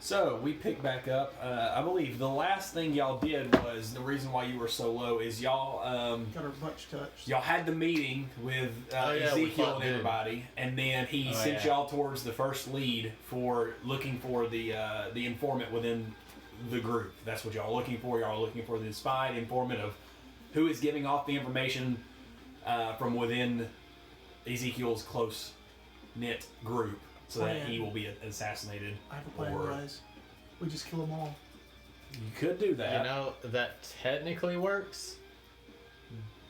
So we pick back up. I believe the last thing y'all did was the reason why you were so low is y'all got our butts touched. y'all had the meeting with Ezekiel and everybody, and then he sent y'all towards the first lead for looking for the informant within the group. That's what y'all are looking for. Y'all are looking for the spy, the informant of who is giving off the information from within Ezekiel's close-knit group, so that he will be assassinated. I have a plan, guys. We just kill them all. You could do that. You know, that technically works,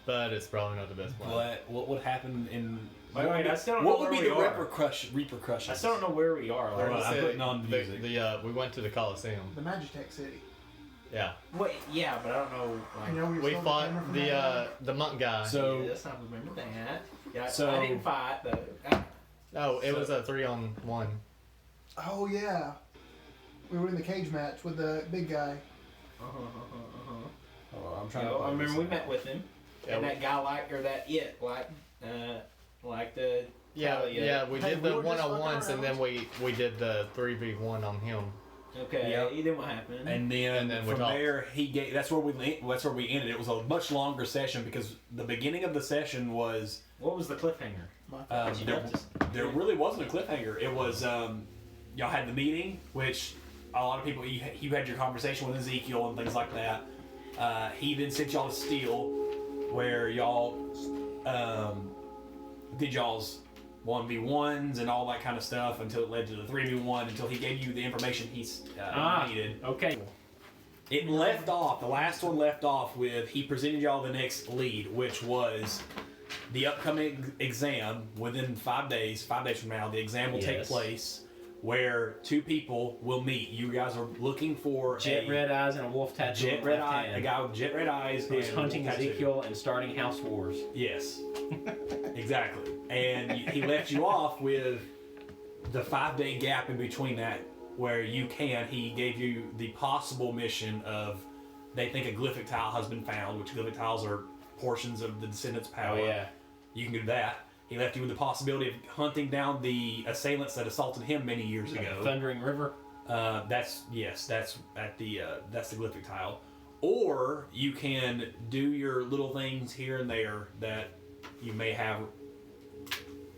but it's probably not the best plan. But what would happen in... Wait, I still don't know what would be where the we are. repercussions? I still don't know where we are. Alright, Like, I'm putting on the music. We went to the Coliseum. The Magitech City. Yeah. wait, yeah, but I don't know. Like, You know, We fought the monk guy. So... yes, I remember that. Yeah, So- I didn't fight, but Oh, it was a 3-on-1. Oh, yeah. We were in the cage match with the big guy. Oh, I'm trying to... I remember we met with him, and that guy like the Yeah, we Hey, did we the were just fucking 1-on-1s, and then we did the 3v1 on him. Okay, Yep. then what happened? And then we from talked. there, he gave. That's where we ended. It was a much longer session because the beginning of the session was what was the cliffhanger? there really wasn't a cliffhanger. It was y'all had the meeting, which a lot of people you had your conversation with Ezekiel and things like that. He then sent y'all to Steel, where y'all did y'all's 1v1s and all that kind of stuff until it led to the 3v1 until he gave you the information he needed. Okay. It left off, the last one left off with he presented y'all the next lead, which was the upcoming exam within 5 days. 5 days from now, the exam will take place where two people will meet. You guys are looking for Jet red eyes and a wolf tattoo. a guy with jet red eyes who's and hunting wolf tattoo. Ezekiel and starting house wars. Yes, exactly. And he left you off with the 5 day gap in between that, where he gave you the possible mission of they think a glyphic tile has been found, which glyphic tiles are portions of the Descendants' power. Oh yeah. You can do that. He left you with the possibility of hunting down the assailants that assaulted him many years ago. Thundering River. That's at the that's the glyphic tile. Or you can do your little things here and there that you may have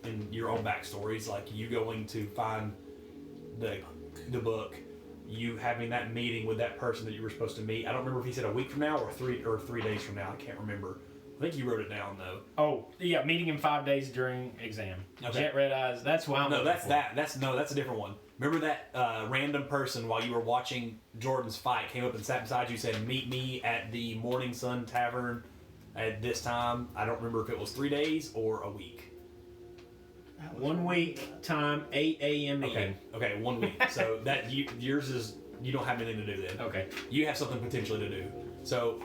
in your own backstories, like you going to find the book, you having that meeting with that person that you were supposed to meet. I don't remember if he said a week from now or 3 days from now. I can't remember. I think you wrote it down though. Oh yeah, meeting in 5 days during exam. Okay. Jet red eyes. That's why I'm. No, that's a different one. Remember that random person while you were watching Jordan's fight came up and sat beside you, said, "Meet me at the Morning Sun Tavern at this time." I don't remember if it was 3 days or a week. 1 week time, 8 a.m. meeting. Okay, 1 week. So yours is you don't have anything to do then. Okay. You have something potentially to do. So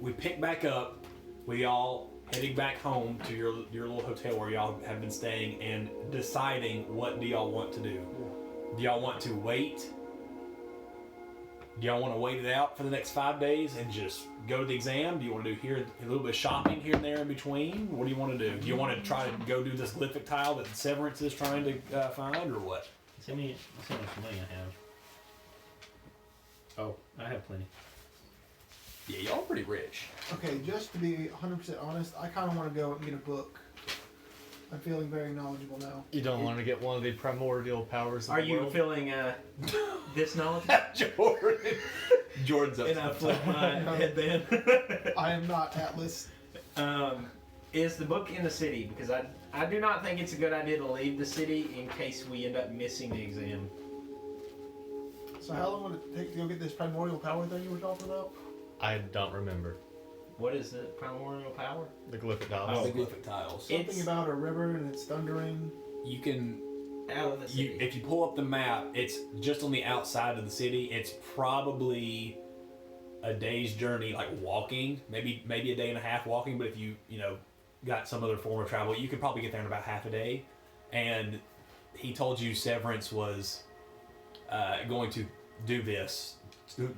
we pick back up. We all heading back home to your little hotel where y'all have been staying and deciding what do y'all want to do. Do y'all want to wait? Do y'all want to wait it out for the next 5 days and just go to the exam? Do you want to do a little bit of shopping here and there in between? What do you want to do? Do you want to try to go do this glyphic tile that Severance is trying to find, or what? Let's see how much money I have. Oh, I have plenty. Yeah, y'all pretty rich. Okay, just to be 100% honest, I kind of want to go and get a book. I'm feeling very knowledgeable now. You don't want to get one of the primordial powers of Are the you world? feeling this knowledge? Jordan's up. And I flip my headband. I am not Atlas. Is the book in the city? Because I do not think it's a good idea to leave the city in case we end up missing the exam. So how long would it take to go get this primordial power thing you were talking about? I don't remember. What is the primordial power? The glyphic tiles. Oh, the glyphic tiles. Something about a river and it's thundering. You can, Out of the city. if you pull up the map, it's just on the outside of the city. It's probably a day's journey, like walking, maybe a day and a half walking. But if you got some other form of travel, you could probably get there in about half a day. And he told you Severance was going to do this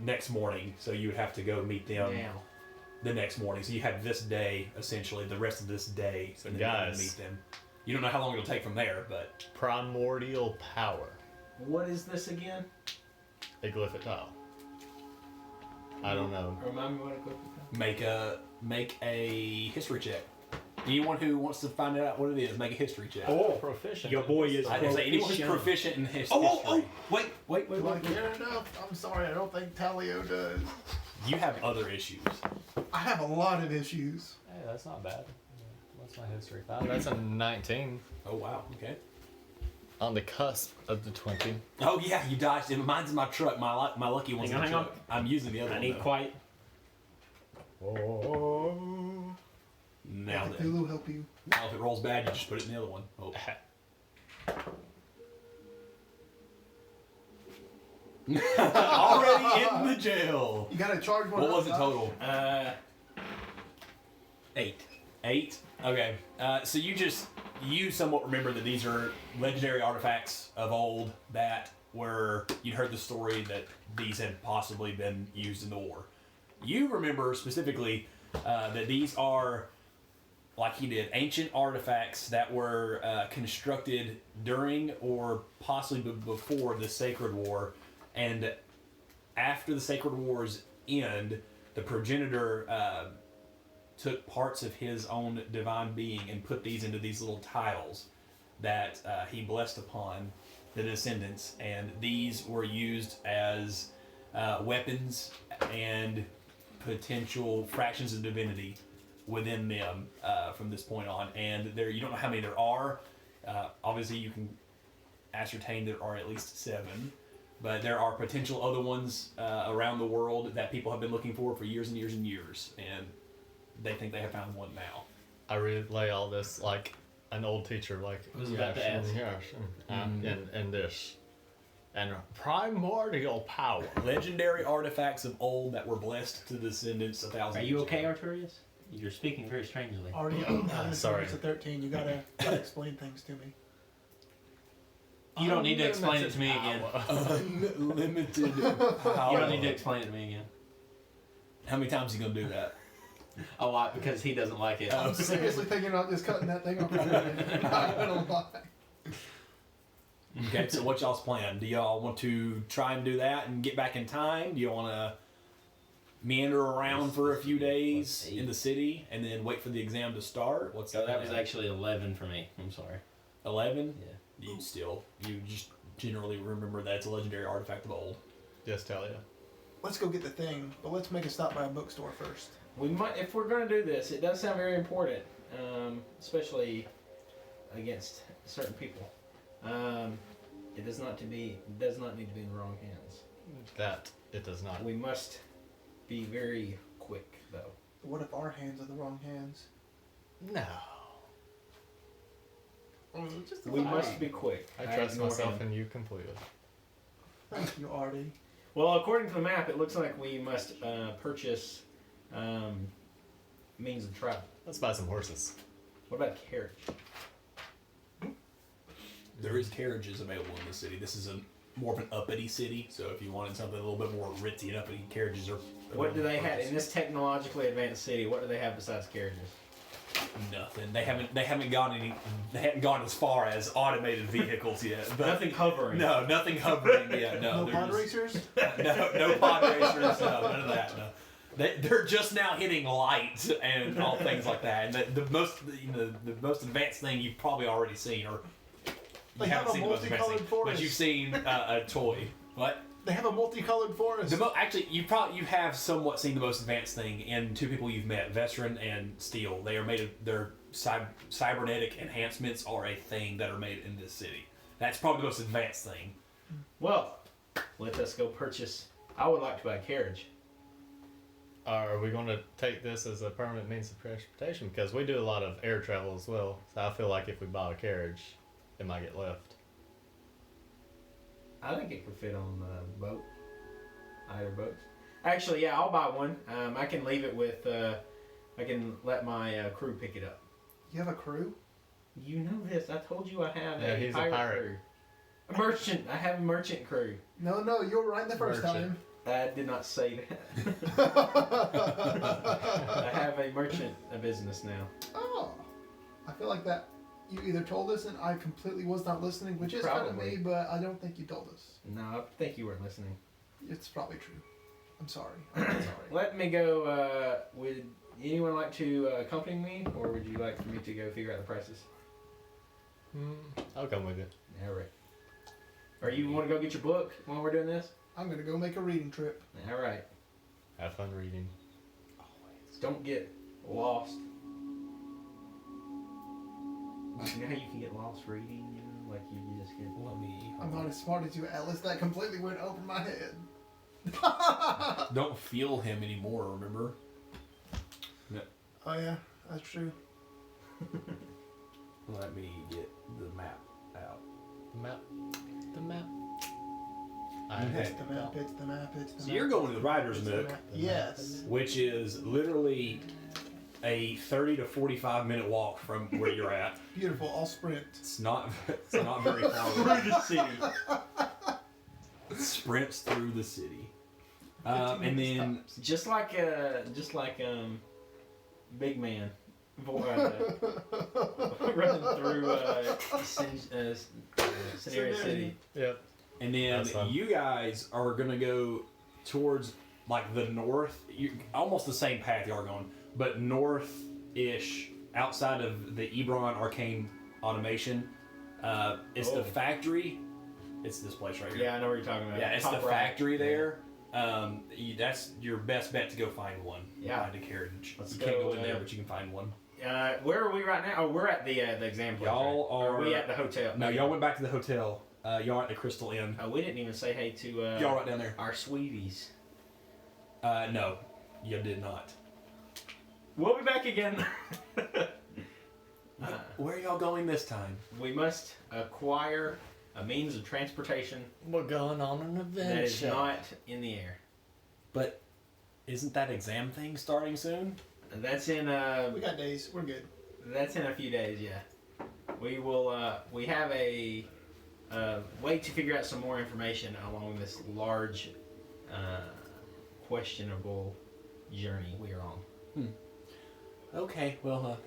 next morning, so you would have to go meet them the next morning. So you have this day, essentially, the rest of this day, So and then guys, you meet them. You don't know how long it'll take from there, but primordial power. What is this again? a glyphic tile. I don't know. Remind me what a glyphic Make a history check. Anyone who wants to find out what it is, make a history check. Oh, Proficient. your boy is I didn't say anyone who's proficient in history. Wait. Do I care enough? I'm sorry, I don't think Talio does. You have other issues. I have a lot of issues. Hey, that's not bad. What's my history? That's a 19. Oh wow. Okay. On the cusp of the 20. Oh yeah, you dodged it. Mine's in my truck. My lucky one's in the Hang on. truck. I'm using the other I one. need though. quiet. Oh. Now Let then. Cthulhu help you. Now if it rolls bad, you just put it in the other one. Oh. Already in the jail. You gotta charge one What up, was it Josh. total? 8. 8. Okay. So you somewhat remember that these are legendary artifacts of old that were, you'd heard the story that these had possibly been used in the war. You remember specifically that these are, like he did, ancient artifacts that were constructed during or possibly before the Sacred War, and after the Sacred War's end, the progenitor took parts of his own divine being and put these into these little tiles that he blessed upon the Descendants, and these were used as weapons and potential fractions of divinity within them from this point on. And you don't know how many there are. Obviously, you can ascertain there are at least 7, but there are potential other ones around the world that people have been looking for years and years and years, and they think they have found one now. I relay all this like an old teacher, like I was about to ask. and this, and primordial power. Legendary artifacts of old that were blessed to the Descendants 1,000 Are years you ago. okay, Arturius? You're speaking very strangely. Already, I'm Sorry. It's a 13. You gotta explain things to me. You don't need to explain it to me again. Unlimited power. You don't need to explain it to me again. How many times are you gonna do that? A lot, because he doesn't like it. I'm seriously thinking about just cutting that thing off. I'm not gonna lie. Okay, so what y'all's plan? Do y'all want to try and do that and get back in time? Do you want to meander around for a few days in the city and then wait for the exam to start? What's So that was actually 11 for me. I'm sorry. 11? Yeah. You just generally remember that it's a legendary artifact of old. Yes, Talio. Let's go get the thing, but let's make a stop by a bookstore first. We might, if we're going to do this, it does sound very important, especially against certain people. It does not need to be in the wrong hands. That it does not. We must be very quick, though. What if our hands are the wrong hands? No. We must be quick. I trust ignore myself him. in you completely. Thank you, Arty. Well, according to the map, it looks like we must purchase means of travel. Let's buy some horses. What about carriage? There is carriages available in the city. This is more of an uppity city, so if you wanted something a little bit more ritzy and uppity, carriages are. What do they have in this technologically advanced city? What do they have besides carriages? Nothing. They haven't gone as far as automated vehicles yet. But Nothing hovering. No, nothing hovering yet. No, No pod there's- racers? no pod racers. No, none of that. No. They're just now hitting lights and all things like that. And the most advanced thing you've probably already seen, or you They haven't have a seen the most advanced thing, multicolored forest. but you've seen a toy. What? They have a multicolored forest. Actually, you have somewhat seen the most advanced thing in 2 people you've met, Veteran and Steel. They are made of their cybernetic enhancements are a thing that are made in this city. That's probably the most advanced thing. Well, let us go purchase. I would like to buy a carriage. Are we going to take this as a permanent means of transportation? Because we do a lot of air travel as well. So I feel like if we buy a carriage, it might get left. I think it could fit on the boat. Either boats. Actually, yeah, I'll buy one. I can leave it with. I can let my crew pick it up. You have a crew? You know this. I told you I have He's a pirate. crew. A merchant. I have a merchant crew. No, you were right the first Merchant. I did not say that. time. I have a merchant business now. Oh. I feel like that you either told us and I completely was not listening, which is kind of Probably. me, but I don't think you told us. No, I think you weren't listening. It's probably true. I'm sorry. I'm sorry. Let me go. Would anyone like to accompany me, or would you like for me to go figure out the prices? I'll come with you. All right. Or you want to go get your book while we're doing this? I'm gonna go make a reading trip. All right. Have fun reading. Don't get lost. You know how you can get lost reading? You know, like you just get. Let me. I'm not as smart as you, Alice. That completely went over my head. Don't feel him anymore. Remember? Oh yeah, that's true. Let me get the map out. The map. It's the map. It's the map. It's the So map. you're going to the Writer's It's the Nook, map. Yes. which is literally a 30 to 45-minute walk from where you're at. Beautiful. I'll sprint. It's not very far Through the city. It sprints through the city. And then Just like Big Man. Running through Scenario City. Yep. And then That's fun. you guys are gonna go towards like the north, almost the same path you are going, but north-ish, outside of the Ebron Arcane Automation. It's the factory. It's this place right here. Yeah, I know what you're talking about. Yeah, it's Top the right. factory there. That's your best bet to go find one. Yeah. Find a carriage. Let's you can't go, go in there, but you can find one. Where are we right now? Oh, we're at the exam place. Y'all right? Or are. we at the hotel? No, y'all went back to the hotel. Y'all are at the Crystal Inn. We didn't even say hey to Y'all right down there. our sweeties. No, you did not. We'll be back again. Where are y'all going this time? We must acquire a means of transportation We're going on an adventure. that is not in the air. But isn't that exam thing starting soon? That's in We got days. We're good. that's in a few days. Yeah, we will. We have a way to figure out some more information along this large, questionable journey we are on. Okay, well,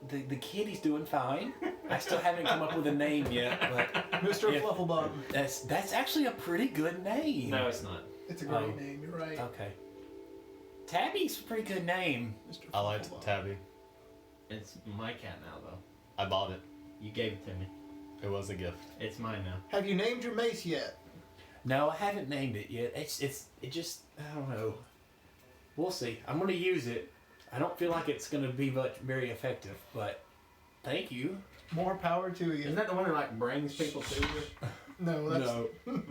the kitty's doing fine. I still haven't come up with a name yet, but Mr. If- Flufflebug. that's actually a pretty good name. No, it's not. It's a great Oh. name. You're right. Okay. Tabby's a pretty good name. Mr. I liked Flufflebug. Tabby. It's my cat now, though. I bought it. You gave it to me. It was a gift. It's mine now. Have you named your mace yet? No, I haven't named it yet. It just I don't know. We'll see. I'm gonna use it. I don't feel like it's gonna be very effective, but thank you. More power to you. Isn't that the one that like brings people to you? No, that's No.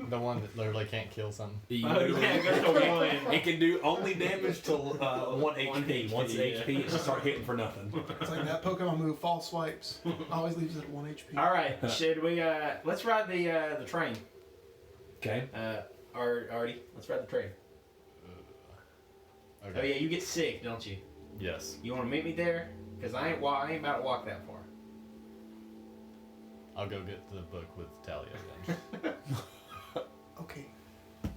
The one that literally can't kill something. You Oh, literally- yeah, it goes to one. It can do only damage to 1 HP. Once yeah. HP, it just start hitting for nothing. it's like that Pokemon move, false swipes. Always leaves it at 1 HP. All right, should we? Let's ride the train. Okay. Arty, let's ride the train. Oh Okay. yeah, you get sick, don't you? Yes. You want to meet me there? Cause I ain't about to walk that far. I'll go get the book with Talio then. Okay.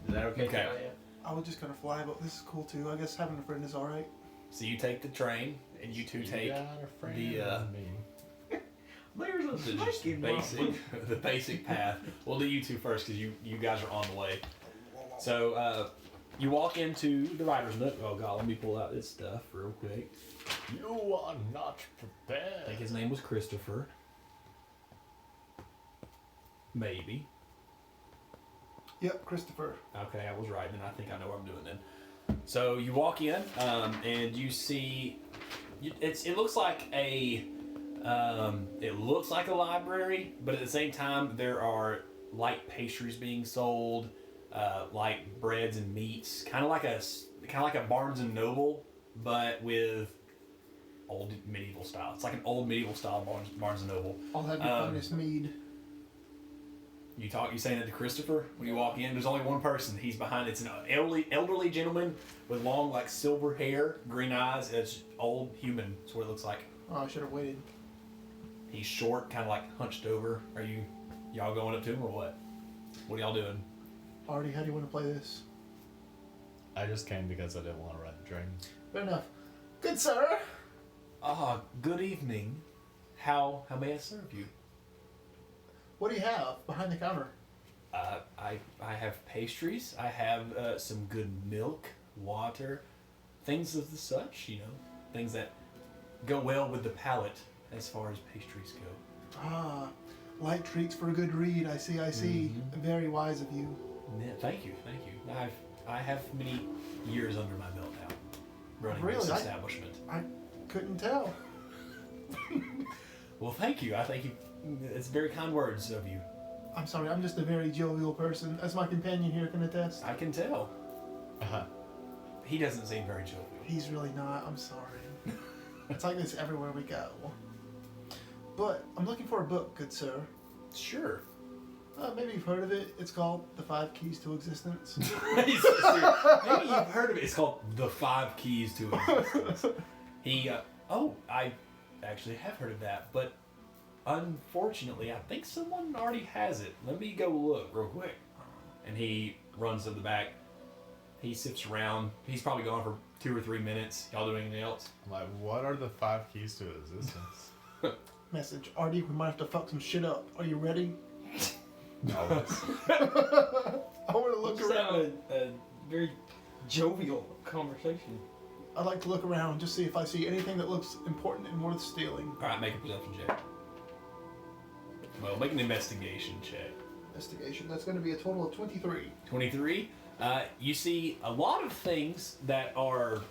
Is that okay? Okay. Talia? I was just gonna fly, but this is cool too. I guess having a friend is alright. So you take the train, and you two take got a friend the, in me. There's a the just basic, the basic path. We'll do you two first because you guys are on the way. So you walk into the Writer's Nook. Oh god, let me pull out this stuff real quick. You are not I think prepared. his name was Christopher. Maybe. Yep, Christopher. Okay, I was right, then I think I know what I'm doing then. So you walk in, and you see, it looks like a library, but at the same time there are light pastries being sold, like breads and meats, kind of like a Barnes and Noble, but with old medieval style. It's like an old medieval style Barnes and Noble. I'll have your finest mead. You saying that to Christopher when you walk in? There's only one person. He's behind. It's an elderly gentleman with long, like silver hair, green eyes. It's old human. That's what it looks like. Oh, I should have waited. He's short, kind of like hunched over. Are y'all going up to him or what? What are y'all doing? Arty, how do you want to play this? I just came because I didn't want to ride the train. Fair enough. Good sir. Good evening. How may I serve you? What do you have behind the counter? I have pastries. I have some good milk, water, things of the such. You know, things that go well with the palate as far as pastries go. Ah, light treats for a good read. I see. Mhm. Very wise of you. Yeah, thank you. I have many years under my belt now, running Really? this establishment. I couldn't tell. Well, thank you. I thank you. It's very kind words of you. I'm sorry, I'm just a very jovial person, as my companion here can attest. I can tell. Uh-huh. He doesn't seem very jovial. He's really not, I'm sorry. It's like this everywhere we go. But I'm looking for a book, good sir. Sure. Maybe you've heard of it. It's called The 5 Keys to Existence. Maybe you've heard of it. It's called The 5 Keys to Existence. I actually have heard of that, but unfortunately, I think someone already has it. Let me go look real quick. And he runs to the back. He sifts around. He's probably gone for 2 or 3 minutes. Y'all doing anything else? I'm like, what are the 5 keys to existence? Message. Arty, we might have to fuck some shit up. Are you ready? Always. I want to look Just around. having a very jovial conversation. I'd like to look around, just see if I see anything that looks important and worth stealing. All right, make a perception check. Well, make an investigation check. Investigation. That's going to be a total of 23. 23. You see a lot of things that are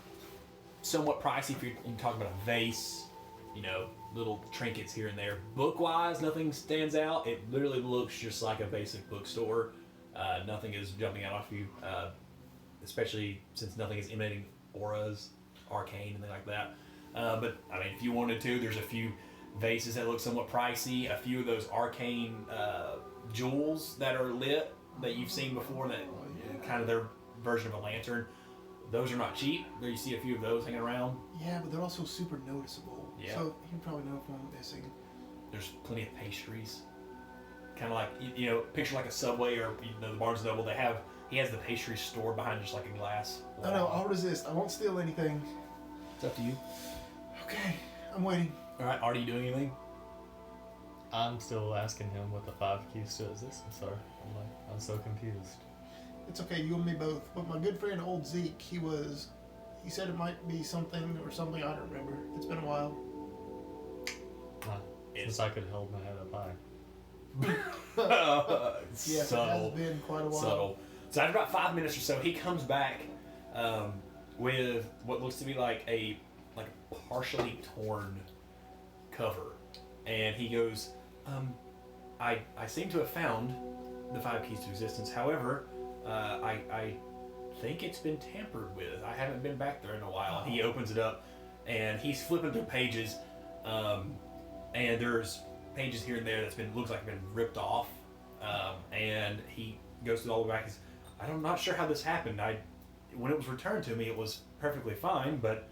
somewhat pricey. If you're talking about a vase, you know, little trinkets here and there. Book-wise, nothing stands out. It literally looks just like a basic bookstore. Nothing is jumping out off you, especially since nothing is emanating auras, arcane, and things like that. But, I mean, if you wanted to, there's a few vases that look somewhat pricey. A few of those arcane jewels that are lit that you've seen before, that kind of their version of a lantern. Those are not cheap. There you see a few of those hanging around. Yeah, but they're also super noticeable. Yeah. So you probably know if one missing. There's plenty of pastries. Kind of like, you know, picture like a Subway or, you know, the Barnes & Noble. He has the pastries stored behind just like a glass wall. No, I'll resist. I won't steal anything. It's up to you. Okay, I'm waiting. All right, Arty, you doing anything? I'm still asking him what the 5 keys to existence are. I'm so confused. It's okay, you and me both. But my good friend old Zeke, he said it might be something or something, I don't remember. It's been a while. Since I could hold my head up high. Yes, Subtle. it has been quite a while. Subtle. So after about 5 minutes or so, he comes back with what looks to be like a partially torn cover, and he goes, I seem to have found the 5 keys to existence. However, I think it's been tampered with. I haven't been back there in a while. He opens it up, and he's flipping through pages, and there's pages here and there looks like been ripped off, and he goes through all the way back. I'm not sure how this happened. When it was returned to me, it was perfectly fine, but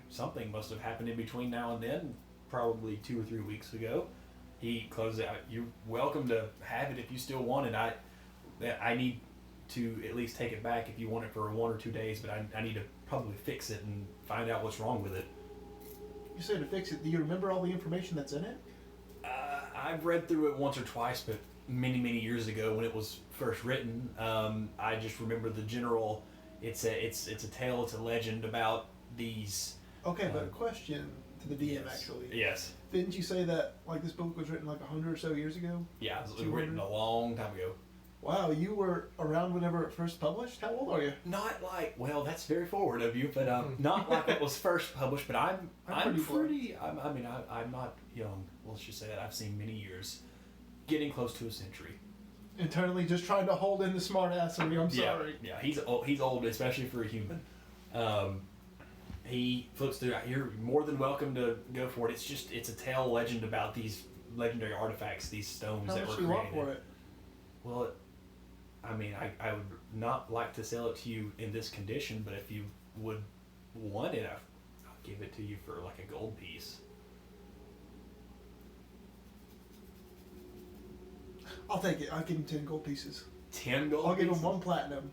something must have happened in between now and then, probably 2 or 3 weeks ago. He closes it out. You're welcome to have it if you still want it. I need to at least take it back if you want it for 1 or 2 days, but I need to probably fix it and find out what's wrong with it. You said to fix it. Do you remember all the information that's in it? I've read through it once or twice, but many years ago when it was first written. I just remember the general. It's a tale. It's a legend about these. Okay, but a question to the DM Yes. actually. Yes. Didn't you say that this book was written 100 or so years ago? Yeah, it was written a long time ago. Wow, you were around whenever it first published? How old are you? Not like, well, that's very forward of you, but not like it was first published. But I'm pretty. I'm not young. Let's just say that I've seen many years, getting close to a century. Internally just trying to hold in the smart assery, I'm sorry. Yeah, he's old, especially for a human. He flips through. You're more than welcome to go for it. It's a tale legend about these legendary artifacts, these stones How that much were do you created. want for it? Well, I would not like to sell it to you in this condition, but if you would want it, I'll give it to you for a gold piece. I'll take it. I'll give him 10 gold pieces. 10 gold I'll give pieces? him 1 platinum.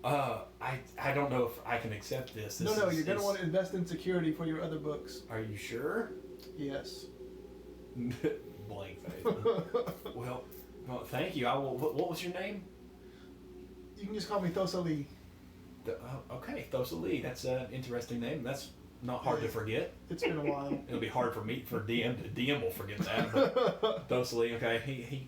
I don't know if I can accept this. No, you're going to want to invest in security for your other books. Are you sure? Yes. Blank face. Well, Well, thank you. I will. What was your name? You can just call me Thosali. Okay, Thosali. That's an interesting name. That's not hard to forget. It's been a while. It'll be hard for DM. DM will forget that. But Thosali, okay.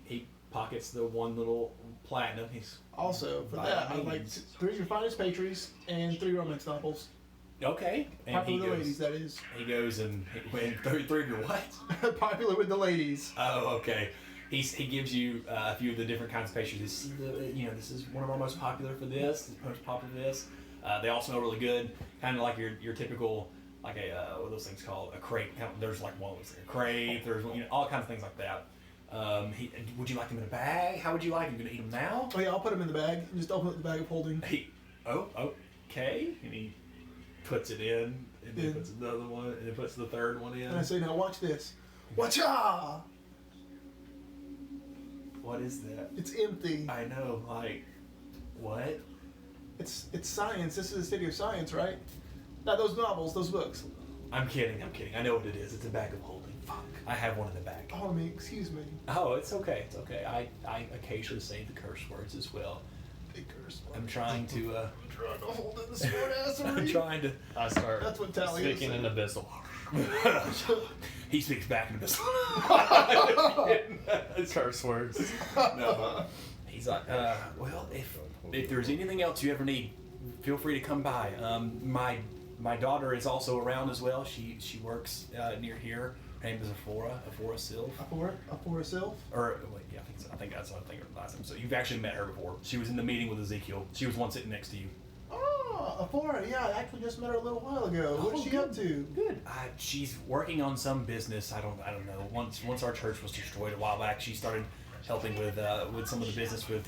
He pockets the one little platinum. He's Also, for By that, all I'd like means. 3 of your finest pastries and 3 romance novels. okay. And Popular he with the goes. ladies, that is. He goes and three of your what? Popular with the ladies. Oh, okay. He gives you a few of the different kinds of pastries. This is this is one of our most popular for this. This is most popular for this. They all smell really good. Kind of like your typical, like what are those things called? A crepe. There's like one that's like a crepe. There's all kinds of things like that. Would you like them in a bag? How would you like them? You gonna eat them now? Oh yeah, I'll put them in the bag and just open up the bag of holding. Okay. And he puts it in, and then Yeah. puts another one, and then puts the third one in. And I say, now watch this. Watcha! What is that? It's empty. I know, like, what? It's science. This is the city of science, right? Not those novels, those books. I'm kidding. I know what it is. It's a bag of holding. Fuck. I have one in the bag. Oh, me, excuse me. Oh, it's okay. It's okay. I occasionally say the curse words as well. Big curse word. I'm trying to, I'm trying to hold in the smart I'm assery. trying to. I start That's what Talio speaking said. in abyssal. He speaks back in this. Curse words. No. He's like, well, if there's anything else you ever need, feel free to come by. My daughter is also around as well. She works near here. Her name is Aphora Sylph. Aphora Sylph? Or wait, yeah, I think so. I think that's what I'm thinking of last time. So you've actually met her before. She was in the meeting with Ezekiel. She was one sitting next to you. Oh, Aphora, yeah, I actually just met her a little while ago. What's she up to? Good. She's working on some business. I don't know. Once our church was destroyed a while back, she started helping with some of the business with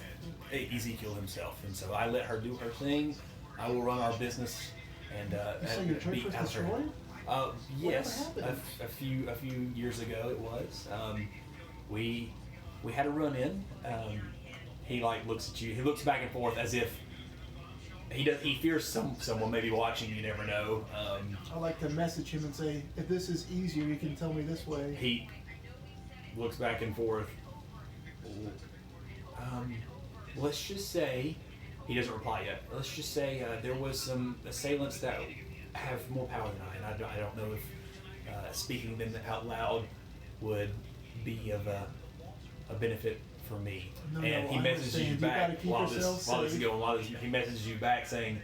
Ezekiel himself, and so I let her do her thing. I will run our business and So your church was destroyed? Yes, Whatever happened? a few years ago it was. We had a run in. He like looks at you. He looks back and forth as if he fears someone may be watching. You never know. I like to message him and say, if this is easier, you can tell me this way. He looks back and forth. Let's just say he doesn't reply yet. Let's just say there was some assailants that have more power than I, and I don't know if speaking them out loud would be of a benefit for me. No, and he I messages you understand. You back gotta keep while yourself this is safe. going. He messages you back saying,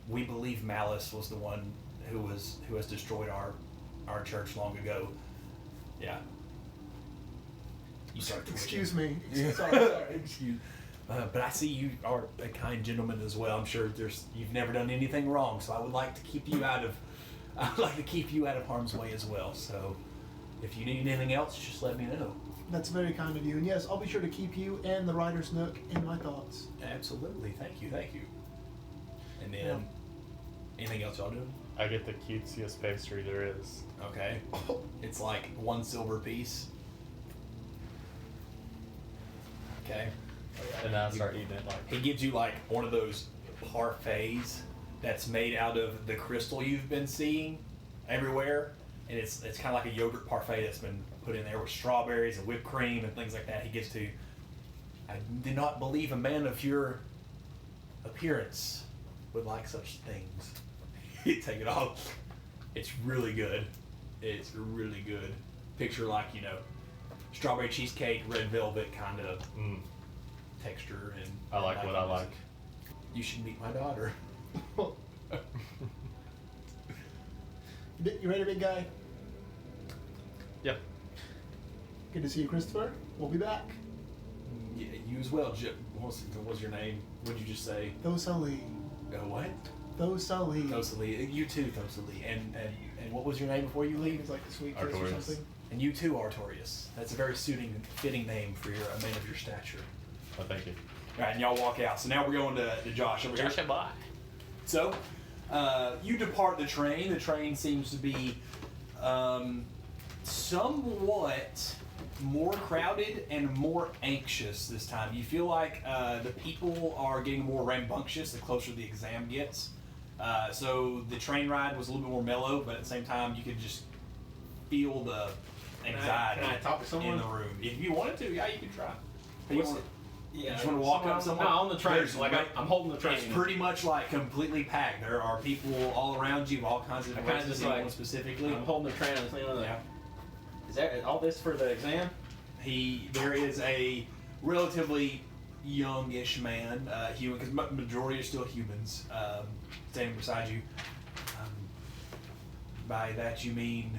"We believe Malice was the one who has destroyed our church long ago." Yeah. You start twitching. Excuse me. Yeah. Sorry. Excuse. But I see you are a kind gentleman as well. I'm sure you've never done anything wrong, so I would like to keep you out of harm's way as well. So, if you need anything else, just let me know. That's very kind of you. And yes, I'll be sure to keep you and the Writer's Nook in my thoughts. Absolutely, thank you. And then, anything else y'all do? I get the cutesiest pastry there is. Okay, it's like 1 silver piece. Okay. And then I start eating it like. He gives you like one of those parfaits that's made out of the crystal you've been seeing everywhere, and it's kind of like a yogurt parfait that's been put in there with strawberries and whipped cream and things like that. He gives to you. I did not believe a man of your appearance would like such things. You take it off. It's really good. It's really good. Picture like, strawberry cheesecake, red velvet kind of texture, and I like what I like. You should meet my daughter. You ready, big guy? Yep. Good to see you, Christopher. We'll be back. Yeah, you as well. What was your name? What did you just say? Thosali. What? Thosali. Thosali. You too, Thosali. And what was your name before you leave? It's like the sweet kiss or Artorius. something. And you too, Artorius. That's a very fitting name for a man of your stature. Oh, thank you. All right, and y'all walk out. So now we're going to Josh over here. bye. So, you depart the train. The train seems to be somewhat more crowded and more anxious this time. You feel like the people are getting more rambunctious the closer the exam gets. So the train ride was a little bit more mellow, but at the same time, you could just feel the anxiety Can I talk to someone? in the room. If you wanted to, yeah, you could try. You want- Yeah, just wanna walk up somewhere- somewhere? No, on the train. There's Like I'm holding the train. It's pretty much like completely packed. There are people all around you, all kinds of I different kinda races. just like- Anyone specifically. I'm holding the train. I'm thinking, Yeah. is that all this for the exam? There is a relatively youngish man, human, because majority are still humans, standing beside you. By that you mean,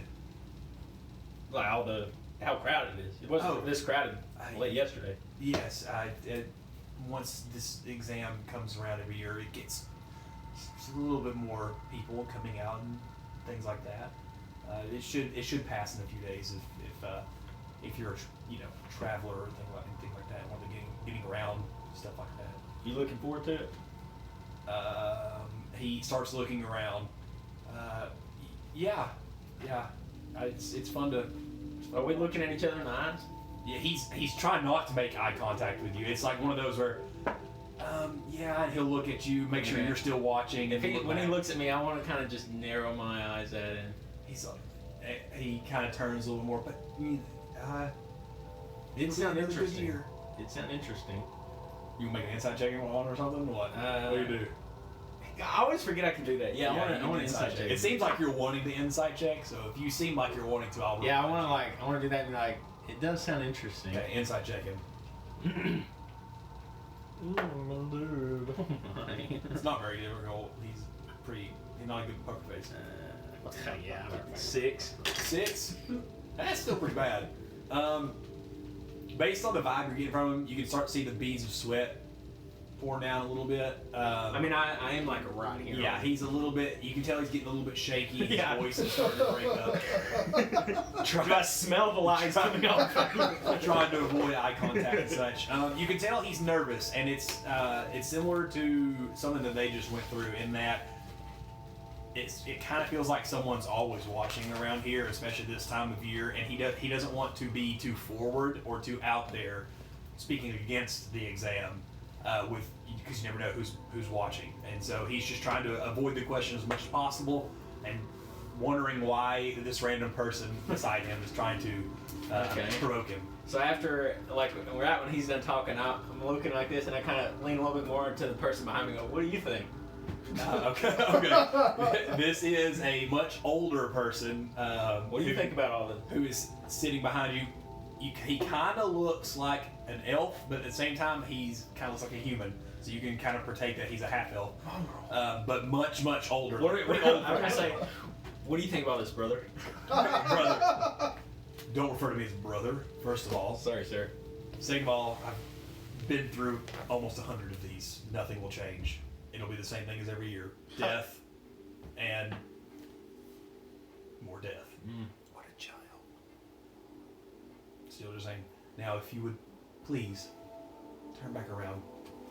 Like how crowded it is. It wasn't this crowded late yesterday. yes, once this exam comes around every year, it gets just a little bit more people coming out and things like that. It should pass in a few days if you're a traveler or anything like that, want to getting around, stuff like that. You looking forward to it? He starts looking around. Yeah. It's fun to. Are we looking at each other in the eyes? Yeah, he's trying not to make eye contact with you. It's like one of those where, yeah, and he'll look at you, make sure Okay. you're still watching. If and when he back. looks at me, I want to kind of just narrow my eyes at him. He's like, he kind of turns a little more, but It sounds a good interesting. year. It sounds interesting. You can make an inside check on or something, or what? What do you do? I always forget I can do that. Yeah, you I can want an inside check. It seems like you're wanting the insight check, so if you seem like you're wanting to, I'll roll. Yeah, I want to do that and like, it does sound interesting. Okay, inside checking. It's not very difficult. He's not a good poker face. Yeah. 6. 6? That's still pretty bad. Based on the vibe you're getting from him, you can start to see the beads of sweat pouring down a little bit. I mean, I am like a rod here. Yeah, he's a little bit. You can tell he's getting a little bit shaky. His Yeah. voice is starting to break up. Do I smell the lies coming off? Trying to avoid eye contact and such. You can tell he's nervous, and it's similar to something that they just went through in that it kind of feels like someone's always watching around here, especially this time of year, and he doesn't want to be too forward or too out there speaking against the exam because you never know who's watching, and so he's just trying to avoid the question as much as possible and wondering why this random person beside him is trying to provoke him. So after, like, when he's done talking, I'm looking like this, and I kind of lean a little bit more into the person behind me and go, what do you think? Okay. This is a much older person. What do you think about all this? Who is sitting behind you? He kind of looks like an elf, but at the same time, he's kind of looks like a human. So you can kind of partake that he's a half elf, but much older. I'm gonna say, what do you think about this, brother? Brother. Don't refer to me as brother. First of all. Sorry, sir. Second of all, I've been through almost 100 of these. Nothing will change. It'll be the same thing as every year. Death and more death. What a child. Still just saying, now if you would please turn back around.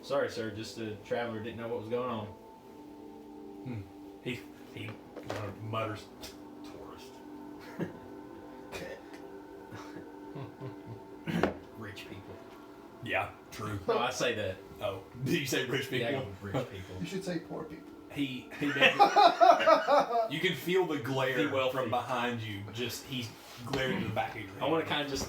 Sorry, sir. Just a traveler didn't know what was going on. He mutters, tourist. Rich people. Yeah, true. No, I say that. Oh, did you say rich people? Yeah, I go with rich people. You should say poor people. He you can feel the glare Be wealthy. from behind you. Just he's glaring to the back of your head. I want to kind of just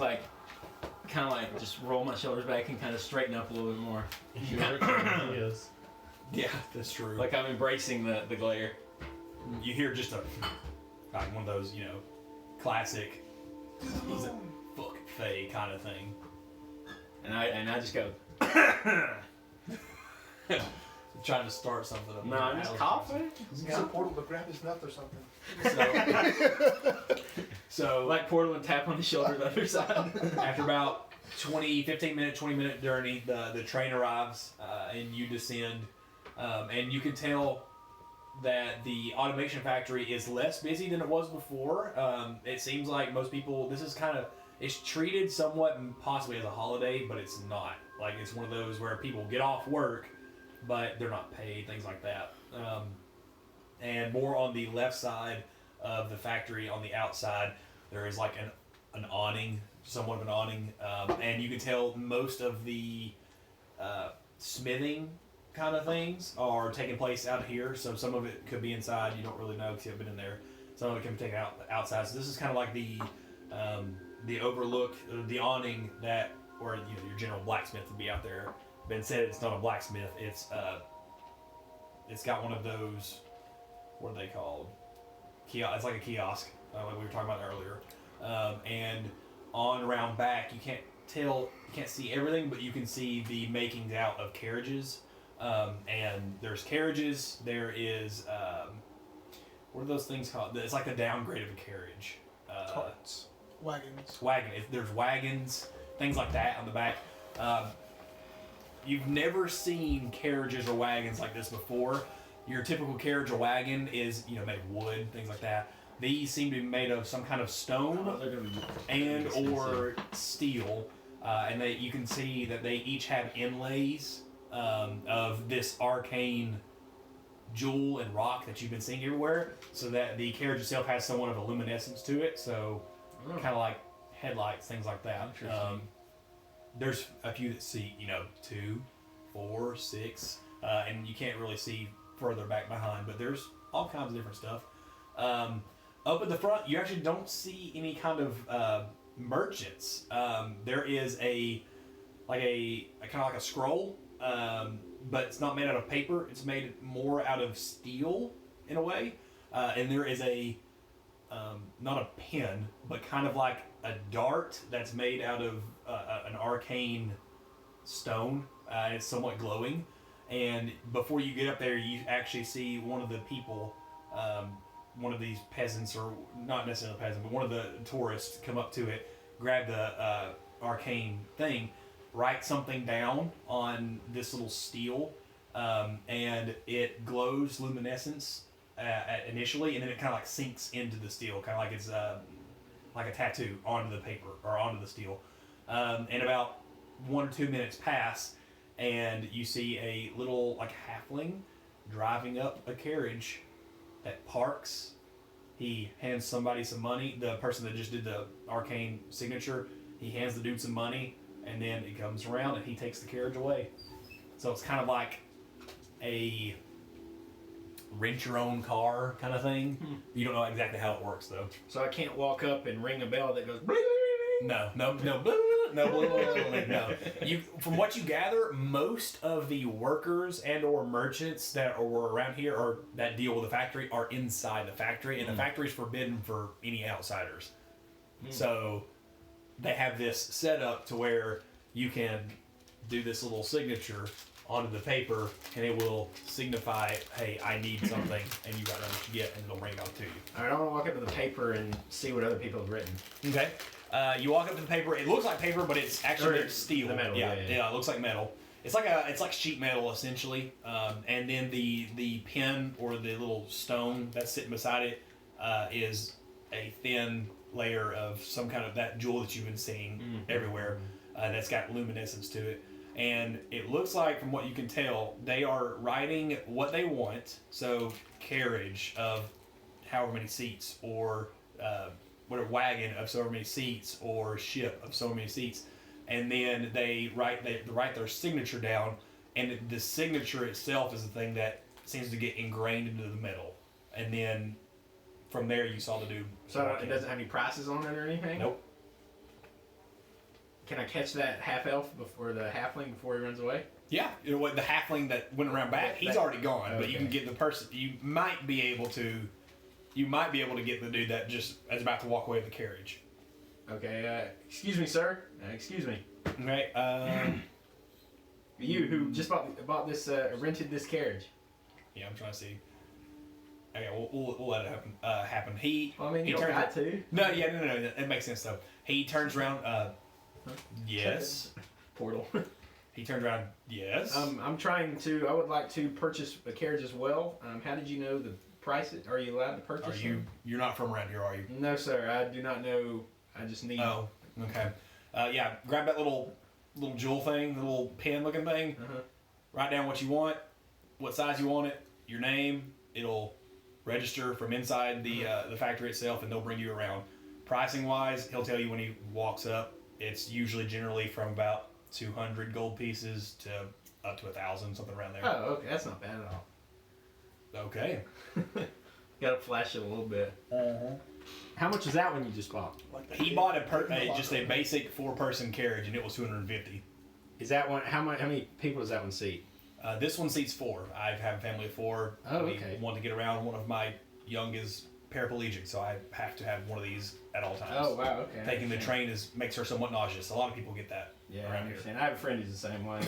just roll my shoulders back and kind of straighten up a little bit more. He is. Yeah, that's true. Like I'm embracing the glare. You hear just like one of those, classic he's a fuck Faye kind of thing. And I just go, Trying to start something up. no, I'm just coughing. Use a portal to grab his nut or something. So Like Portal and tap on the shoulder the other side. after about 20 minute journey, the train arrives and you descend, and you can tell that the automation factory is less busy than it was before. It seems like most people, it's treated somewhat possibly as a holiday, but it's not. Like it's one of those where people get off work, but they're not paid, things like that. And more on the left side of the factory, on the outside, there is like an awning, somewhat of an awning, and you can tell most of the smithing kind of things are taking place out here. So some of it could be inside. You don't really know because you haven't been in there. Some of it can be taken outside. So this is kind of like the overlook, the awning that where your general blacksmith would be out there. But instead, it's not a blacksmith. It's got one of those. What are they called? It's like a kiosk, like we were talking about earlier. And on around back, you can't see everything, but you can see the makings out of carriages. And there's carriages. There is what are those things called? It's like the downgrade of a carriage. Carts. Wagons. There's wagons, things like that on the back. You've never seen carriages or wagons like this before. Your typical carriage or wagon is, made of wood, things like that. These seem to be made of some kind of stone and or steel, and you can see that they each have inlays of this arcane jewel and rock that you've been seeing everywhere, so that the carriage itself has somewhat of a luminescence to it, so kind of like headlights, things like that. There's a few that see, 2, 4, 6, and you can't really see further back behind, but there's all kinds of different stuff. Up at the front, you actually don't see any kind of merchants. There is a kind of like a scroll, but it's not made out of paper. It's made more out of steel in a way, and there is not a pen, but kind of like a dart that's made out of an arcane stone. It's somewhat glowing, and before you get up there, you actually see one of the people, one of these peasants, or not necessarily a peasant, but one of the tourists come up to it, grab the arcane thing, write something down on this little steel, and it glows luminescence initially, and then it kind of like sinks into the steel, kind of like it's like a tattoo onto the paper or onto the steel. And about 1 or 2 minutes pass, and you see a little like halfling driving up a carriage that parks. He hands somebody some money. The person that just did the arcane signature, he hands the dude some money, and then it comes around and he takes the carriage away. So it's kind of like a rent your own car kind of thing. You don't know exactly how it works though. So I can't walk up and ring a bell that goes. No. From what you gather, most of the workers and or merchants that were around here or that deal with the factory are inside the factory, and the factory is forbidden for any outsiders. So they have this set up to where you can do this little signature onto the paper, and it will signify, hey, I need something, and you got to get, and it'll bring it out to you. All right, I want to walk up to the paper and see what other people have written. Okay. You walk up to the paper. It looks like paper, but it's actually steel. The metal. Yeah, it looks like metal. It's like sheet metal essentially. And then the pen or the little stone that's sitting beside it is a thin layer of some kind of that jewel that you've been seeing everywhere. That's got luminescence to it. And it looks like, from what you can tell, they are writing what they want. So carriage of however many seats, or whatever, wagon of so many seats, or ship of so many seats, and then they write their signature down, and the signature itself is the thing that seems to get ingrained into the metal, and then from there you saw the dude. So it doesn't have any prices on it or anything? Nope. Can I catch that half elf before the halfling before he runs away? Yeah, what the halfling that went around back, he's already gone, but you can get the person. You might be able to get the dude that just is about to walk away with the carriage. Okay, excuse me, sir. Excuse me. Okay. You who just bought this, rented this carriage. Yeah, I'm trying to see. Okay, we'll let it happen. He. Well, I mean, he you turns got to. No, it makes sense though. He turns around. Yes. Portal. He turns around. Yes. I would like to purchase a carriage as well. How did you know the price? Are you allowed to purchase? You're not from around here, are you? No, sir. I do not know. I just need. Oh, okay. Yeah, grab that little jewel thing, the little pen looking thing. Write down what you want, what size you want it, your name. It'll register from inside the factory itself, and they'll bring you around. Pricing wise, he'll tell you when he walks up. It's usually generally from about 200 gold pieces to up to 1,000, something around there. Oh, okay. That's not bad at all. Okay. Gotta flash it a little bit. How much is that one you just bought? Like He bought just a basic 4-person carriage, and it was $250. Is that one? How many people does that one seat? This one seats 4. I have a family of 4. Oh, okay. We want to get around. One of my young is paraplegic, so I have to have one of these at all times. Oh wow, okay. Taking the train makes her somewhat nauseous. A lot of people get that Yeah, I around here. understand. I have a friend who's the same way.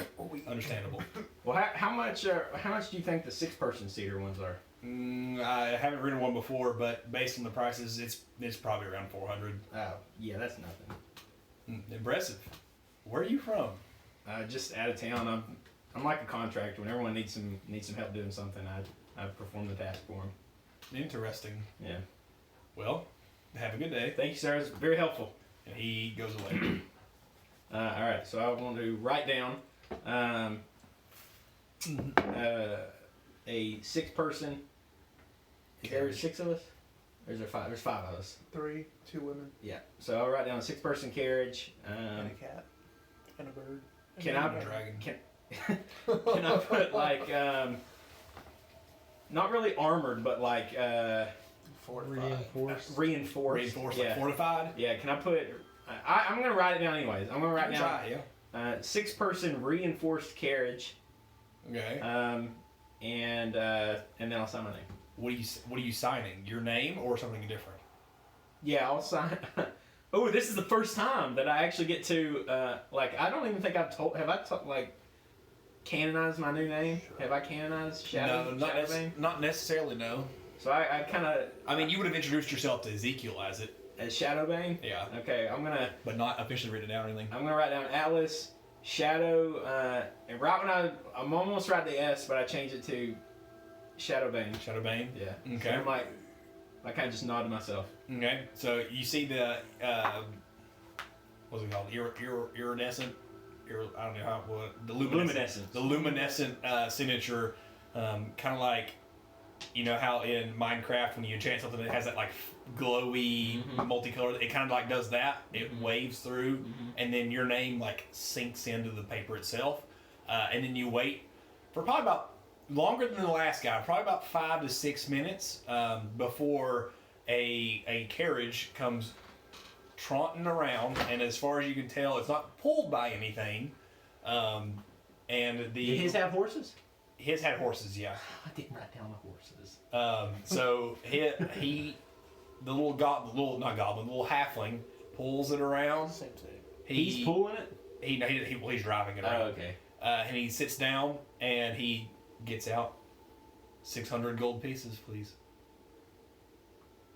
Understandable. Well, how much do you think the 6-person seater ones are? I haven't ridden one before, but based on the prices, it's probably around 400. Oh, yeah, that's nothing. Impressive. Where are you from? Just out of town. I'm like a contractor. When everyone needs some help doing something, I perform the task for them. Interesting. Yeah. Well, have a good day. Thank you, sir. It's very helpful. And he goes away. All right. So I want to write down a 6-person. Is there 6 of us? Or is there 5? There's 5 of us. 3, 2 women, Yeah. So I'll write down a 6-person carriage. and a cat, and a bird. Can I'm I? a dragon. Can I put like not really armored, but like Reinforced. Reinforced, Yeah. like fortified? Yeah. Can I put? I'm gonna write it down anyways. I'm gonna write down Try, yeah. 6-person reinforced carriage. Okay. And then I'll sign my name. What are you signing? Your name or something different? Yeah, I'll sign. Oh, this is the first time that I actually get to I don't even think I've canonized my new name? Sure. Have I canonized Shadow? No, Shadowbane? not necessarily. No. So I kind of. I mean, you would have introduced yourself to Ezekiel as it. As Shadowbane? Yeah. Okay, But not officially written down or anything. I'm gonna write down Atlas, Shadow, and right when I'm almost right the S, but I changed it to Shadowbane. Shadowbane. Yeah. Okay. So I'm like, I kind of just nod to myself. Okay. So you see the what's it called? Iridescent. I don't know the luminescent. The luminescent signature, kind of like, you know how in Minecraft when you enchant something that has that like glowy multicolored, it kind of like does that. It waves through, and then your name like sinks into the paper itself, and then you wait for probably about longer than the last guy, probably about 5 to 6 minutes before a carriage comes trotting around, and as far as you can tell, it's not pulled by anything. And Did his have horses? His had horses, yeah. I didn't write down the horses. So the little halfling pulls it around. Same thing. He's pulling it? He's driving it around. Oh, okay. And he sits down and he gets out 600 gold pieces, please.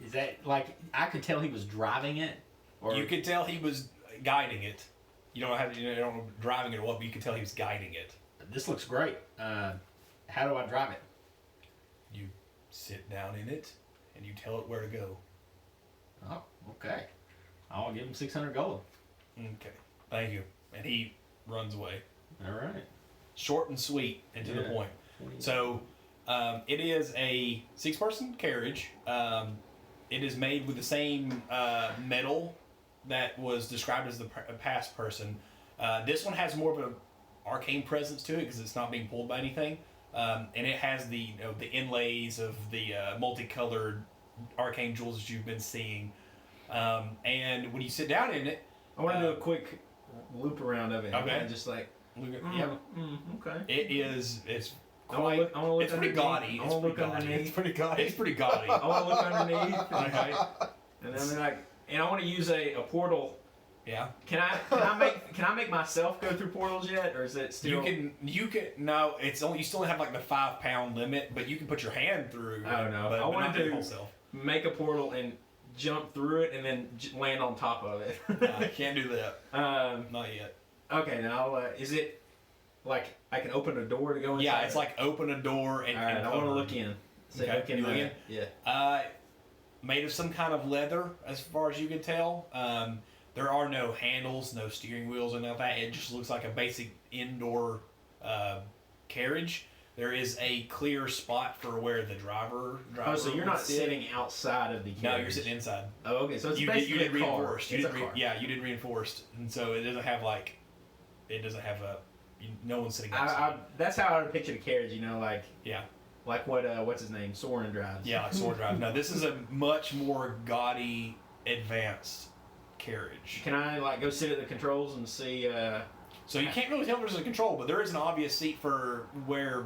Is that like I could tell he was driving it? Or You could tell he was guiding it. You don't know driving it or what, but you could tell he was guiding it. This looks great. How do I drive it? You sit down in it and you tell it where to go. Oh, okay. I'll give him 600 gold. Okay, thank you. And he runs away. All right. Short and sweet and to the point. So it is a 6-person carriage. It is made with the same metal that was described as the past person. This one has more of an arcane presence to it because it's not being pulled by anything, and it has the the inlays of the multicolored arcane jewels that you've been seeing. And when you sit down in it, I want to do a quick loop around of it. Okay. And just like, look at, okay. it's I wanna look it's pretty underneath. gaudy. I It's wanna pretty look gaudy. underneath. It's pretty gaudy. It's pretty gaudy. I want to look underneath. Okay. And then I want to use a portal. Yeah. Can I make myself go through portals yet, or is it still? You can no. It's only you still have like the 5-pound limit, but you can put your hand through. Oh no! But I want not to the whole self. make a portal and jump through it, and then land on top of it. I can't do that. Not yet. Okay, now is it like I can open a door to go inside? Yeah, it's like open a door and. All right, I want to look in. Okay, Look in you look there. in? Yeah. Made of some kind of leather, as far as you can tell. There are no handles, no steering wheels, or nothing like that. It just looks like a basic indoor carriage. There is a clear spot for where the driver. Oh, so you're not would sit. sitting outside of the carriage? No, you're sitting inside. Oh, okay. So it's You basically did a car. reinforced. It's a car. You did reinforced, and so it doesn't have like, no one's sitting outside. That's how I would picture the carriage. Like Yeah. Like what's his name? Soren drives. Yeah, like sword drive. No, this is a much more gaudy advanced carriage. Can I like go sit at the controls and see? So you can't really tell there's a control, but there is an obvious seat for where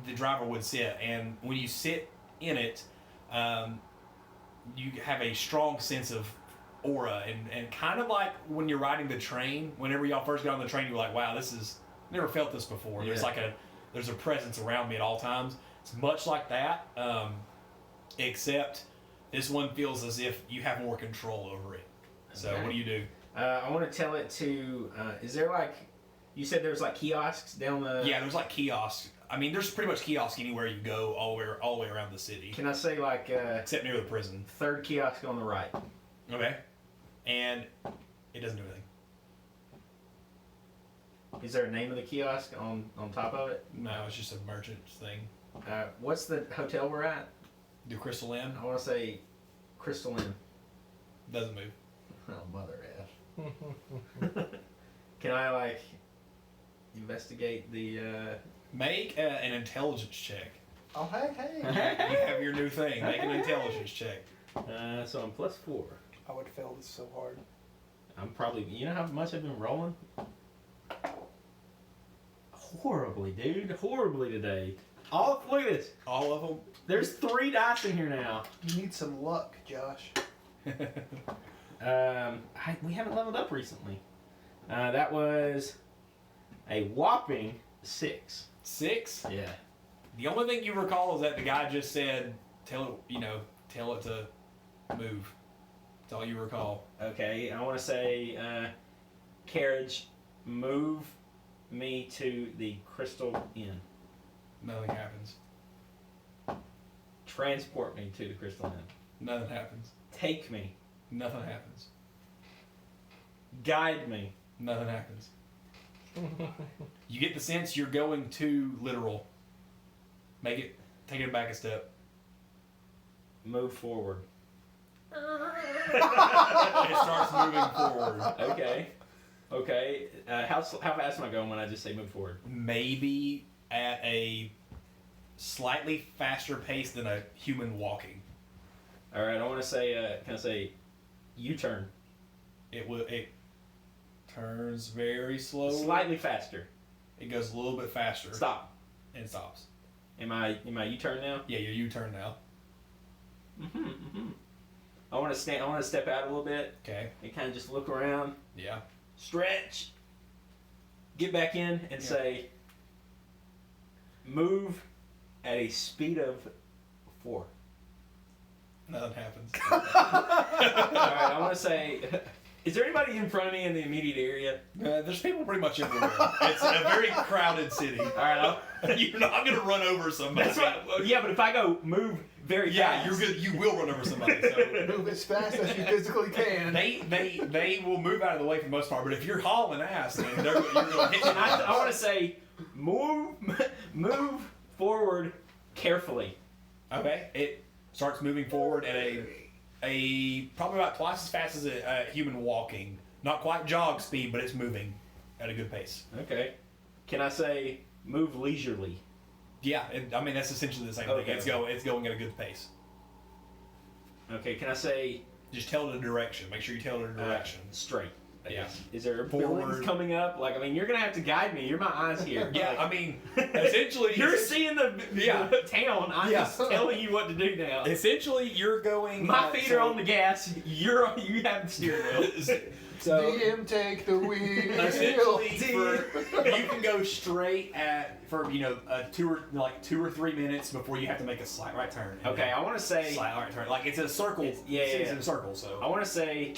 the driver would sit, and when you sit in it, you have a strong sense of aura, and kind of like when you're riding the train. Whenever y'all first got on the train, you're like, "Wow, this is never felt this before." Yeah. There's a presence around me at all times. It's much like that, except this one feels as if you have more control over it. So Okay. what do you do? I want to tell it to. Is there like? You said there's like kiosks down the. Yeah, there's like kiosks. I mean, there's pretty much kiosks anywhere you go, all the way around the city, Can I say like except near the prison. third kiosk on the right? Okay, and it doesn't do anything. Is there a name of the kiosk on top of it? No, it's just a merchant's thing. What's the hotel we're at? Do Crystal Inn I want to say Crystal Inn. doesn't move. Oh, mother F. Can I like investigate the? Make an intelligence check. Oh, hey. You have your new thing. Make an intelligence check. So I'm +4. I would fail this so hard. I'm probably. You know how much I've been rolling? Horribly, dude. Horribly today. Look at this. All of them. There's 3 dice in here now. You need some luck, Josh. We haven't leveled up recently. That was a whopping 6. 6. Yeah. The only thing you recall is that the guy just said, "Tell it to move." That's all you recall. Okay, I want to say, carriage, move me to the Crystal Inn. Nothing happens. Transport me to the Crystal Inn. Nothing happens. Take me. Nothing happens. Guide me. Nothing happens. You get the sense you're going too literal. Take it back a step. Move forward. It starts moving forward. Okay. How fast am I going when I just say move forward? Maybe at a slightly faster pace than a human walking. All right. I want to say. Can I say, U-turn? It turns very slowly. Slightly faster. It goes a little bit faster. Stop. And it stops. Am I U-turn now? Yeah, your U-turn now. I want to stand. I want to step out a little bit Okay. and kind of just look around, Yeah. stretch, get back in, and say, move at a speed of 4. Nothing happens. All right. I want to say, is there anybody in front of me in the immediate area? There's people pretty much everywhere. It's a very crowded city. All right. You're not gonna run over somebody. That's right. Yeah, but if I go move very Yeah, fast, you're good. You will run over somebody. So Move as fast as you physically can. they will move out of the way for the most part. But if you're hauling ass, then you're gonna hit them. I want to say, move forward carefully. Okay. It starts moving forward at a probably about twice as fast as a human walking. Not quite jog speed, but it's moving at a good pace. Okay. Can I say move leisurely? Yeah, I mean that's essentially the same Okay. thing. It's going at a good pace. Okay. Can I say Just tell it a direction. Make sure you tell it a direction. straight? I Yeah. guess. Is there Forward. buildings coming up? Like, I mean, you're gonna have to guide me. You're my eyes here. Yeah, Like, I mean, essentially, you're seeing the Yeah. town. I'm Yeah. just telling you what to do now. essentially you're going. My feet are on the gas. You have the steering wheel. So DM, take the wheel. essentially, you can go straight for a 2 or 3 minutes before you have to make a slight right turn. And Okay, then I want to say. slight right turn. Like it's a circle. It's in a circle. So I want to say.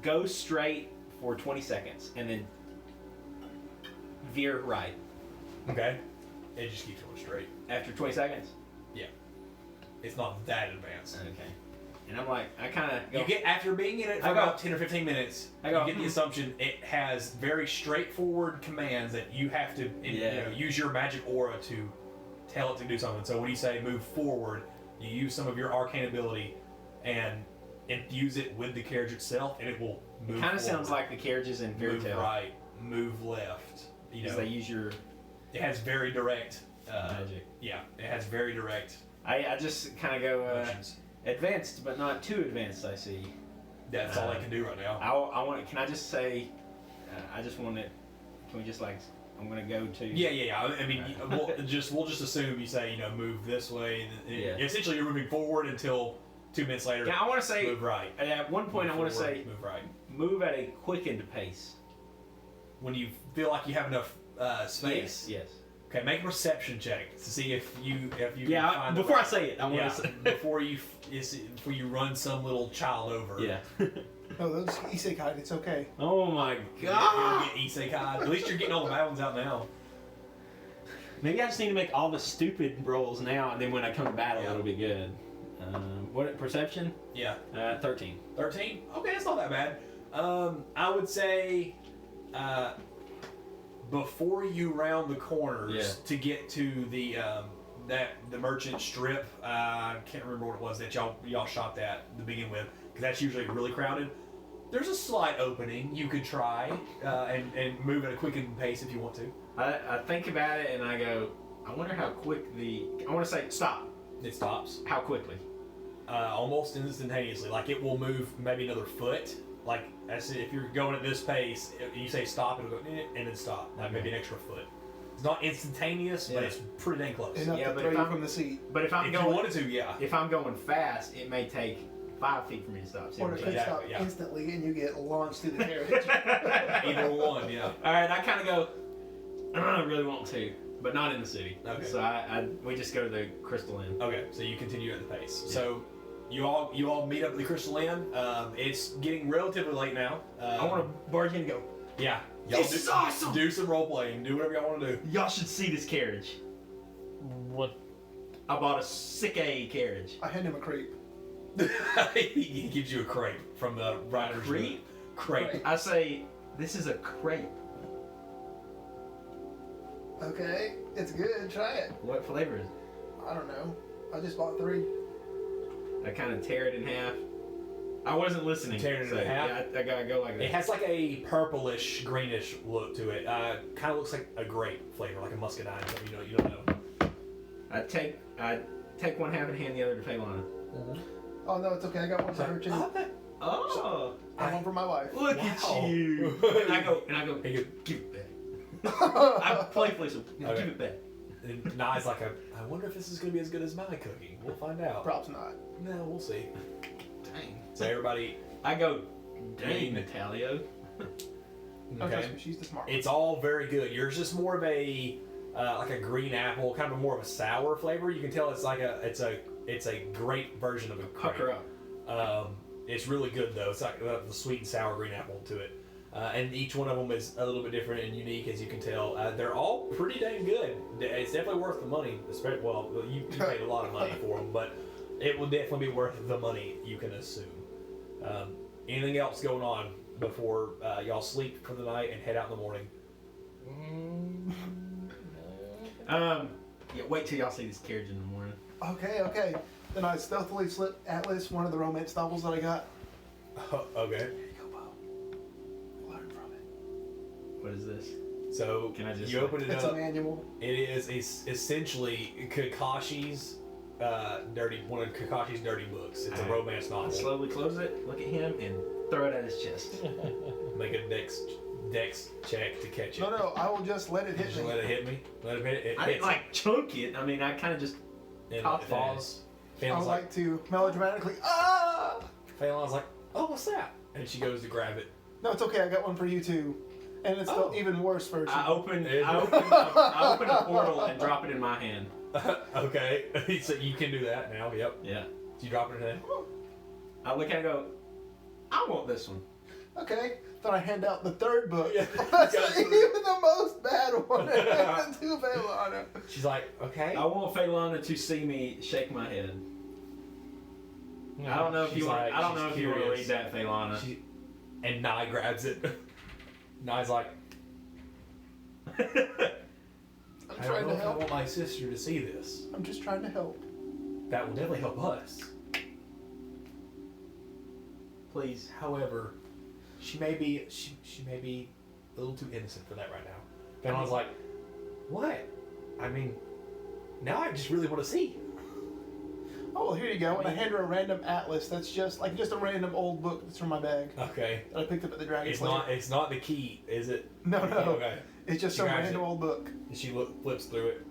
Go straight for 20 seconds and then veer right okay, it just keeps going straight. after 20 seconds. It's not that advanced. Okay. And I'm like, I kind of go. You get after being in it for I go- about 10 or 15 minutes. I go, you get the assumption it has very straightforward commands that you have to use your magic aura to tell it to do something. So when you say move forward, you use some of your arcane ability and infuse it with the carriage itself, and it will move. Kind of forward. sounds like the carriages in Fairy move Tale. right, move left. Because they use your It has very direct magic. Yeah, it has very direct I just kind of go. motions. advanced, but not too advanced. I see. That's all I can do right now. I want. Can I just say? I just want it. Can we just like? I'm gonna go to. Yeah. I mean, we'll just assume you say move this way. And Yeah. Essentially, you're moving forward until 2 minutes later. Yeah, I want to say. Move right. At one point, Move I want to forward, say move right. move at a quickened pace. When you feel like you have enough space. Yes. Okay, make a perception check to see if you Yeah. can find Before I say it, I want to say. before you run some little child over. Yeah. No, those isekai, it's okay. Oh my You'll god. get isekai. At least you're getting all the bad ones out now. Maybe I just need to make all the stupid rolls now, and then when I come to battle, Yeah. it'll be good. What perception? Yeah. 13. 13? Okay, that's not that bad. I would say before you round the corners to get to the merchant strip, I can't remember what it was that y'all shopped at to begin with, because that's usually really crowded. There's a slight opening you could try and move at a quickened pace if you want to. I think about it and I go, I wonder how quick I want to say stop. It stops. How quickly? Almost instantaneously. Like it will move maybe another foot. Like if you're going at this pace, you say stop, it'll go and then stop. Like maybe an extra foot. It's not instantaneous, but it's pretty dang close. Enough Yeah, to but throw if you I'm- from the seat. But if I'm If going, you wanted to, yeah. if I'm going fast, it may take 5 feet for me to stop. Or it could Exactly, stop yeah. instantly and you get launched through the carriage. Either one, yeah. All right, I kind of go. I really want to, but not in the city. Okay. So we just go to the Crystal Inn. Okay, so you continue at the pace. So you all meet up at the Crystal Inn. It's getting relatively late now. I want to barge in and go. Yeah. This is awesome! Do some role playing. Do whatever y'all want to do. Y'all should see this carriage. What? I bought a sick A carriage. I hand him a crepe. He gives you a crepe from the writer's crepe? Crepe. I say, this is a crepe. Okay, it's good. Try it. What flavor is it? I don't know. I just bought 3. I kind of tear it in half. I wasn't listening. Tear it in so, half? Yeah, I gotta go like that. It has like a purplish, greenish look to it. Kind of looks like a grape flavor, like a muscadine. You don't know. I take one half and hand the other to Phaelona. Oh no, it's okay. I got one for her too. Oh, I have one for my wife. look Wow. at you! and I go, Hey, you- give it back. I playfully said, Okay. give it back. And Nye's like, I wonder if this is going to be as good as my cooking. We'll find out. Props not. No, we'll see. Dang. So everybody, I go, dang, Talio. Oh, okay. trust me, she's the smart one. It's all very good. Yours is more of a like a green apple, kind of more of a sour flavor. You can tell it's like it's a great version of a Pucker grape. up. It's really good though. It's like the sweet and sour green apple to it. And each one of them is a little bit different and unique, as you can tell. They're all pretty dang good. It's definitely worth the money. Well, you paid a lot of money for them, but it will definitely be worth the money, you can assume. Anything else going on before y'all sleep for the night and head out in the morning? Yeah, wait till y'all see this carriage in the morning. Okay. Then I stealthily slip Atlas one of the romance novels that I got. Okay. Here you go, Bob. Learn from it. What is this? So Can I just, you open it It's up. a manual. It is essentially Kakashi's one of Kakashi's dirty books. It's a romance I novel. slowly close it, look at him, and throw it at his chest. Make a dex check to catch it. No, I will just let it hit Just me. let it hit me. Let it hit it. I didn't like chunk it. I mean, I kind of just and pop it that. falls. I Phelan's like, like to melodramatically. Ah! Phelan's like, oh, what's that? And she goes to grab it. No, it's okay. I got one for you too. And it's Oh. the even worse version. I open a portal and drop it in my hand. Okay, so you can do that now. Yep. Yeah. You drop it in there. I look at it and go, I want this one. Okay. Then I hand out the third book. Yeah. That's even the most bad one. To Phaelona. She's like, okay. I want Phaelona to see me shake my head. I don't know if She's you want. like- I don't she's know if you want to curious. read that, Phaelona. And Nye grabs it. Nye's like, I'm I don't trying know to if I help. want my sister to see this. I'm just trying to help. That will definitely help us. Please. However, she may be a little too innocent for that right now. Phelan's like, what? I mean, now I just really want to see. Oh, well, here you go. And I hand her a random atlas that's just a random old book that's from my bag Okay. that I picked up at the Dragon It's Slayer. It's not the key, is it? No. Okay. It's just She some grabs random it. old book. And she flips through it.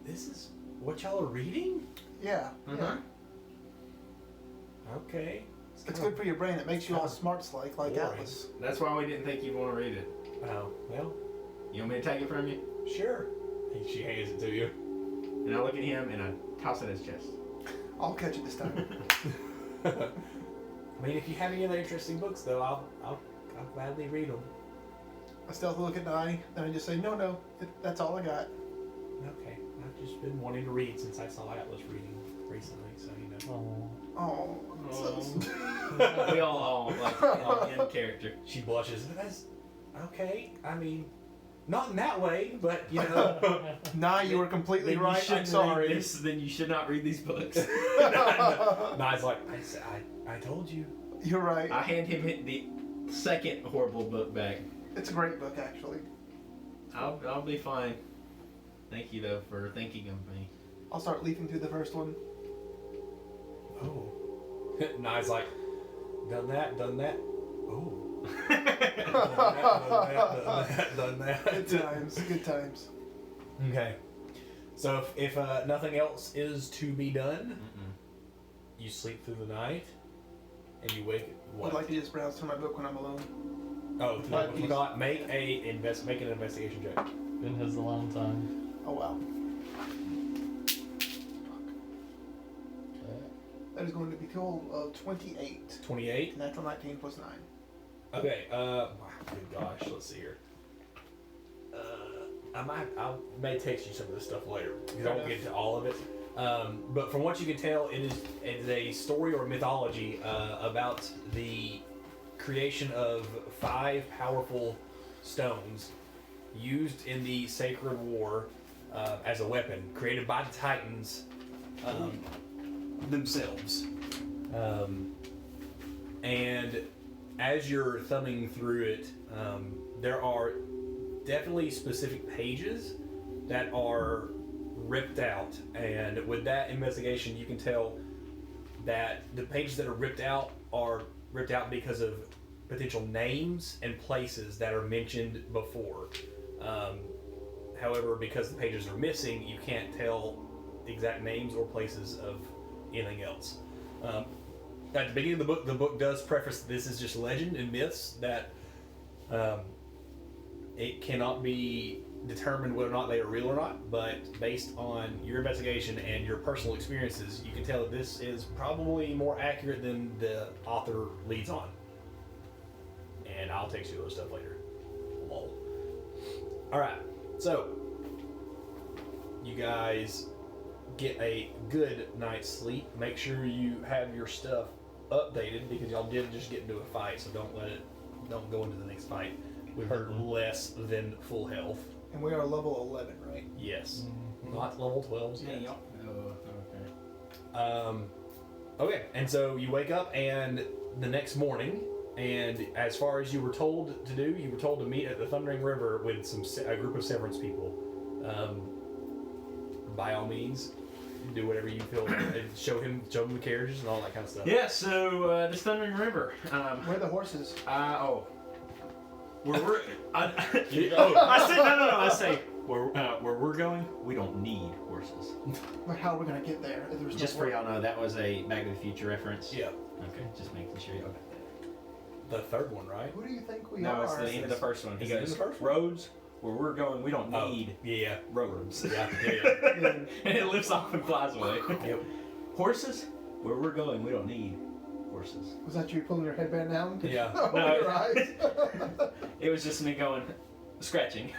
This is what y'all are reading? Yeah. Yeah. Okay. It's good for your brain. It makes you all kinda smarts like boring. Atlas. That's why we didn't think you'd want to read it. Oh, well, You want me to take it from you? sure. She hands it to you. And I look at him and I toss it at his chest. I'll catch it this time. I mean, if you have any other interesting books, though, I'll gladly read them. I still look at Nye, then I just say, no, that's all I got. Okay. I've just been wanting to read since I saw Atlas reading recently, so you know. Oh, We all in character. She blushes. That's okay. I mean, not in that way, but you know. Nye, you were completely Then you right. I'm shouldn't sorry. read this, then you should not read these books. Nye's like, I told you. You're right. I hand him the second horrible book back. It's a great book, actually. I'll be fine. Thank you though for thinking of me. I'll start leafing through the first one. Oh. Nye's like, done that. Oh. done that. Good times. Okay. So if nothing else is to be done, you sleep through the night, and you wake. What? I'd like to just browse through my book when I'm alone. Oh, you forgot. Make an investigation check. In his alone time. Oh, wow. That is going to be a total of 28. 28. Natural 19 plus 9. Okay. Good gosh. Let's see here. I may text you some of this stuff later because I won't get into all of it. But from what you can tell, it is a story or mythology about the creation of 5 powerful stones used in the Sacred War as a weapon, created by the Titans themselves. And as you're thumbing through it, there are definitely specific pages that are ripped out, and with that investigation you can tell that the pages that are ripped out because of potential names and places that are mentioned before. However, because the pages are missing, you can't tell exact names or places of anything else. At the beginning of the book does preface this is just legend and myths that it cannot be determined whether or not they are real or not, but based on your investigation and your personal experiences, you can tell that this is probably more accurate than the author leads on. And I'll text you those stuff later. Lol. Alright, so you guys get a good night's sleep. Make sure you have your stuff updated because y'all did just get into a fight, so don't go into the next fight with less than full health. And we are level 11, right? Yes. Not level 12s yet. Okay. Okay, and so you wake up and the next morning, and as far as you were told to do, you were told to meet at the Thundering River with a group of Severance people. By all means, do whatever you feel. Show him the carriages and all that kind of stuff. Yeah, so this Thundering River. Where are the horses? Where we're, I say no. I say where we're going, we don't need horses. But how are we going to get there? If there's Just no for y'all know, that was a Back to the Future reference. Yeah. Okay, just making sure y'all got that. The third one, right? Who do you think we No, are? it's the end of the first one. He Is it in goes, the first one? roads, where we're going, we don't need Yeah. roads. Yeah. And it lifts off and flies away. Yep. Horses, where we're going, we don't need horses. Was that you pulling your headband down? Yeah. Open No. your eyes. It was just me going, scratching.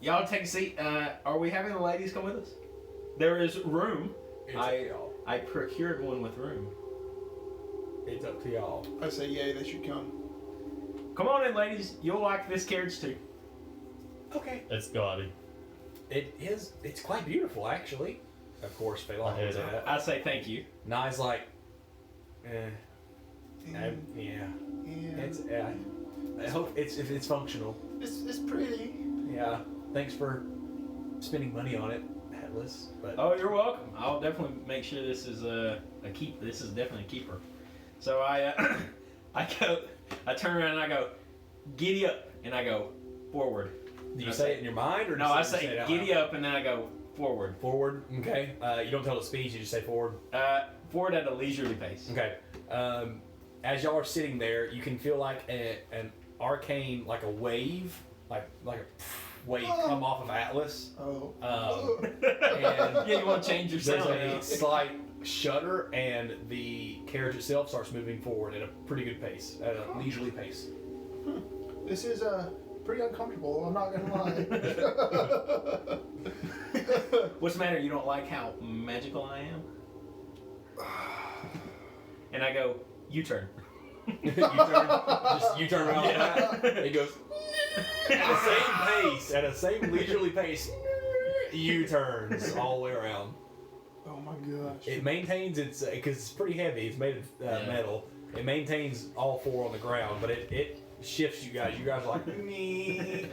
Y'all take a seat. Are we having the ladies come with us? There is room. It's up to y'all. I procured one with room. It's up to y'all. I say yay, they should come. Come on in, ladies. You'll like this carriage too. Okay. It's gaudy. It is. It's quite beautiful, actually. Of course, Phelan would say that. I say thank you. Nye's like, yeah. Yeah. It's. I hope it's functional. It's pretty. Yeah. Thanks for spending money on it. Atlas. But Oh, you're welcome. I'll definitely make sure this is a keep. This is definitely a keeper. So I turn around and I go, giddy up, and I go forward. do you say it in your mind or No, do you I say say it out giddy loud? up, and then I go forward. Forward. Okay. You don't tell it speed. You just say forward. Forward at a leisurely pace. Okay. As y'all are sitting there, you can feel like an arcane, like a wave, like a wave come off of Atlas. Oh. And Yeah, you want to change your there's sound. a slight shudder, and the carriage itself starts moving forward at a pretty good pace, at a leisurely pace. This is pretty uncomfortable. I'm not gonna lie. What's the matter? You don't like how magical I am? And I go, U-turn. You turn around. Yeah. It goes at the same pace, at the same leisurely pace. U-turns all the way around. Oh my gosh. It maintains its because it's pretty heavy. It's made of metal. It maintains all four on the ground, but it shifts you guys. You guys are like, nee.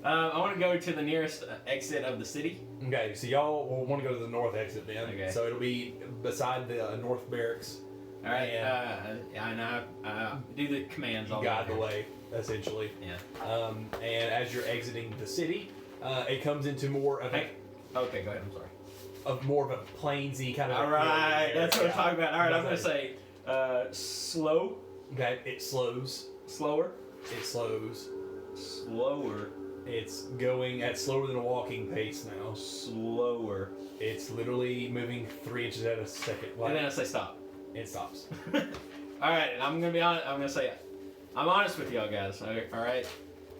I want to go to the nearest exit of the city. Okay, so y'all will want to go to the north exit then. Okay. So it'll be beside the north barracks. All right. And I do the commands. you all guide the over. way, essentially. Yeah. And as you're exiting the city, it comes into more of Okay, go ahead. I'm sorry. more of a plainsy kind of. All right, area. that's what I'm talking about. All right, I'm gonna Okay. say slow, Okay, it slows. slower, It slows. slower, It's going at slower than a walking pace now. slower, It's literally moving 3 inches at a second. and then I say stop. It stops. All right, and I'm gonna be honest. I'm gonna say, I'm honest with y'all guys. All right,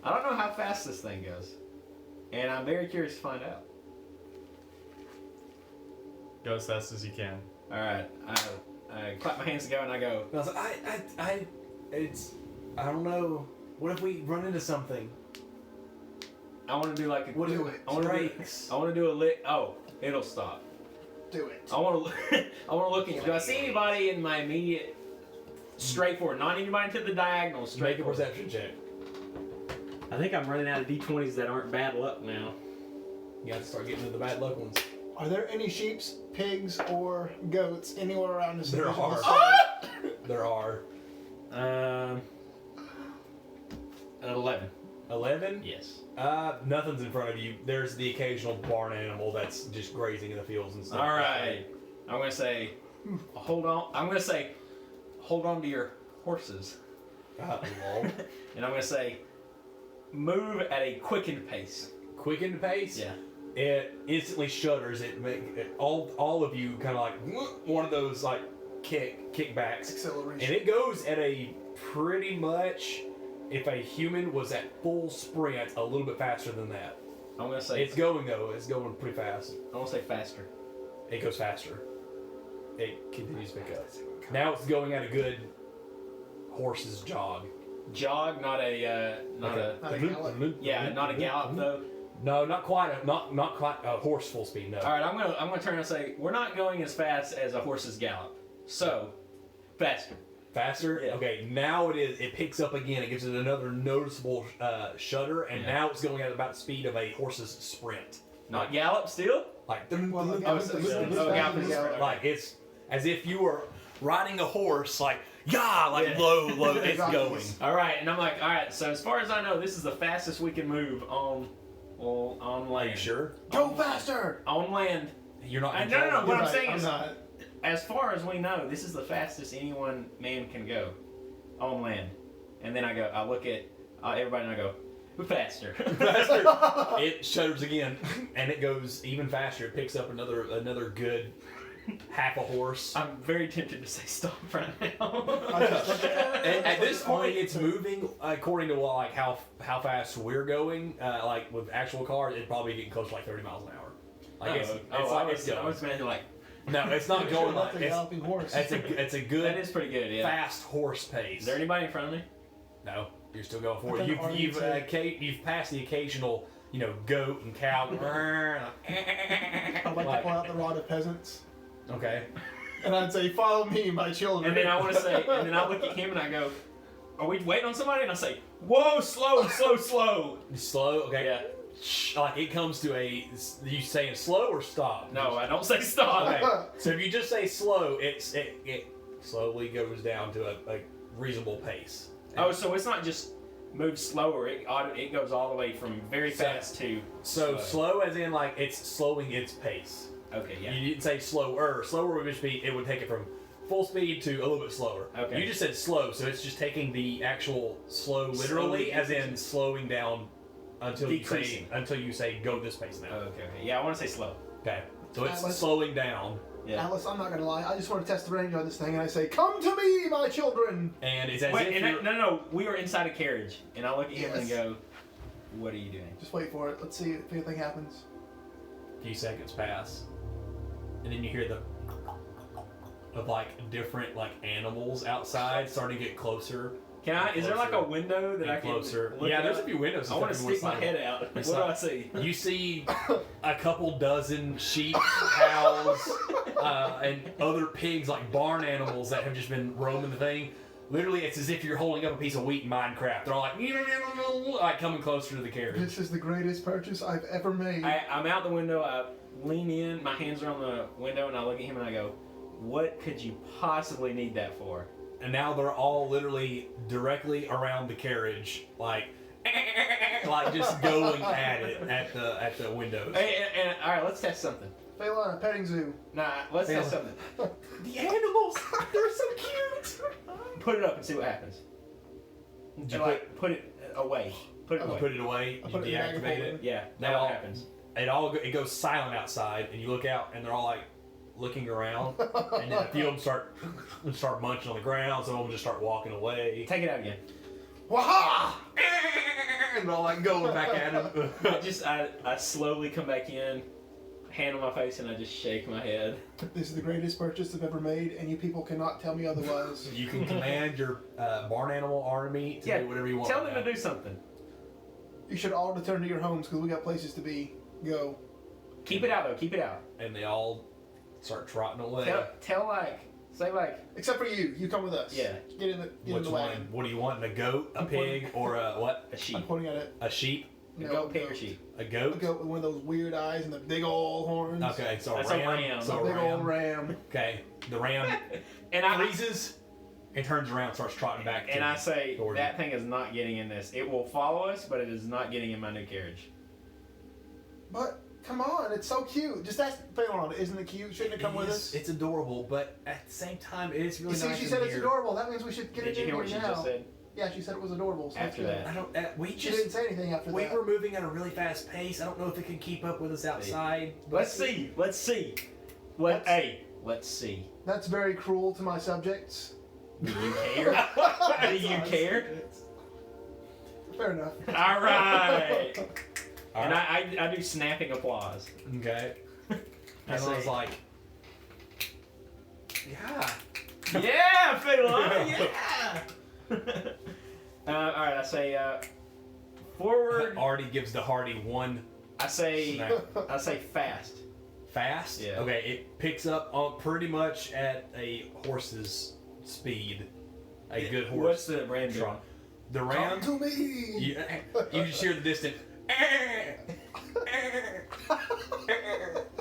I don't know how fast this thing goes, and I'm very curious to find out. Go as fast as you can. All right, I clap my hands together and I go. And I was like, I don't know. What if we run into something? I want to do like a. What if Do it it. I want to do. breaks? I want to do a lick. Oh, it'll stop. Do it. I want to. I want to look in. Do I see anybody in my immediate straight forward? Not anybody to the diagonal. Straight Make a forward. perception check. I think I'm running out of D20s that aren't bad luck now. You have to start getting to the bad luck ones. Are there any sheeps, pigs, or goats anywhere around this? There division? are. There are. 11. 11? Yes. Nothing's in front of you. There's the occasional barn animal that's just grazing in the fields and stuff. All right. I'm gonna say, hold on. I'm gonna say, hold on to your horses, Lol. and I'm gonna say, move at a quickened pace. Quickened pace? Yeah. It instantly shudders. All of you kind of like one of those like kickbacks, Acceleration. and it goes at a pretty much. If a human was at full sprint, a little bit faster than that. I'm gonna say. It's going though. It's going pretty fast. I want to say faster. It goes faster. It continues to pick up. Now it's going at a good horse's jog. Jog, not a. Not a gallop. Yeah, not a gallop though. No, not quite a horse full speed. No. All right, I'm gonna turn and say we're not going as fast as a horse's gallop. So, faster. Faster? Yeah. Okay, now it is. It picks up again. It gives it another noticeable shudder, and Yeah. now it's going at about the speed of a horse's sprint. Not gallop still. Like, Well, the Oh, gallop so- is- so- is oh, faster gallop than is- gallop. like it's as if you were riding a horse, like like Yeah. low, it's Exactly. going. All right, and I'm like, all right. So as far as I know, this is the fastest we can move on Are land. you sure? Go faster! On land. You're not. No. controlling What You're I'm right, saying is- not. As far as we know, this is the fastest any one man can go on land. And then I look at everybody and I go, who faster? Faster. It shudders again, and it goes even faster. It picks up another good half a horse. I'm very tempted to say stop right now. At this point, it's moving according to like how fast we're going. Like with actual cars, it'd probably be getting close to like 30 miles an hour. Like it's I going. was imagining like No, it's not going like That's a galloping horse. it's a that good is pretty good. Yeah. fast horse pace. Is there anybody in front of me? No, you're still going forward. I think Arty You've passed the occasional goat and cow. I'd like to pull out the Rod of Peasants. Okay. And I'd say, follow me, my children. And then I want to say, and then I look at him and I go, are we waiting on somebody? And I say, whoa, slow, slow, slow. Slow. Okay. Yeah. like it comes to a. You saying slow or stop? No, I don't say stop. Okay. So if you just say slow, it slowly goes down to a reasonable pace. Oh, so it's not just move slower. It goes all the way from very fast to slow as in like it's slowing its pace. Okay, yeah. You didn't say slower. Slower would just be it would take it from full speed to a little bit slower. Okay. You just said slow, so it's just taking the actual slow literally, as in slowing down until you say go this pace now. Okay. Yeah, I want to say slow. Okay. So it's Atlas. slowing down, Yeah. Alice, I'm not gonna lie. I just want to test the range on this thing, and I say, "Come to me, my children." and it's as Wait, if and you're, no. We were inside a carriage, and I look at him and Yes. go, "What are you doing?" Just wait for it. Let's see if anything happens. a few seconds pass, and then you hear the of like different like animals outside starting to get closer. Can I? Is there like a window that I can closer? look Yeah, at? there's a few windows. I want to stick my side. head out. What It's do not- I see? You see a couple dozen sheep, cows, and other pigs, like barn animals that have just been roaming the thing. Literally, it's as if you're holding up a piece of wheat in Minecraft. They're all like coming closer to the carriage. This is the greatest purchase I've ever made. I'm out the window. I lean in. My hands are on the window, and I look at him and I go, "What could you possibly need that for?" And now they're all literally directly around the carriage, like just going at it at the windows. Hey, and all right, let's test something. Phelan, petting zoo. Nah, let's test something. The animals, they're so cute. Put it up and see what happens. Did you And like put it away. Put it you away. put it away? I'll You put it in the bag of deactivate holding. it. Yeah, Now- now what happens? It goes silent outside, and you look out, and they're all like looking around, and then a few of them start munching on the ground. Some of them just start walking away. Take it out again. Waha! And they're all like going back at him. I slowly come back in, hand on my face, and I just shake my head. This is the greatest purchase I've ever made, and you people cannot tell me otherwise. You can command your barn animal army to do whatever you want. Tell with them that. to do something. You should all return to your homes because we got places to be. Go. Keep it out though. Keep it out. And they all start trotting away. Say like. Except for you. You come with us. Yeah. Get in Which the one? wagon. What do you want? A goat, a pig, or a what? A sheep. I'm pointing at it. A sheep? A goat, pig, or sheep. A A goat? goat with one of those weird eyes and the big old horns. Okay, so That's a a ram. ram. So A a big old ram. ram. Okay, the ram And I freezes and turns around, starts trotting back. and I say towards that you. thing is not getting in this. It will follow us, but it is not getting in my new carriage. But come on, it's so cute. Just ask Phelan, isn't it cute? Shouldn't it come with us? It's adorable, but at the same time, it is really You see, nice. she in said it's here. adorable. That means we should get Did it you in hear here what she now. just said? Yeah, she said it was adorable. So After that's good. that. I don't. We She didn't just. say anything after We that. were moving at a really fast pace. I don't know if it can keep up with us outside. Let's see. Let's see. Let's see. That's very cruel to my subjects. Do you care? Do you care? Fair enough. All right. All And right. I do snapping applause. Okay. I And I was say- like, yeah. Yeah, Phelan. Yeah. All right. I say forward. Arty gives the Hardy one I say snap. fast. Fast? Yeah. Okay, it picks up on pretty much at a horse's speed. A good horse. What's the ram doing? trot. The ram, Come to me. you just hear the distant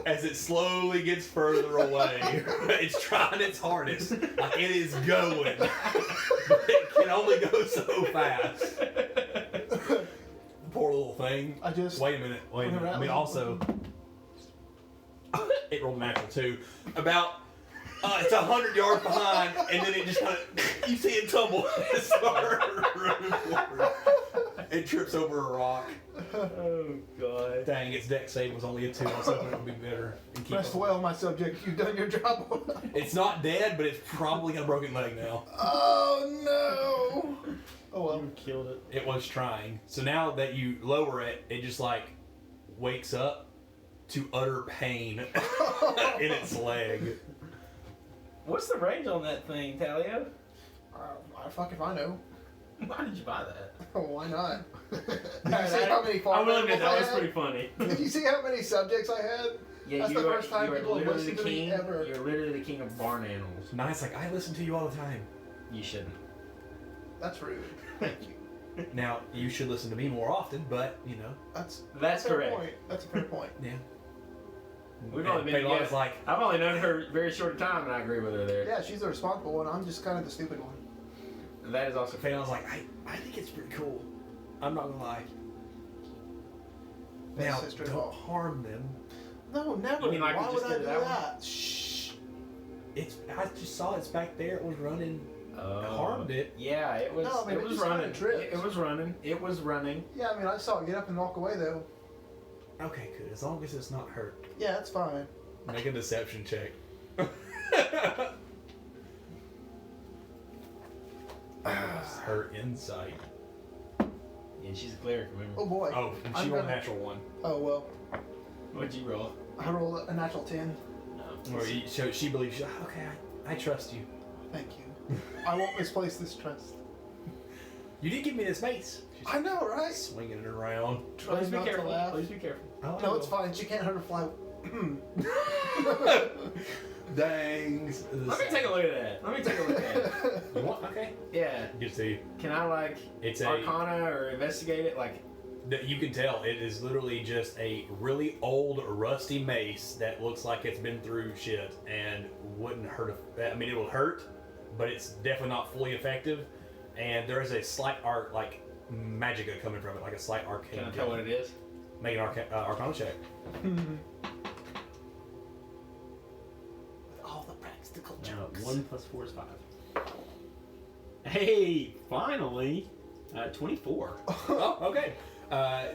as it slowly gets further away. It's trying its hardest. Like it is going. But it can only go so fast. Poor little thing. I just. Wait a minute. I mean, also, it rolled a natural 2. About, it's 100 yards behind, and then it just kind of, you see it tumble and start running forward. It trips over a rock. Oh God. Dang, its deck save was only a 2. I was hoping it would be better. And keep Rest up. well, my subject. You've done your job. It's not dead, but it's probably got a broken leg now. Oh no. Oh well. You killed it. It was trying. So now that you lower it, it just like wakes up to utter pain in its leg. What's the range on that thing, Talio? Fuck if I know. Why did you buy that? Why not? Did you see how many farm I will admit animals I that was had? pretty funny. Did you see how many subjects I had? Yeah, That's you the are, first time you are people have literally listened the to me king. ever. You're literally the king of barn animals. Nice, like I listen to you all the time. You shouldn't. That's rude. Thank you. Now, you should listen to me more often, but, you know. That's a fair correct. point. That's a fair point. Yeah. We've only been Phelan's together. like, I've only known her a very short time, and I agree with her there. Yeah, she's the responsible one. I'm just kind of the stupid one. That is also Phelan's like, I think it's pretty cool. I'm not gonna lie. Best Now, sister of don't all. harm them. No, never. You mean like we Why just would I did do that one? that? Shh. I just saw it's back there. It was running. Harmed it. Yeah, it was. No, I mean, it it was just kinda running. tripped. It was running. It was running. Yeah, I mean, I saw it get up and walk away though. Okay, good. As long as it's not hurt. Yeah, that's fine. Make a deception check. Her insight. And she's a cleric, remember? Oh boy. Oh, and she I'm rolled a gonna- natural one. Oh well. What'd you roll? I rolled a natural 10. No. So she believes, okay, I trust you. Thank you. I won't misplace this trust. You did give me this mace. She's I know, right? swinging it around. Trying Please be not to careful. laugh. Please be careful. No, it's fine. She can't hurt a fly. Dang. Let me take a look at that. Let me take a look at it. You want? Okay. Yeah. You can see. Can I like It's Arcana or investigate it? Like, you can tell it is literally just a really old, rusty mace that looks like it's been through shit and wouldn't hurt. I mean, it will hurt, but it's definitely not fully effective. And there is a slight magicka coming from it, like a slight arcane. can I tell what it is? Make an Arcana check. All the practical No, jokes. 1 + 4 is 5. Hey, finally, 24. Oh, okay.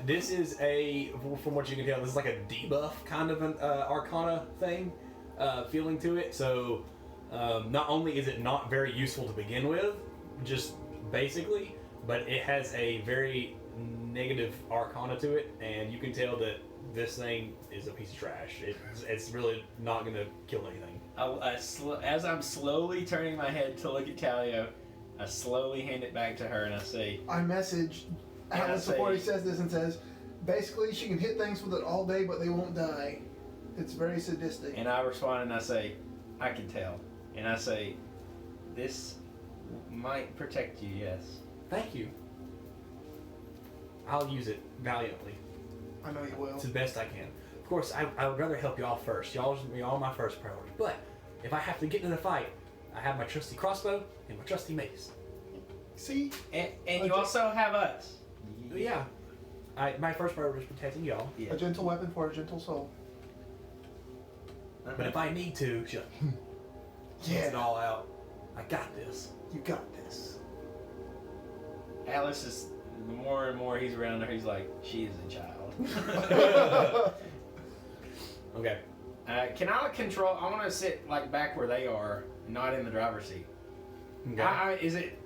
This is from what you can tell, this is like a debuff kind of an Arcana thing, feeling to it. So, not only is it not very useful to begin with, just basically, but it has a very negative Arcana to it, and you can tell that this thing is a piece of trash. It's really not going to kill anything. As I'm slowly turning my head to look at Talio, I slowly hand it back to her and I say, I message And I Alice say- before he says this and says, basically, she can hit things with it all day, but they won't die. It's very sadistic. and I respond and I say, I can tell. And I say, this might protect you, yes. Thank you. I'll use it valiantly. I know you will. It's the best I can. Of course, I would rather help y'all first. Y'all are my first priority. But if I have to get into the fight, I have my trusty crossbow and my trusty mace. See? And you also have us. Yeah. My first priority is protecting y'all. Yeah. A gentle weapon for a gentle soul. But if I need to, just it all out. I got this. You got this. Alice is, the more and more he's around her, he's like, she is a child. Okay. Can I control, I want to sit like back where they are, not in the driver's seat. Okay. Is it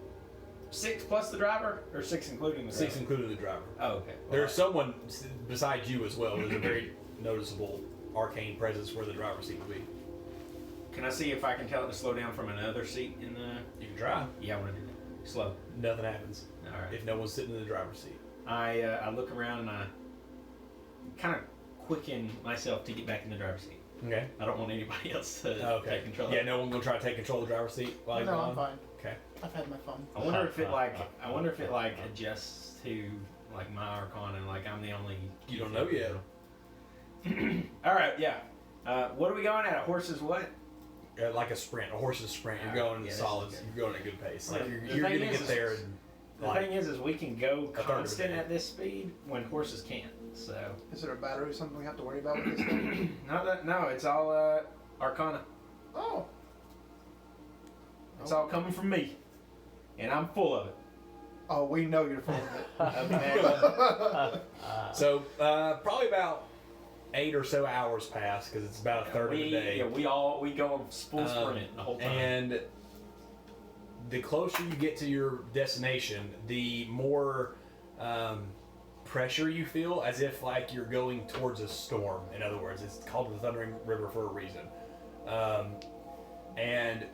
6 plus the driver, or 6 including the driver? 6 including the driver. Oh, okay. There's someone besides you as well. There's a very noticeable arcane presence where the driver's seat would be. Can I see if I can tell it to slow down from another seat in the... You can try. Yeah, I want to do that. Slow. Nothing happens Alright. if no one's sitting in the driver's seat. I look around and I kind of quicken myself to get back in the driver's seat. Okay. I don't want anybody else to take control. Yeah, no one gonna try to take control of the driver's seat while he's No, gone? I'm fine. Okay. I've had my fun. I wonder if it adjusts to like my Arcana and like I'm the only. You don't know yet. All right, yeah. What are we going at? A horse's what? Like a sprint, a horse's sprint. You're Alright, going in yeah, solids. this is You're going at a good pace. Like The you're thing gonna is- get there. And, The like, thing is we can go a third of a constant day. at this speed when horses can't. So Is there a battery or something we have to worry about with this thing? no, it's all Arcana. Oh. It's all coming from me, and I'm full of it. Oh, we know you're full of it. Okay. so probably about 8 or so hours pass because it's about a third of the day. Yeah, we go full sprint the whole time. And the closer you get to your destination, the more pressure you feel, as if like you're going towards a storm. In other words, it's called the Thundering River for a reason. And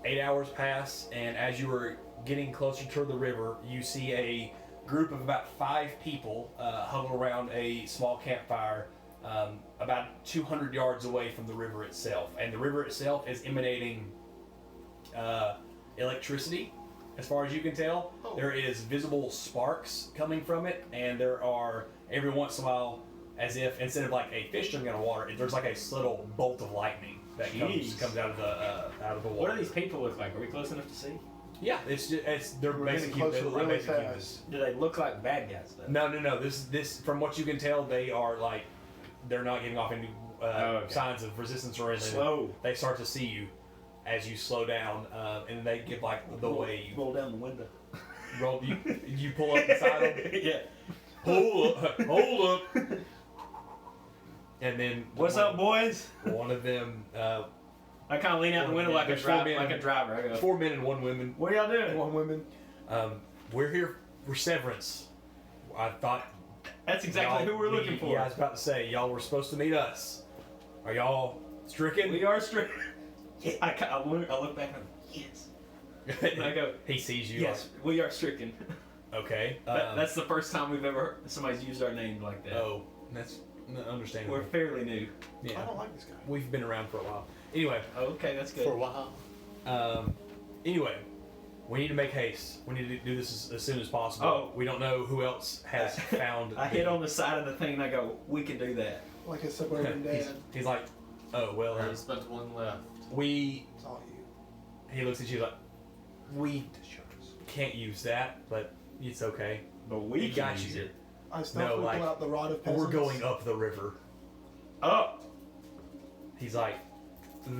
8 hours pass, and as you are getting closer to the river, you see a group of about 5 people huddled around a small campfire about 200 yards away from the river itself. And the river itself is emanating electricity as far as you can tell. Oh. There is visible sparks coming from it, and there are every once in a while, as if instead of like a fish jumping out of water, there's like a little bolt of lightning that comes out of the water. What do these people look like? Are we close enough to see? Yeah, they're We're basic getting humans. closer They're really basic fast. humans. Do they look like bad guys though? No. This from what you can tell, they are like they're not giving off any okay. signs of resistance or anything. Slow. They start to see you as you slow down, and they give like the way you roll down the window. roll. You pull up beside them. Yeah. Hold up. And then What's up, boys? One of them, I kind of lean out the window like a There's 4 men. like a driver. I go, 4 men and 1 woman. "What are y'all doing?" One woman. We're here for severance. I thought That's exactly who we're looking for. Yeah, I was about to say y'all were supposed to meet us. Are y'all stricken? We are straight. Yeah, I look back and I'm, yes. And I go, He sees you. yes, we are stricken. Okay. That's the first time we've ever somebody's used our name like that. Oh, that's understandable. We're fairly new. I Yeah, don't like this guy. we've been around for a while. Anyway, Okay, that's good. For a while. anyway, we need to make haste. We need to do this as soon as possible. Oh. We don't know who else has found. I hit on the side of the thing and I go, we can do that. Like a suburban he's, dad. he's like, oh well. Already spent one left. We. It's all you. He looks at you like, we can't use that, but it's okay. But we We can got use you. it. I stealthily like, pull out the Rod of Peasants. We're going up the river. Up! He's like,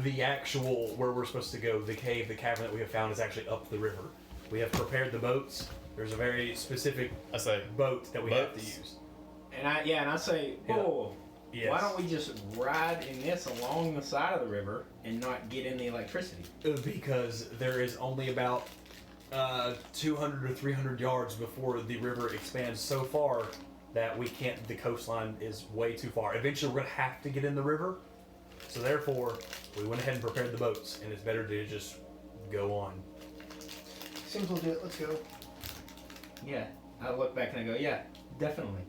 the actual where we're supposed to go, the cave, the cavern that we have found is actually up the river. We have prepared the boats. There's a very specific I say, boat that we have to Boats? use. And I say, Yeah. oh, Yes. why don't we just ride in this along the side of the river and not get in the electricity? Because there is only about 200 or 300 yards before the river expands so far that we can't. The coastline is way too far. Eventually, we're gonna have to get in the river. So therefore, we went ahead and prepared the boats, and it's better to just go on. Seems legit. Let's go. Yeah. I look back and I go, yeah, definitely.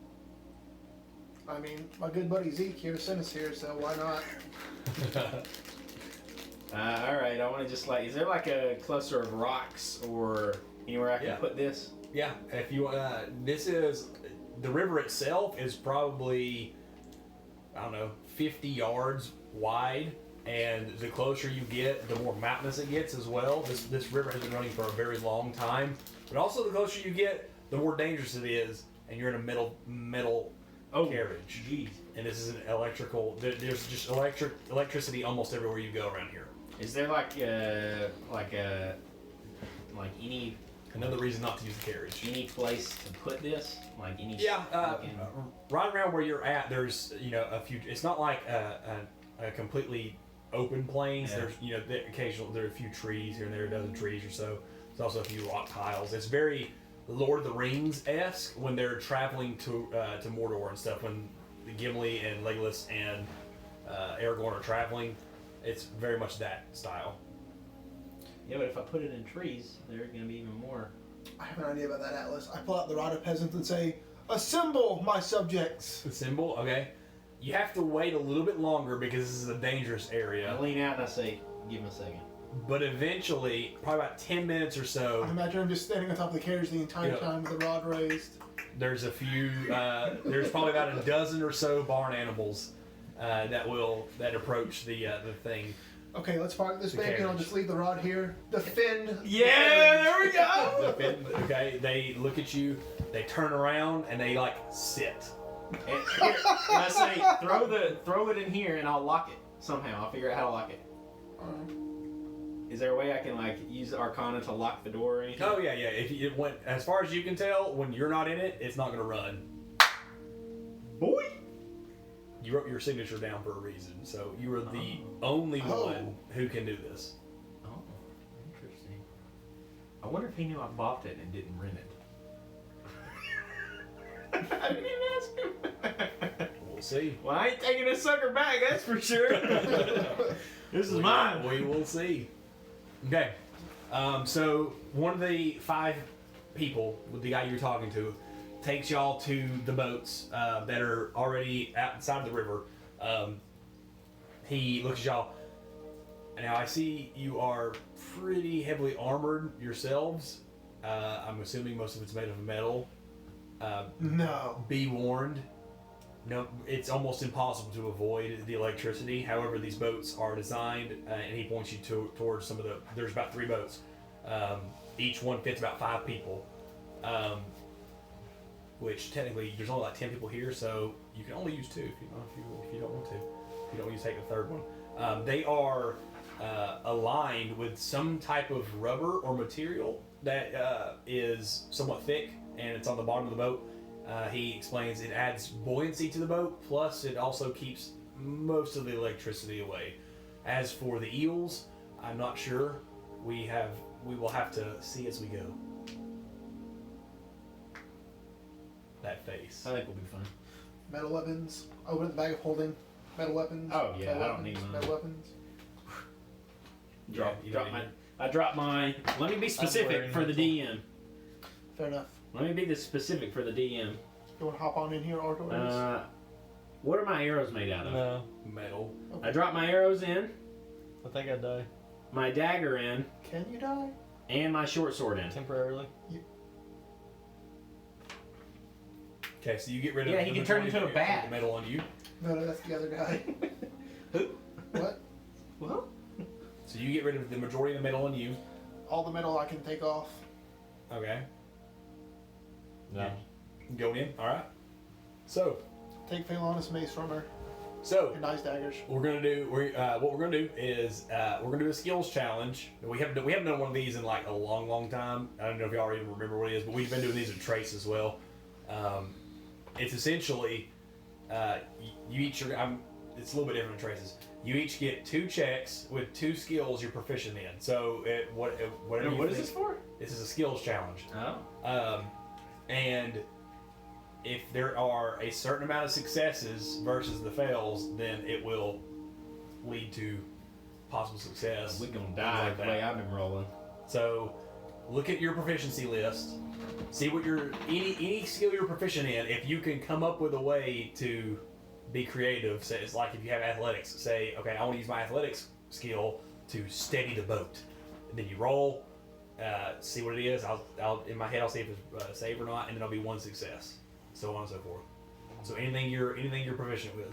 I mean, my good buddy Zeke here sent us here, so why not? Alright, I want to just like, is there like a cluster of rocks or anywhere I can Yeah. put this? Yeah, if you this is the river itself is probably, I don't know, 50 yards wide, and the closer you get, the more mountainous it gets as well. This river has been running for a very long time, but also the closer you get, the more dangerous it is, and you're in a metal carriage. Jeez. And this is an electrical. There's just electricity almost everywhere you go around here. Is there like any Another reason not to use the carriage. place to put this? Like any? Yeah, fucking- right around where you're at, there's a few. It's not like a completely open plains. Yeah. There's there are a few trees here and there, a dozen trees or so. There's also a few rock piles. It's very Lord of the Rings-esque when they're traveling to Mordor and stuff. When Gimli and Legolas and Aragorn are traveling, it's very much that style. Yeah, but if I put it in trees, they're gonna be even more. I have an idea about that, Atlas. I pull out the Rod of Peasants and say, "Assemble, my subjects." The symbol, okay. You have to wait a little bit longer because this is a dangerous area. I lean out and I say, give him a second. But eventually, probably about 10 minutes or so, I imagine I'm just standing on top of the carriage the entire Yeah. time with the rod raised. there's a few, there's probably about a dozen or so barn animals that approach the thing. Okay, let's park this The baby and I'll carriage. just leave the rod here. Defend. the Yeah, carriage. there we go. Okay, they look at you, they turn around, and they like sit. And, here, and I say, throw it in here and I'll lock it somehow. I'll figure out how to lock it. Is there a way I can like use Arcana to lock the door or anything? Oh yeah. If it went as far as you can tell, when you're not in it, it's not gonna run. Boy. You wrote your signature down for a reason, so you are the only one who can do this. Oh, interesting. I wonder if he knew I bought it and didn't rent it. I didn't even ask him. We'll see. Well, I ain't taking this sucker back, that's for sure. This is mine. We will see. Okay. So one of the 5 people, with the guy you're talking to, takes y'all to the boats that are already outside the river. He looks at y'all. Now I see you are pretty heavily armored yourselves. I'm assuming most of it's made of metal. No. Be warned. No, it's almost impossible to avoid the electricity. However, these boats are designed, and he points you towards some of the. There's about 3 boats. Each one fits about 5 people. Which technically there's only like 10 people here, so you can only use 2 if you don't want to. If you don't want to take the 3rd one. They are aligned with some type of rubber or material that is somewhat thick, and it's on the bottom of the boat. He explains it adds buoyancy to the boat, plus it also keeps most of the electricity away. As for the eels, I'm not sure. We will have to see as we go. That face. I think we'll be fine. Metal weapons. Open the bag of holding. Metal weapons. Oh, yeah, metal I don't weapons, need mine. metal weapons. I dropped my. Let me be specific for the DM. Fair enough. Let me be the specific for the DM. You want to hop on in here, Arto? What are my arrows made out of? No, Metal. Okay. I dropped my arrows in, I think I die my dagger in, Can you die? and my short sword in. temporarily. Okay, so you get rid of. Yeah, he the can turn majority into a of bat. the metal on you. No, that's the other guy. Who? What? Well, So you get rid of the majority of the metal on you. All the metal I can take off. Okay. No. Go in. All right. So Take Phalanus mace from her. So And nice daggers. what we're gonna do is we're gonna do a skills challenge. We haven't done one of these in like a long time. I don't know if y'all already remember what it is, but we've been doing these at Trace as well. It's essentially you each are. It's a little bit different than Trace's. You each get 2 checks with 2 skills you're proficient in. So whatever. what is this for? This is a skills challenge. Oh. And if there are a certain amount of successes versus the fails, then it will lead to possible success. We're gonna things die like the that. way I've been rolling. So look at your proficiency list. See what any skill you're proficient in. If you can come up with a way to be creative, say it's like if you have athletics, say, okay, I want to use my athletics skill to steady the boat. And then you roll, see what it is. I'll in my head I'll see if it's a save or not, and then it'll be 1 success, so on and so forth. So anything you're proficient with.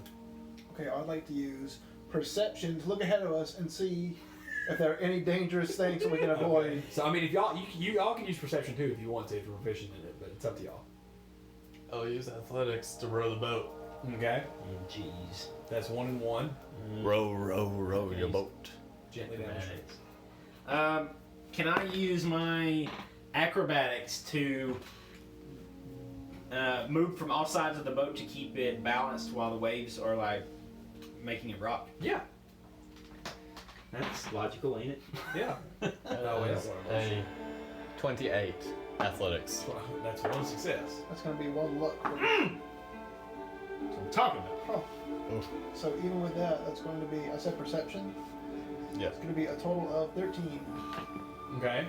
Okay, I'd like to use perception to look ahead of us and see if there are any dangerous things that we can avoid. Okay. So I mean, if y'all can use perception too if you want to, if you're proficient in it, but it's up to y'all. I'll use athletics to row the boat. Okay, Jeez. that's 1 and 1. Row your boat. Gently down the street. Can I use my acrobatics to move from all sides of the boat to keep it balanced while the waves are like making it rock? Yeah. That's logical, ain't it? Yeah. That wait, was I wanna a 28 athletics. That's 1 success. That's going to be 1 luck. That's what I'm talking about. Oh. So even with that, that's going to be, I said perception. Yeah. It's going to be a total of 13. Okay.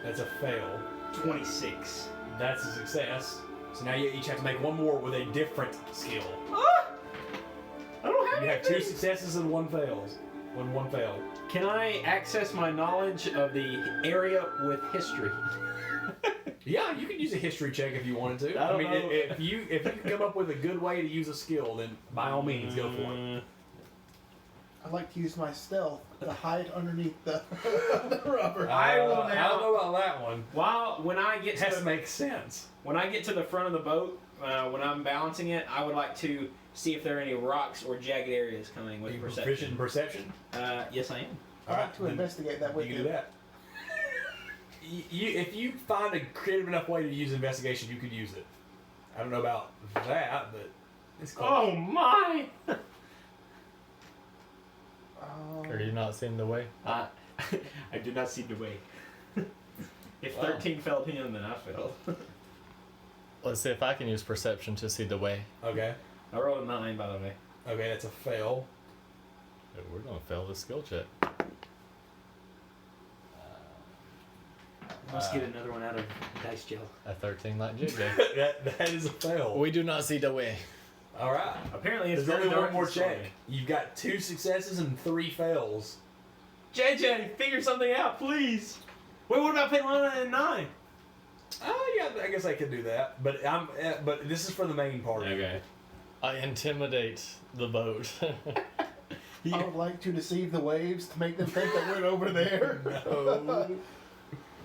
That's a fail. 26. That's a success. So now you each have to make 1 more with a different skill. I don't have You have anything. 2 successes and 1 fails. One failed. Can I access my knowledge of the area with history? Yeah, you can use a history check if you wanted to. I don't mean, know. if you can come up with a good way to use a skill, then by all means go for it. I'd like to use my stealth to hide underneath the, the rubber. I will I now- don't know about that one. When I get It to has the to make sense. When I get to the front of the boat, when I'm balancing it, I would like to see if there are any rocks or jagged areas coming Are with you proficient in perception. perception? Yes, I am. I'd like to investigate that with You can do that. If you find a creative enough way to use investigation, you could use it. I don't know about that, but it's close. Oh my! Are you not seeing the way? I do not see the way. If 13 failed him, then I failed. Let's see if I can use perception to see the way. Okay. I rolled a 9, by the way. Okay, that's a fail. We're gonna fail the skill check. Let's get another one out of dice gel. A 13 like JJ. that is a fail. We do not see the way. All right. Apparently, it's There's very only dark one more and stormy. check. You've got 2 successes and 3 fails. JJ, figure something out, please. Wait, what about Pelana and 9? Yeah, I guess I could do that. But but this is for the main party. Okay. I intimidate the boat. I would like to deceive the waves to make them think that we're over there. No.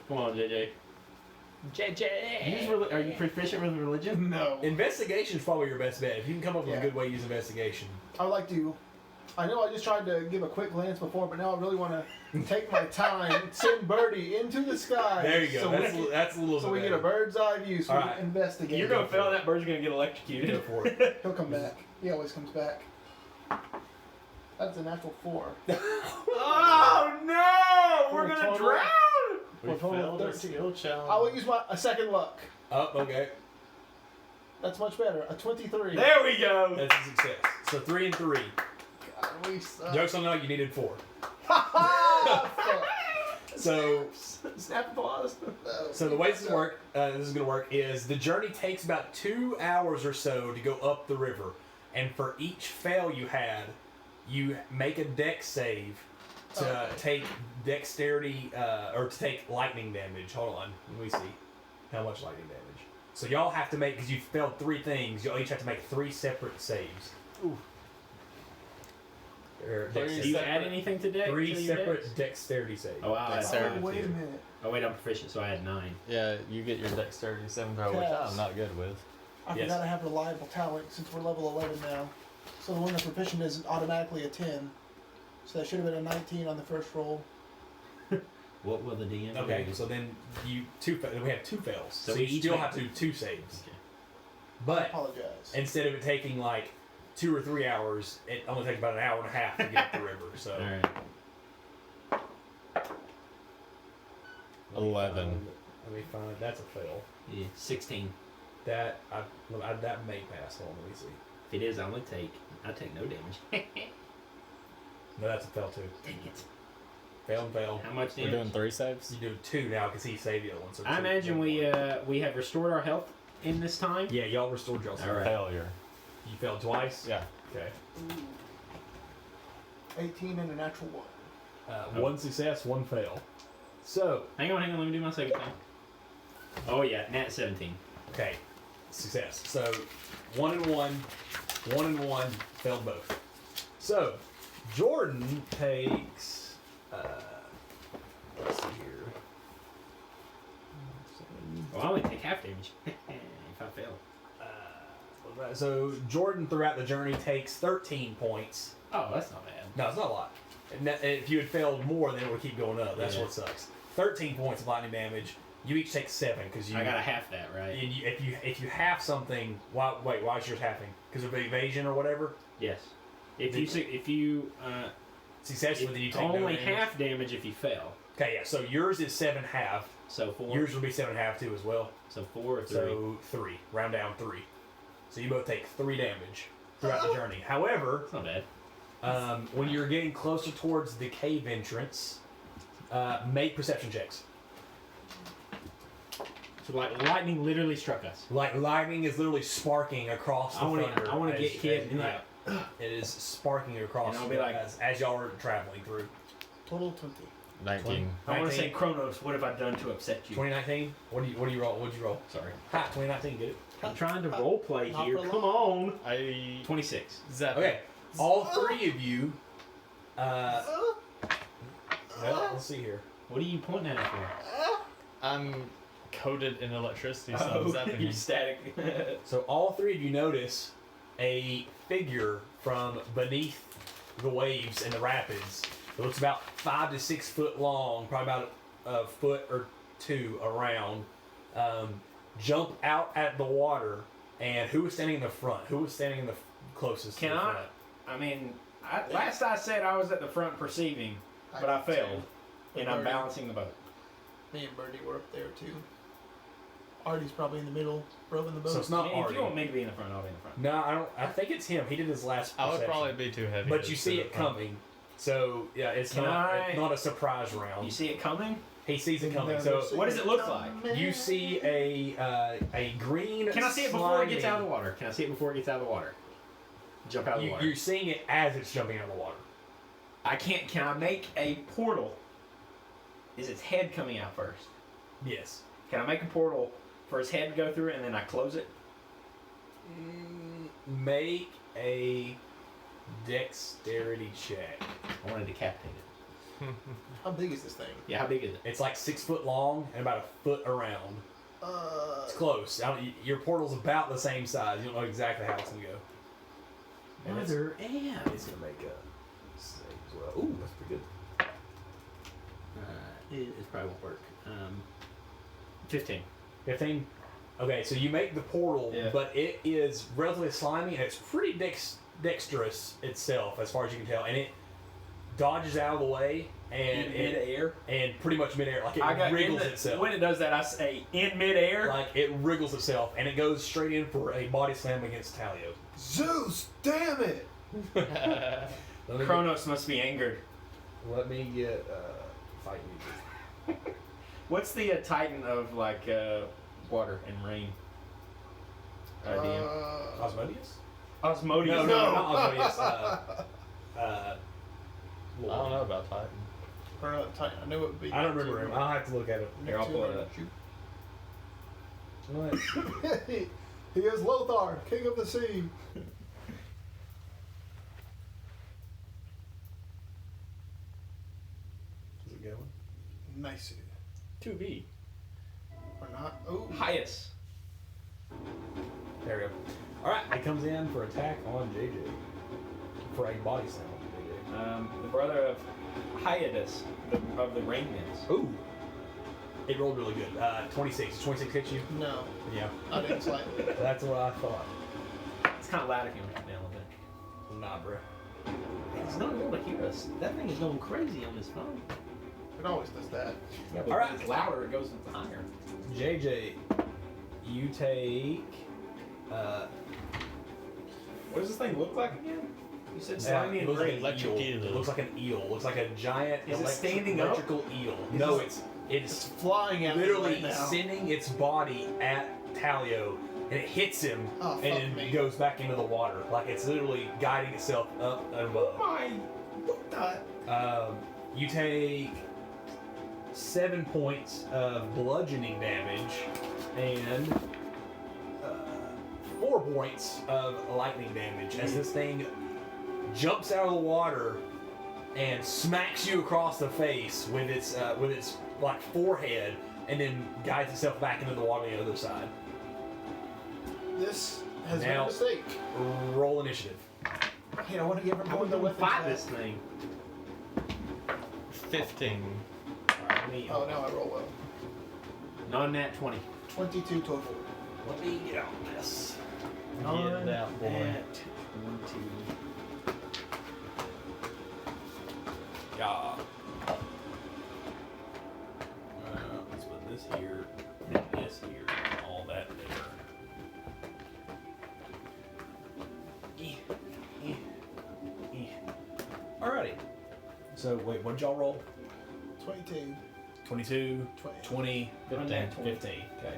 Come on, JJ. JJ. Are you proficient with religion? No. Investigation is probably your best bet. If you can come up with Yeah. a good way to use investigation. I would like to. I know I just tried to give a quick glance before, but now I really want to take my time, send Birdie into the sky. There you go. So That's a little so bit we get a better. bird's eye view, so All we right. can investigate. You're gonna fail, and that bird's gonna get electrocuted. Go for it. He'll come back. He always comes back. That's a natural 4. Oh no! We're For a gonna total- drown. We Well, total failed a 13. skill challenge. I will use a second luck. Oh, okay. That's much better. A 23. There we go. That's a success. So 3 and 3. God, we suck. Jokes on you, you needed 4. Fuck. So Snap applause. So the way this is going to work is the journey takes about 2 hours or so to go up the river, and for each fail you had, you make a dex save to take dexterity or to take lightning damage. Hold on, let me see how much lightning damage. So y'all have to make, because you failed 3 things, y'all each have to make 3 separate saves. Ooh. Or Do dex Do you saves. add anything to dex? 3 to your separate dex? dexterity saves. Oh, wow. Oh, Dexterity. wait a minute. Oh, wait, I'm proficient, so I had 9. Yeah, you get your dexterity 7 throw, which Yes. I'm not good with. I Yes. forgot I have reliable talent since we're level 11 now. So the one that's proficient is automatically a 10. So that should have been a 19 on the first roll. What will the DM do? Okay, so then we have 2 fails. So, we you each still make- have to do 2 saves. Okay. I But apologize. instead of it taking like 2 or 3 hours, it only takes about an hour and a half to get up the river. So Alright. 11. Let me find. That's a fail. Yeah, 16. That that may pass. Hold on, let me see. If it is, I take no damage. No, that's a fail too. Dang it. Fail and fail. How much We're damage? doing 3 saves? You do 2 now because he saved the other one. So I 2. imagine we have restored our health in this time. Yeah, y'all restored y'all. All right. Failure. You failed twice. Yeah. Okay. 18 and a natural 1. 1 success, 1 fail. So Hang on, let me do my second thing. Oh yeah, nat 17. okay, success. So 1 and 1, 1 and 1, failed both. So Jordan takes. Let's see here. Well, I only take half damage if I fail. So Jordan throughout the journey takes 13 points. Oh, that's not bad. No, it's not a lot. And if you had failed more, then it would keep going up. That's Yeah. what sucks. 13 points of lightning damage. You each take 7 because you. I got a half that, right? And if you have something, why is yours halving? Because of evasion or whatever. Yes. If you Successfully, then you it's take no only damage. half damage if you fail. Okay, yeah. So yours is 7 half. So 4. Yours will be 7 half too as well. So 4 or 3. So 3. Round down 3. So you both take 3 damage throughout the journey. However, That's not bad. when you're getting closer towards the cave entrance, make perception checks. So like lightning literally struck us. Like lightning is literally sparking across the thunder. I want to as- get hit as- and like. It is sparking across And I'll be like- as y'all are traveling through. Total 20. 19. I want to say 19. Chronos. What have I done to upset you? 2019? What do you roll? What'd you roll? Sorry. Ha, 2019, get it? I'm trying to role play Not here. for Come long. on. I 26. zap Okay. All 3 of you well, let's see here. What are you pointing at it for? I'm coated in electricity, so I'm zapping you him. static. So all 3 of you notice a figure from beneath the waves in the rapids. It looks about 5 to 6 foot long, probably about a foot or 2 around. Jump out at the water, and who was standing in the front? Who was standing in the closest Can to the I? front? I mean, last I said I was at the front perceiving, but I failed, and I'm balancing the boat. Me and Birdie were up there too. Arty's probably in the middle, rowing the boat. So it's not If Arty. you want me to be in the front, I'll be in the front. No, I don't. I think it's him. He did his last. I would perception. probably be too heavy. But to you sit see up it front. coming, so yeah, it's Can it's not a surprise You round. see it coming? He sees it coming. Never So seen what does it look come, like? man. you see a green. Can I see it before it gets out of the slimy- water? Can I see it before it gets out of the water? Jump out of the water. You're seeing it as it's jumping out of the water. I can't. Can I make a portal? Is its head coming out first? Yes. Can I make a portal for his head to go through it and then I close it? Make a dexterity check. I want to decapitate it. How big is this thing? Yeah, how big is it? It's like 6 foot long and about a foot around. It's close. Your portal's about the same size. You don't know exactly how it's gonna go. And it's gonna make a save as well. Ooh, that's pretty good. It probably won't work. 15. 15. Okay, so you make the portal, Yeah. but it is relatively slimy and it's pretty dexterous itself, as far as you can tell, and it dodges out of the way and Mid-air? and pretty much midair, like it wriggles itself. When it does that, I say in midair. Like it wriggles itself, and it goes straight in for a body slam against Talio. Zeus, damn it! Kronos must be angered. Let me get fight music. What's the Titan of like water and rain? DM? Osmodeus? Osmodeus. No, not Osmodeus. I don't know about Titan. Or not Titan. I knew it would be. I don't remember him. I'll have to look at it. Here, I'll pull it up. What? He is Lothar, king of the sea. Is it going? Nice. 2B. Or not. Oh. Highest. There we go. Alright, it comes in for attack on JJ. For a body slam on JJ. The brother of Hyades, of the Rainmans. Ooh. It rolled really good. 26. Does 26 hit you? No, Yeah. I didn't slightly. That's what I thought. It's kind of loud if you want to come down a little bit. Nah, bro. He's not able to hear us. That thing is going crazy on his phone. It always does that. Yeah, but Alright. when it's louder, it goes higher. JJ, you take. What does this thing look like again? You said It slimy and looks like green. an eel. It looks like an eel. It looks like a giant Is it standing up? electrical eel. Is No, it- it's Flying at me literally right now. sending its body at Talio, and it hits him, Oh, and fuck then me. goes back into the water. Like it's literally guiding itself up and above. My, what the? You take 7 points of bludgeoning damage and 4 points of lightning damage as this thing jumps out of the water and smacks you across the face with its like forehead, and then guides itself back into the water on the other side. This has been Now- a mistake. Roll initiative. Hey, I want to give How everyone would the we weapons fight back. this thing? 15. Alright, let me Oh, now I roll well. Non-nat 20. 22 total. let me get out this. Get it out, boy. Nat 20. Yeah. Let's put this here, and this here, and all that there. Alrighty. So wait, what did y'all roll? 22. 22, 20, 15. 15. Okay.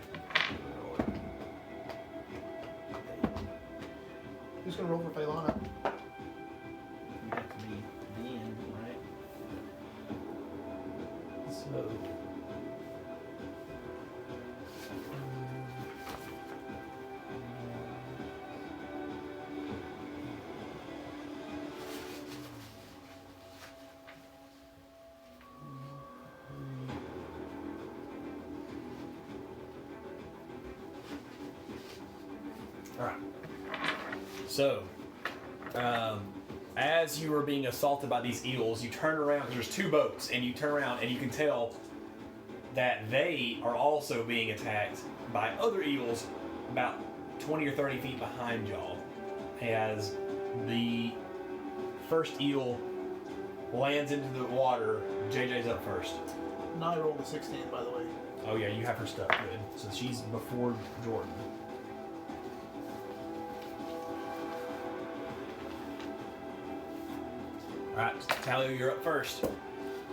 Who's going to roll for Phelana? You have to be the end, right? So. Alright. So, as you are being assaulted by these eels, you turn around, there's 2 boats, and you turn around and you can tell that they are also being attacked by other eels about 20 or 30 feet behind y'all. As the first eel lands into the water, JJ's up first. Now I rolled a 16, by the way. Oh yeah, you have her stuff, good. So she's before Jordan. Alright, Talio, you're up first.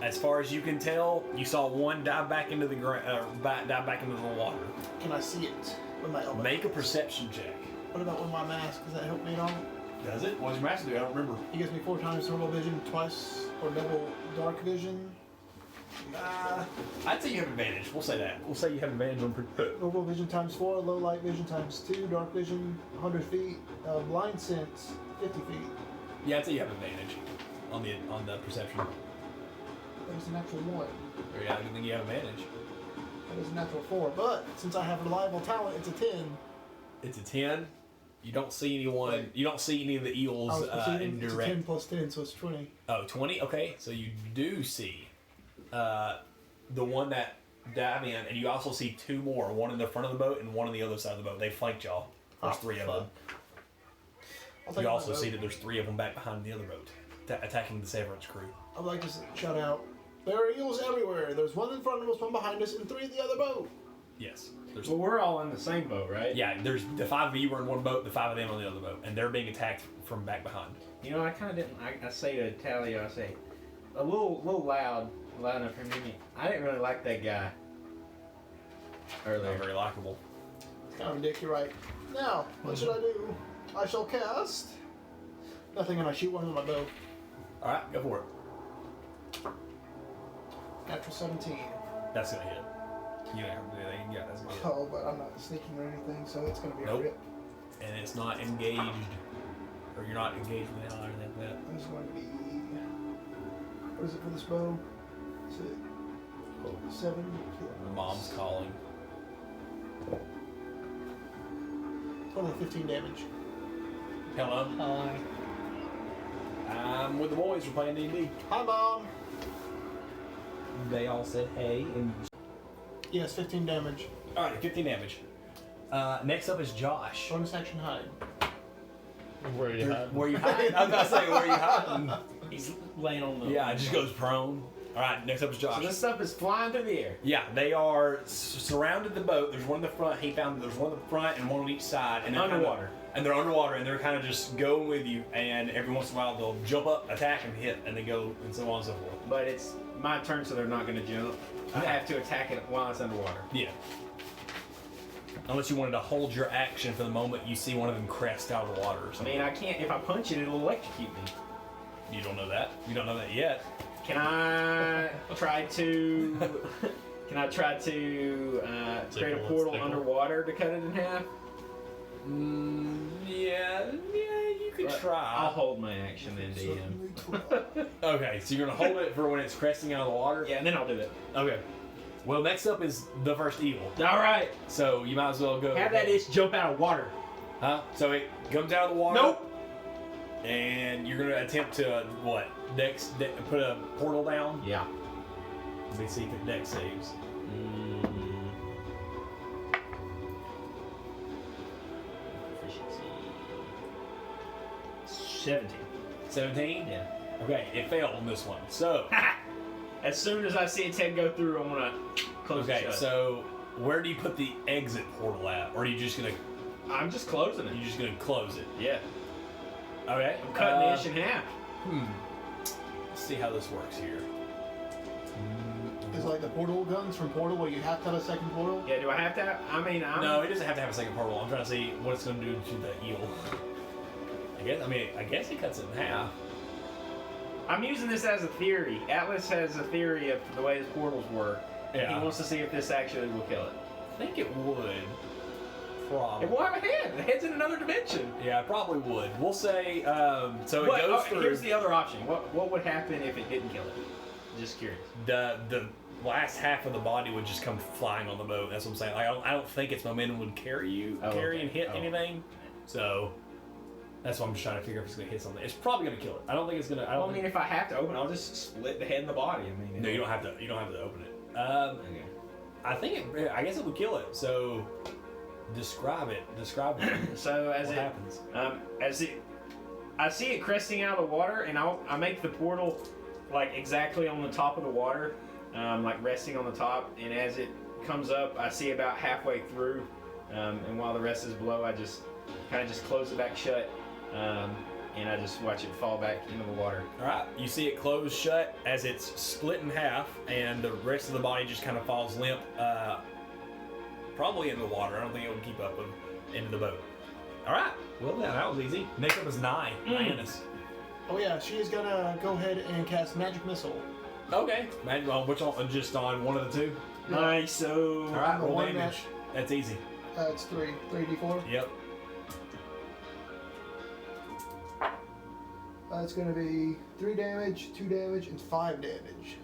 As far as you can tell, you saw one dive back into the dive back into the water. Can I see it with my helmet? Make a perception check. What about with my mask? Does that help me at all? Does it? What does your master do? I don't remember. He gives me 4 times normal vision, twice or double dark vision. I'd say you have advantage. We'll say that. We'll say you have advantage on. Normal vision times 4, low light vision times 2, dark vision 100 feet, blind sense 50 feet. Yeah, I'd say you have advantage on the perception. That is a natural 1. Yeah, I think you have advantage. That is a natural 4. But since I have reliable talent, it's a 10. It's a 10. You don't see anyone. You don't see any of the eels I was proceeding, in it's a direct. 10 plus 10, so it's 20. Oh, 20? Okay, so you do see the one that dive in, and you also see 2 more, one in the front of the boat and one on the other side of the boat. They flanked y'all. There's 3 of them. I'll take You my also boat. see that there's 3 of them back behind the other boat, attacking the Severance crew. I'd like to shout out, there are eels everywhere. There's one in front of us, one behind us, and 3 in the other boat. Yes. There's, Well, we're all in the same boat, right? yeah, there's the 5 of you were in one boat, the 5 of them on the other boat, and they're being attacked from back behind. You know, I kind of didn't. I say to Talio, I say, a little loud enough for me. I didn't really like that guy They're earlier. very likable. It's kind of ridiculous, you're right. Now, what should I do? I shall cast nothing, and I shoot one with my bow. All right, go for it. Natural 17. That's gonna hit. You don't have to do anything. Yeah, that's gonna hit. Oh, but I'm not sneaking or anything, so it's going to be Nope. a rip. And it's not engaged, or you're not engaged with it or anything like that. It's going to be. What is it for this bow? Is it 7? Mom's calling. 15 damage. Hello. Hi. I'm with the boys. We're playing D&D. Hi, Mom! They all said hey. And Yes, 15 damage. all right, 15 damage. Next up is Josh. Bonus action hide. Where you at? Where you hiding? I was about to say, where you hiding? He's laying on the. Yeah, it just goes prone. All right, next up is Josh. So this stuff is flying through the air. Yeah, they are surrounded the boat. There's one in the front. He found there's one in the front and one on each side. And they're Underwater. And they're underwater, and they're kind of just going with you. And every once in a while, they'll jump up, attack, and hit, and then go, and so on and so forth. But it's my turn, so they're not going to jump. I have to attack it while it's underwater. Yeah. Unless you wanted to hold your action for the moment you see one of them crest out of the water or I something. mean, I can't. If I punch it, it'll electrocute me. You don't know that. You don't know that yet. Can I try to? Can I try to create a Tickle, portal tickle. underwater to cut it in half? Yeah, you could But try. I'll hold my action then, DM. Okay, so you're gonna hold it for when it's cresting out of the water. Yeah, and then I'll do it. Okay. Well, next up is the first evil. All right. So you might as well go. Have that itch jump out of water. Huh? So it comes out of the water. Nope. And you're gonna attempt to what? Put a portal down. Yeah. Let me see if it Dex saves. Efficiency. 17. 17. Yeah. Okay, it failed on this one. So. As soon as I see its head go through, I'm gonna close it Okay, shut. so where do you put the exit portal at, or are you just gonna I'm just closing it. close it? Yeah. Okay. I'm cutting the itch in half. Let's see how this works here. It's like the portal guns from Portal where you have to have a second portal. Yeah, do I have to? I mean, No, it doesn't have to have a second portal. I'm trying to see what it's gonna do to the eel. I guess it cuts it in half. I'm using this as a theory. Atlas has a theory of the way his portals work. Yeah. He wants to see if this actually will kill it. I think it would. Probably. It will have a head. The head's in another dimension. Yeah, it probably would. We'll say, so it What- goes oh, through. Here's the other option. What would happen if it didn't kill it? Just curious. The last half of the body would just come flying on the boat. That's what I'm saying. Like, I don't think its momentum would carry okay. and hit Oh. anything. So that's why I'm just trying to figure if it's gonna hit something. It's probably gonna kill it. I don't think it's gonna. I Well, don't I mean, think, if I have to open, I'll just split the head and the body. I mean, no, you don't have to. You don't have to open it. Okay. I think it. I guess it would kill it. So describe it. Describe it. So What happens? I see it cresting out of the water, and I make the portal like exactly on the top of the water, like resting on the top. And as it comes up, I see about halfway through, and while the rest is below, I just kind of just close it back shut, and I just watch it fall back into the water. All right. You see it close shut as it's split in half, and the rest of the body just kind of falls limp, probably in the water. I don't think it would keep up with into the boat. All right. Well, then that was easy. Next up is Nyannis. Oh yeah, she is gonna go ahead and cast Magic Missile. Okay. Well, which one? Just on one of the two? Nice. So. All right, the roll one damage. That's easy. It's 3d4. Yep. It's going to be 3 damage, 2 damage, and 5 damage.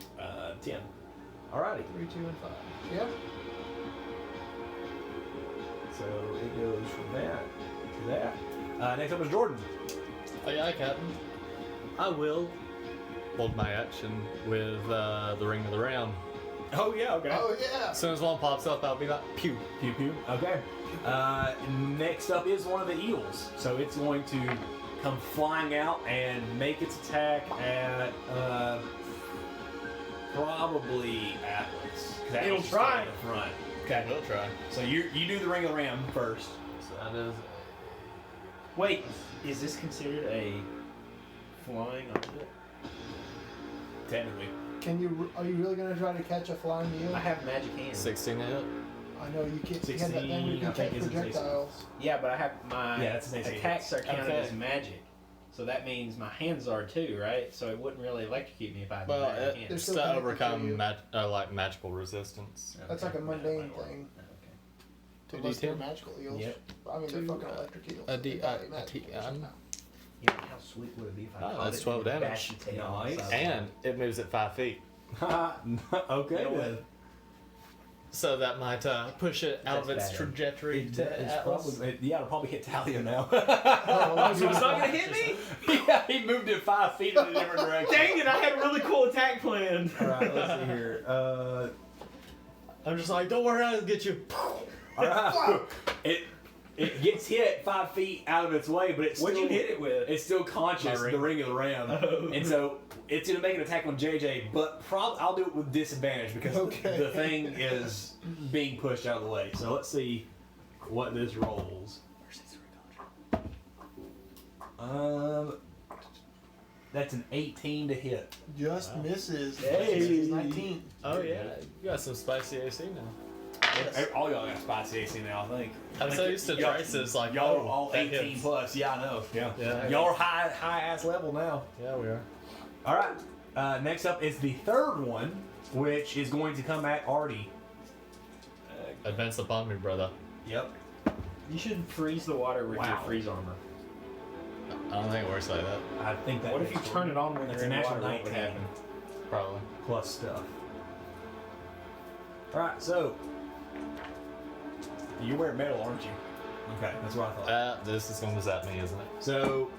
10. Alrighty. 3, 2, and 5. Yep. So it goes from that to that. Next up is Jordan. Aye, aye, Captain. I will hold my action with the Ring of the Ram. Oh yeah. Okay. Oh, yeah. As soon as one pops up, I'll be like, pew. Pew pew. Okay. Next up is one of the eels. So it's going to come flying out and make its attack at probably Atlas. 'Cause Atlas It'll is try. in the front. Okay. We'll try. So you do the Ring of the Ram first. So that is. Wait, is this considered a flying object? Technically. Are you really going to try to catch a flying eel? I have magic hands. 16 to hit. I know you can't. You have that thing where you 16, can I think, catch isn't projectiles. Yeah, but I have my Yeah, that's an AC. attacks are counted Okay. as magic. So that means my hands are too, right? So it wouldn't really electrocute me if I had Well, magic it's hands. There's still to connected to overcome you. like magical resistance. That's like a mundane thing. Two Unless they're D10? magical eels. Yep. I mean, they're Two, fucking electric eels. a D- They gotta be a magical T- or something. You know, how sweet would it be if I Oh, caught that's it 12 and damage. bashed its head on the Nice. side? And it moves at 5 feet. Okay. You know then. So that might push it out of That's its bad. trajectory It's to Atlas. probably, it'll probably hit Talio now. Oh, So it's not gonna hit me? Yeah, he moved it 5 feet in a different direction. Dang it! I had a really cool attack plan. All right, let's see here. I'm just like, don't worry, I'll get you. All right. It gets hit 5 feet out of its way, but it's What'd still, you hit it with? It's still conscious. My ring. The Ring of the Ram, Oh. and so it's gonna make an attack on JJ. But I'll do it with disadvantage because Okay. the thing is being pushed out of the way. So let's see what this rolls. That's an 18 to hit. Just misses. Hey. Misses 19. Oh yeah, you got some spicy AC now. Yes. All y'all got spicy AC now, I think. I'm so used to Y'all- traces like Y'all are oh, all that 18 hits. plus. Yeah, I know. Yeah. Yeah. Y'all are high ass level now. Yeah, we are. All right. Next up is the third one, which is going to come at Arty. Advance upon me, brother. Yep. You should freeze the water with your Wow. freeze armor. I don't think it works like that. I think that. What if you makes turn it on when That's you're a in natural water? What would 19 happen? Probably. plus stuff. All right. So you wear metal, aren't you? Okay, that's what I thought. This is going to zap me, isn't it? So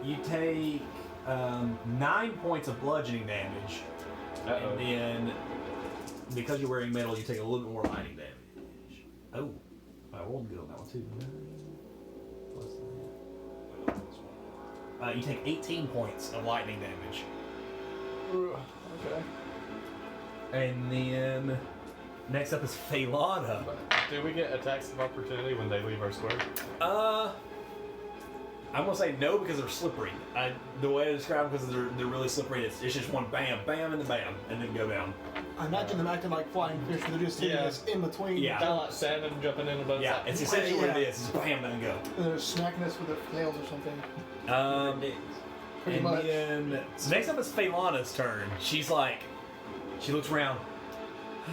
you take 9 points of bludgeoning damage, and then because you're wearing metal, you take a little bit more lightning damage. Oh, I rolled good on that one too. 9 plus that. You take 18 points of lightning damage, Okay. and then next up is Phelana. Do we get attacks of opportunity when they leave our square? I'm gonna say no because they're slippery. The way I describe them because they're really slippery. It's just one bam, bam, and then bam, and then go down. I imagine them acting like flying fish. They're just hitting Yeah. us in between. Yeah. Kind of like salmon jumping in above. Yeah, it's essentially what it is. It's bam, then go. And they're smacking us with their tails or something. Pretty And much. then so next up is Phelana's turn. She looks around.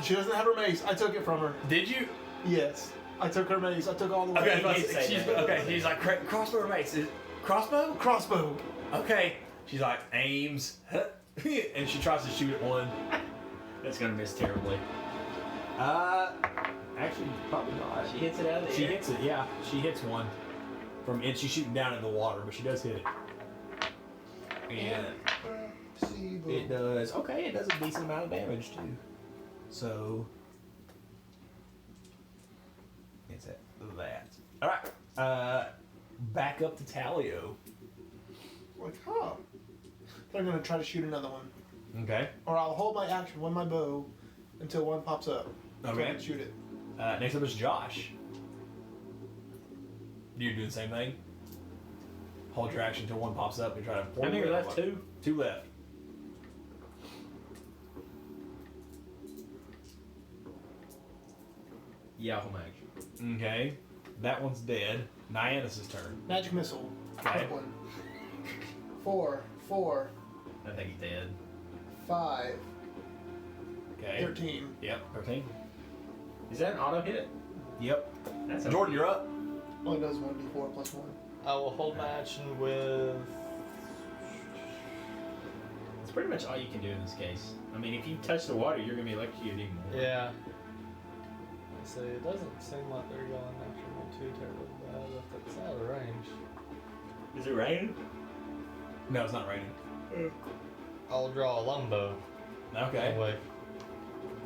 She doesn't have her mace. I took it from her. Did you? Yes. I took her mace. I took all the way. Okay, did say she's that. okay. She's like crossbow or mace. Crossbow? Crossbow. Okay. She's like aims, and she tries to shoot at one. That's gonna miss terribly. Actually, probably not. She hits it out of the She air. hits it. Yeah, she hits one and she's shooting down in the water, but she does hit it. And See it does. Okay, it does a decent amount of damage too. So it's at that. All right. Back up to Talio. Like, huh. I'm gonna try to shoot another one. Okay. Or I'll hold my action with my bow until one pops up. Okay. And shoot it. Next up is Josh. You do the same thing. Hold your action until one pops up and try to. How many are left? Two? 2 left. Yeah, home action. Okay. That one's dead. Nianus' turn. Magic missile. Okay. Quick one. 4, 4, I think he's dead. 5, Okay. 13. Yep. 13. Is that an auto hit? Yep. That's Jordan, you're up. Only does 1d4 plus 1. I will hold my action with. It's pretty much all you can do in this case. I mean, if you touch the water, you're gonna be electrocuted even more. Yeah. So it doesn't seem like they're going after me too terribly bad if it's out of range. Is it raining? No, it's not raining. I'll draw a longbow. Okay. Wait.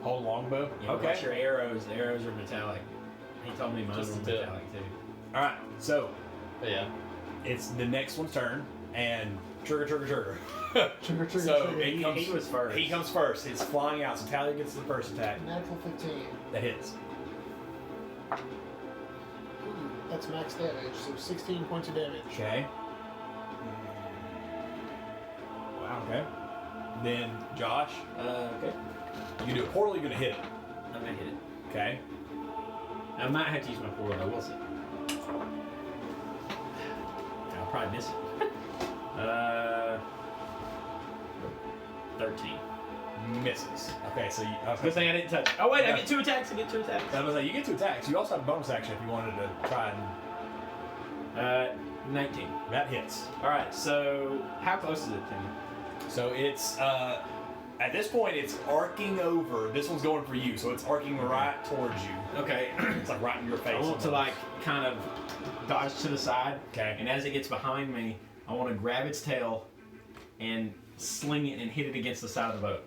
Hold longbow. Yeah, Okay. watch your arrows. The arrows are metallic. He told me mine Just were a bit. metallic too. All right. So But yeah. it's the next one's turn, and trigger. Trigger, trigger, So trigger. He was first. He comes first. It's flying out, so Talio gets the first attack. Natural 15. That hits. Ooh, that's max damage, so 16 points of damage. Okay. Wow. Okay. Then Josh, Okay. you can do a portal. You're gonna hit it. I'm gonna hit it. Okay. I might have to use my portal though. We'll see. I'll probably miss it. 13. Misses. Okay. So you. Okay. Good thing I didn't touch. Oh wait, Yeah. I get 2 attacks. I get 2 attacks. I was like, you get 2 attacks. You also have a bonus action if you wanted to try and. 19. That hits. All right. So how close is it to me? So it's at this point it's arcing over. This one's going for you, so it's arcing right towards you. Okay. It's like right in your face. I want to like kind of dodge to the side. Okay. And as it gets behind me, I want to grab its tail and sling it and hit it against the side of the boat.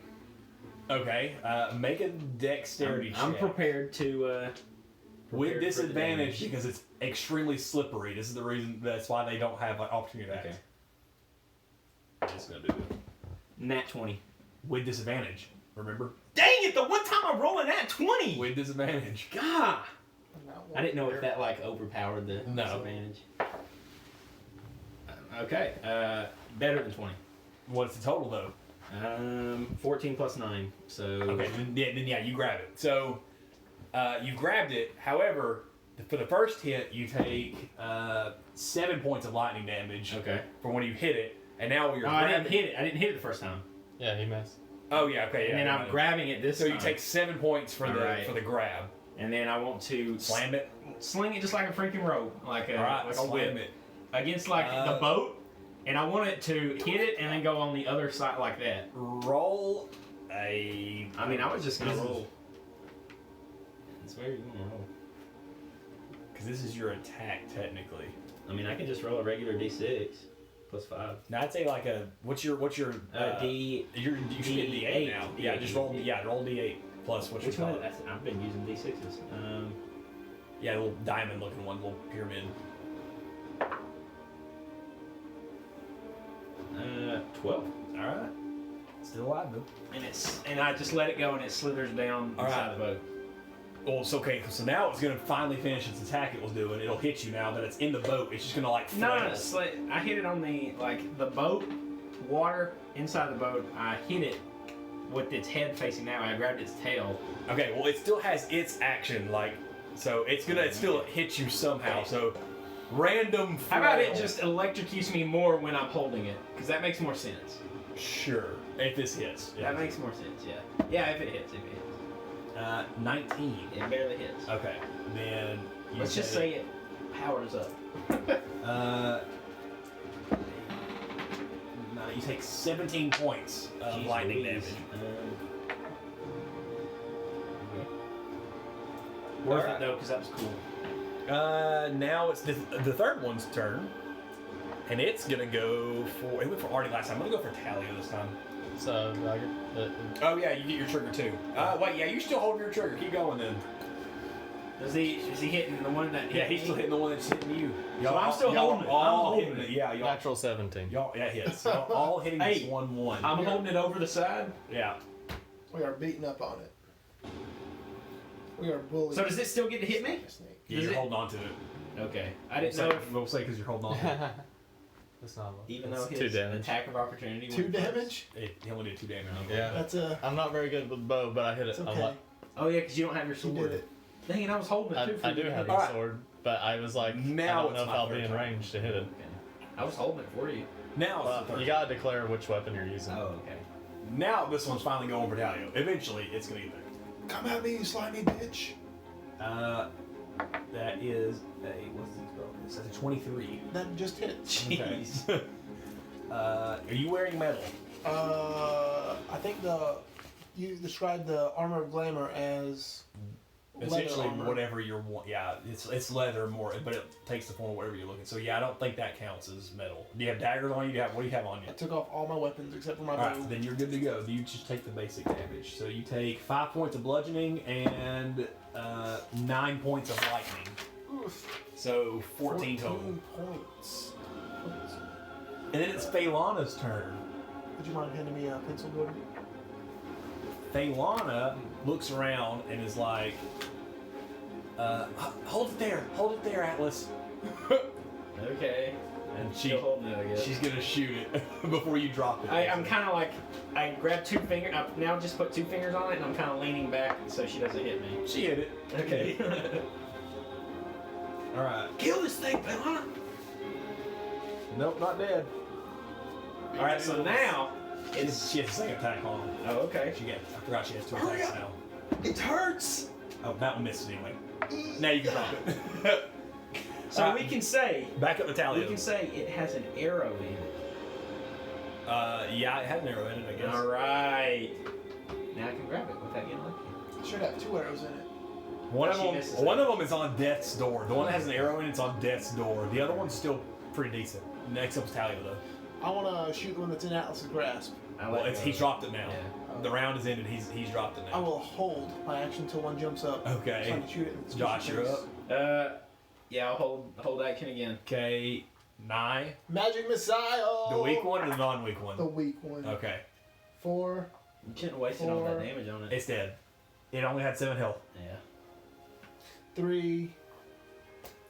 Okay. Make a dexterity I'm check. prepared to. With prepared for the disadvantage damage. because it's extremely slippery. This is the reason. That's why they don't have like opportunity to act. Okay. I'm just gonna do it Nat 20. with disadvantage. Remember, Dang it! The one time I'm rolling at 20. with disadvantage. God. Not I didn't know one if that like overpowered the No. disadvantage. Okay. Better than 20. What's the total though? 14 plus 9. So. Okay, then yeah, you grab it. So you grabbed it. However, for the first hit, you take 7 points of lightning damage Okay. for when you hit it, and now you're Oh, I grabbing. didn't hit it. I didn't hit it the first time. Yeah, he missed. Oh yeah, okay, yeah. And then yeah, I'm yeah. grabbing it this So time. you take 7 points for the Alright. for the grab. And then I want to Slam it. sling it just like a freaking rope, like a All right, like a slam whip it. against like the boat. And I want it to hit it and then go on the other side like that. Roll a. I mean, I was just gonna This is- roll. It's where you want to roll. Because this is your attack technically. I mean, I can just roll a regular D6 plus 5. Now I'd say like a. What's your D. You should get D8 now. Yeah, just roll. D8. Yeah, roll D8 plus what you Which call one? it. I've been using D6s. Yeah, a little diamond looking one, little pyramid. 12. All right. Still alive though. And I just let it go and it slithers down All inside right. the boat. Well, it's okay. So now it's gonna finally finish its attack it was doing. It'll hit you now that it's in the boat. It's just gonna like No, flail. I hit it on the boat, water inside the boat. I hit it with its head facing that way. I grabbed its tail. Okay. Well, it still has its action. Like, so it's gonna still hit you somehow. So random. How about it flail. just electrocutes me more when I'm holding it? Because that makes more sense. Sure. If this hits. Yeah. That makes more sense, yeah. Yeah, if it hits. 19. It barely hits. Okay. Then you Let's just say it powers up. No, you take 17 points of Jeez lightning Louise. damage. Worth Alright. it though, because that was cool. Now it's the third one's turn, and it's gonna go for. It went for Arty last time. I'm gonna go for Talio this time. So, do I get Oh yeah, you get your trigger too. Wait, yeah, you still hold your trigger. Keep going then. Is he hitting the one that Yeah, hit he's me? still hitting the one that's hitting you. So I'm still y'all holding it. All I'm holding hitting it. Yeah, y'all. natural 17. Y'all, yeah, hits. Y'all all hitting this Hey, 1-1. I'm holding it over the side. Yeah. We are beating up on it. We are bullied. So does it still get to hit me? Snake. Yeah, Does you're it- holding on to it. Okay. I didn't know if We'll say because you're holding on to it. That's not much. even It's though 2 his damage. attack of opportunity 2 went first. damage? He only did 2 damage. Yeah. That's a. I'm not very good with bow, but I hit it It's a okay. lot. Oh yeah, because you don't have your You sword. did it. Dang it, I was holding it too. I do have All a right. sword, but I was like, Now I don't it's know if my I'll third be in turn. range to hit it. I was holding it for you. Now it's the Well, third you gotta declare which weapon you're using. Oh, okay. Now this one's finally going for Talio. Eventually, it's gonna get there. Come at me, you slimy bitch. That is a what's the spell? That's a 23. That just hit. Okay. Are you wearing metal? I think you described the armor of glamour as Essentially, leather armor. whatever you're yeah, it's leather more, but it takes the form of whatever you're looking. So yeah, I don't think that counts as metal. Do you have daggers on you? What do you have on you? I took off all my weapons except for my bow. Alright, then you're good to go. You just take the basic damage. So you take 5 points of bludgeoning and 9 points of lightning. Oof. So 14 total. Points. And then it's Phaelana's turn. Would you mind handing me a pencil, Gordon? Phaelana looks around and is like, hold it there, Atlas. Okay. And Still holding it, I guess. she's gonna shoot it before you drop it. I'm kind of like, I grab 2 fingers, I now just put 2 fingers on it, and I'm kind of leaning back so she doesn't hit me. She hit it. Okay. Alright. Kill this thing, Phaelana! Nope, not dead. Alright, so now, She has a second attack on him. oh, okay. I forgot she has 2 Hurry attacks up. now. It hurts. Oh, that one missed anyway. Now you can drop it. So we can say, Back up the we can Talio. say it has an arrow in it. Yeah, it had an arrow in it, I guess. Alright. Now I can grab it without getting lucky. It should have 2 arrows in it. One She misses it. of them is on death's door. The one that has an arrow in it's on death's door. The other one's still pretty decent. Next up's Talio though. I want to shoot the one that's in Atlas's grasp. I Well, let go. he's dropped it now. Yeah. The round is ended. He's dropped it I now. will hold my action until one jumps up. Okay. So I can shoot it in its Josh, you're face. up. Yeah, I'll hold action again. Okay, Nye. Magic missile. The weak one or the non-weak one? The weak one. Okay, 4. You shouldn't have wasted all that 4. damage on it. it's dead. It only had 7 health. Yeah. 3.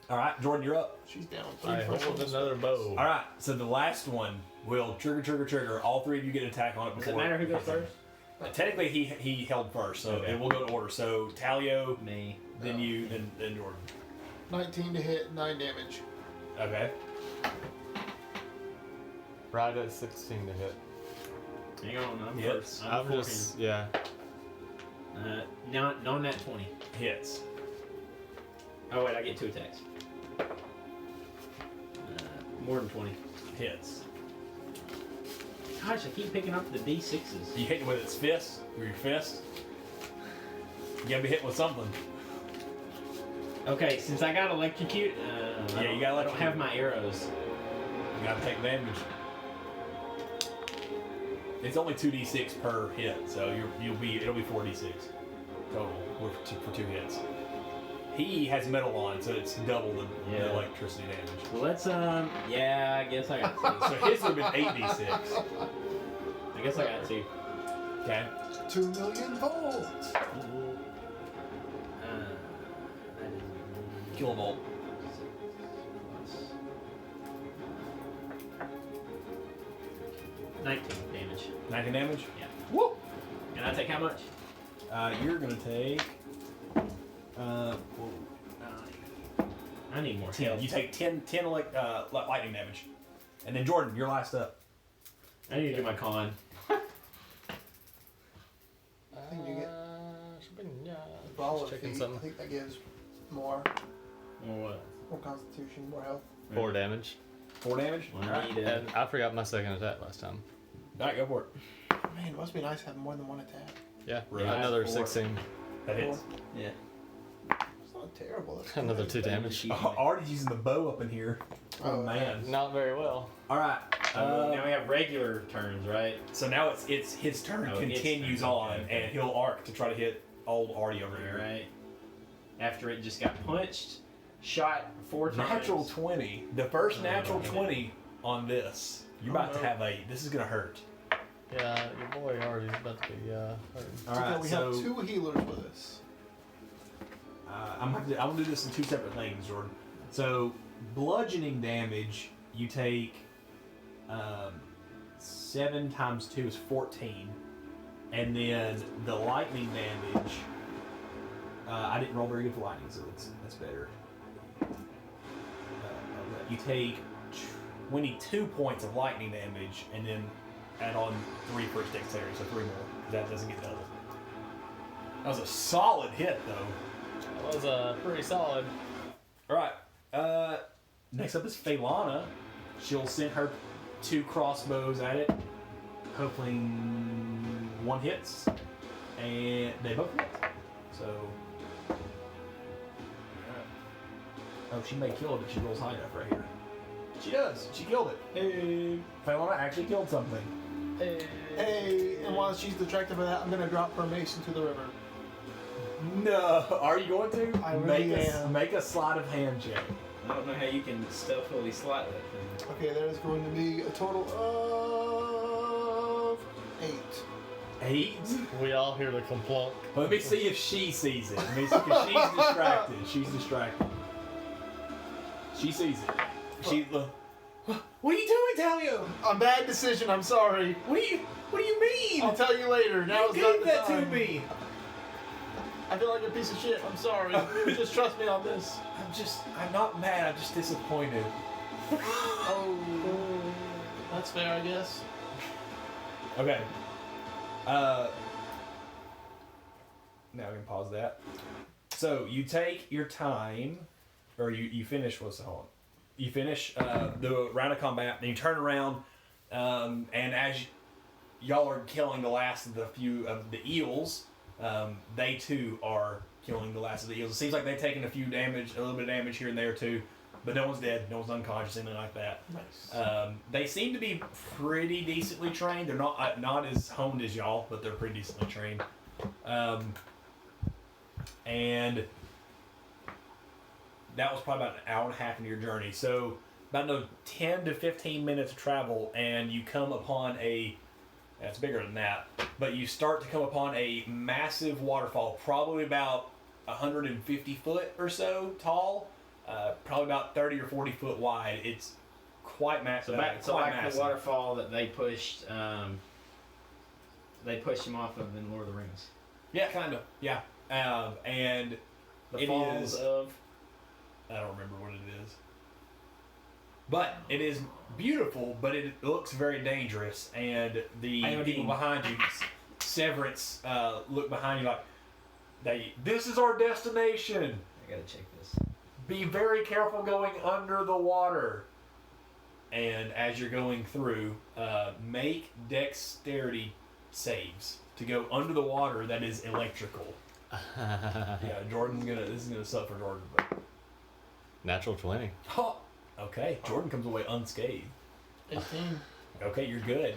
All right, Jordan, you're up. She's down. 3 I first hold one's another bow. All right, so the last one will trigger. All 3 of you get an attack on it Does before. it matter who goes first? Technically, he held first, so Okay. it will go in order. So Talio, Me. then you, then Jordan. 19 to hit, 9 damage. Okay. Right at 16 to hit. Hang on, I'm Yes. first. I'm 14. just, yeah. Not on that 20. Hits. Oh wait, I get 2 attacks. More than 20. Hits. Gosh, I keep picking up the D6s. You hit it with its fist, with your fist. You gotta be hitting with something. Okay, since I got electrocute, Yeah, you got I don't have my arrows. You gotta take damage. It's only 2d6 per hit, so it'll be 4d6 total for 2 hits. He has metal on, so it's double the Yeah. electricity damage. Well, let's yeah, I guess I got 2. So his would have been 8d6. I guess I got 2. Okay. 2 million volts. That is Kilovolt. 19 damage. 19 damage. Yeah. Woo! And I take how much? You're gonna take. I need more 10. health. You take 10 lightning damage. And then Jordan, you're last up. I need to do my con. I think you get Yeah. ball of checking feet. something. I think that gives more Or what? more constitution, more health. 4 damage. 4 damage? Well, I Alright. need And I forgot my second attack last time. Alright, go for it. Man, it must be nice having more than one attack. Yeah, Right. another 4. 16. That hits. yeah. It's not terrible. That's Another good. 2 damage. Arty's using the bow up in here. Oh, man. Not very well. Alright. Now we have regular turns, right? So now it's his turn. Oh, it's continues turn, on, okay. and he'll arc to try to hit old Arty over here. Alright. After it just got punched, shot 4 times. Natural 20. The first natural 20 on this. You're about to have this is gonna hurt. Yeah, your boy Arty's about to be hurting. It's okay, Alright, we so have 2 healers with us. I'm gonna do this in 2 separate things, Jordan. So bludgeoning damage, you take 7 times 2 is 14, and then the lightning damage. I didn't roll very good for lightning, so that's better. You take 22 points of lightning damage, and then add on 3 for its dexterity, so 3 more. That doesn't get double. That was a solid hit, though. That was pretty solid. All right. Next up is Phelana. She'll send her 2 crossbows at it. Hopefully, 1 hits, and they both hit. So, oh, she may kill it if she rolls high enough right here. She does. She killed it. Hey, Phelana actually killed something. Hey, and while she's distracted by that, I'm gonna drop her mace into the river. No, are you going to? I really am. Make a sleight of hand check. I don't know how you can stealthily slide that thing. Okay, there's going to be a total of 8. 8. We all hear the complunk. Let me see if she sees it. Let me see, 'cause she's distracted. She's distracted. She sees it. She look. What are you doing, Talio? A bad decision. I'm sorry. What do you mean? I'll tell you later. Now You is not gave the that to time. me. I feel like a piece of shit. I'm sorry. Just trust me on this. I'm not mad. I'm just disappointed. Oh, that's fair, I guess. Okay. Now we can pause that. So you take your time, or you finish. What's the hold? You finish the round of combat, then you turn around, and as y'all are killing the last of the few of the eels, they too are killing the last of the eels. It seems like they've taken a little bit of damage here and there too, but no one's dead, no one's unconscious, anything like that. Nice. They seem to be pretty decently trained. They're not as honed as y'all, but they're pretty decently trained. And that was probably about an hour and a half into your journey. So about 10 to 15 minutes of travel, and you come upon that's bigger than that, but you start to come upon a massive waterfall, probably about 150 foot or so tall, probably about 30 or 40 foot wide. It's quite massive. So like the waterfall that they pushed him off of in Lord of the Rings. Yeah, kind of. Yeah. And The it falls is- of. I don't remember what it is. But it is beautiful, but it looks very dangerous. And the people behind you, Severance, look behind you like, this is our destination. I gotta check this. Be very careful going under the water. And as you're going through, make dexterity saves to go under the water that is electrical. Yeah, this is gonna suck for Jordan. But Natural 20. oh, okay, Jordan comes away unscathed. 18. Okay, you're good.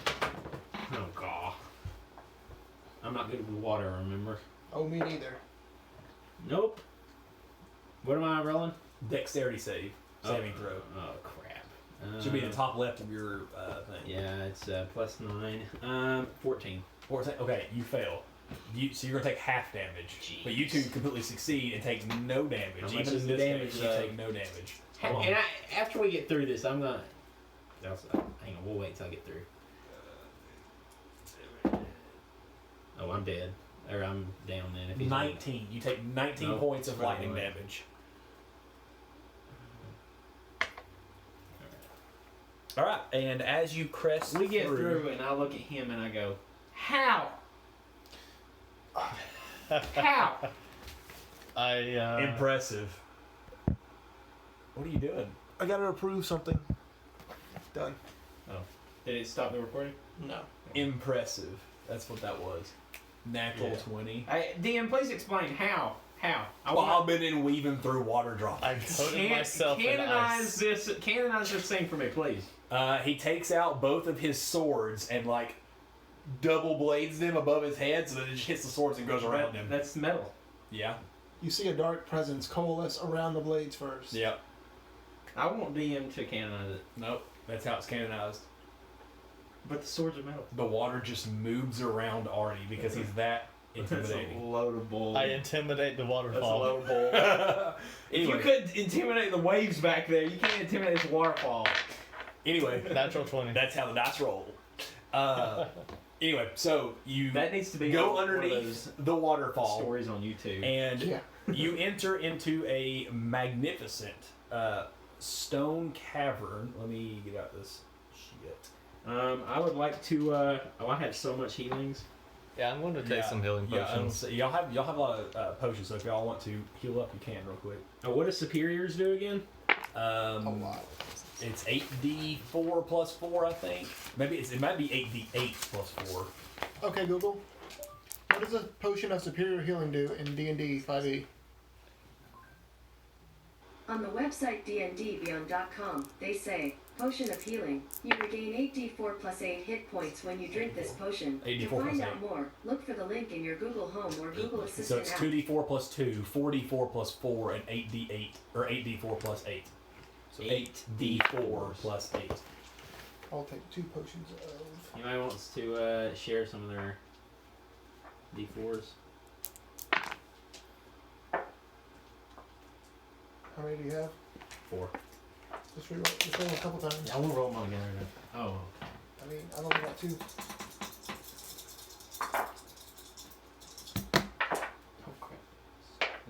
Oh god. I'm not good with water, remember? Oh, me neither. Nope. What am I rolling? Dexterity saving throw. Oh crap. Should be the top left of your thing. Yeah, it's +9. 14. 14. Okay, you fail. So you're gonna take half damage, Jeez. but you two completely succeed and take no damage. How much Even is in the this damage, case, you though? take no damage. And after we get through this, I'm gonna. Hang on, we'll wait till I get through. Oh, I'm dead. Or I'm down then. If he's 19. You take 19 Nope. points of Right lightning away. damage. All right, and as you crest We get through, and I look at him and I go, "How? How?" Impressive. What are you doing? I gotta approve something. Done. Did it stop the recording? No. Impressive. That's what that was. Natural Yeah. 20. DM, please explain how. How? Bobbing and weaving through water droplets. I coated myself in canonize ice. this thing for me, please. He takes out both of his swords and double blades them above his head so that it just hits the swords and goes around him. That's metal. Yeah. You see a dark presence coalesce around the blades first. Yep. I want DM to canonize it, Nope. That's how it's canonized. but the swords are metal. The water just moves around Arty because he's that That's a intimidating. load of bull. I intimidate the That's a waterfall. load of bull. If you Anyway. could intimidate the waves back there, you can't intimidate this waterfall. Anyway, Natural 20. that's how the dice roll. Anyway, so you That needs to be go one of underneath the waterfall stories on YouTube. and Yeah. you enter into a magnificent stone cavern. Let me get out this shit. I would like to. I have so much healings. Yeah, I'm going to take some healing potions. Y'all have a lot of potions, so if y'all want to heal up, you can real quick. Oh, what does superiors do again? A lot. It's 8d4 plus 4, I think. It might be 8d8 plus 4. Okay, Google. What does a potion of superior healing do in D&D 5e? On the website dndbeyond.com, they say, Potion of Healing. You regain 8d4 plus 8 hit points when you drink this potion. 8d4 to plus find 8. out more, look for the link in your Google Home or Google So Assistant it's app. 2d4 plus 2, 4d4 plus 4, and 8d8, or 8d4 plus 8. So 8d4 plus 8. I'll take 2 potions of... Anybody wants to share some of their D4s? How many do you have? 4. Just roll a couple times. I won't roll them all together. Oh. I mean, I've only got 2.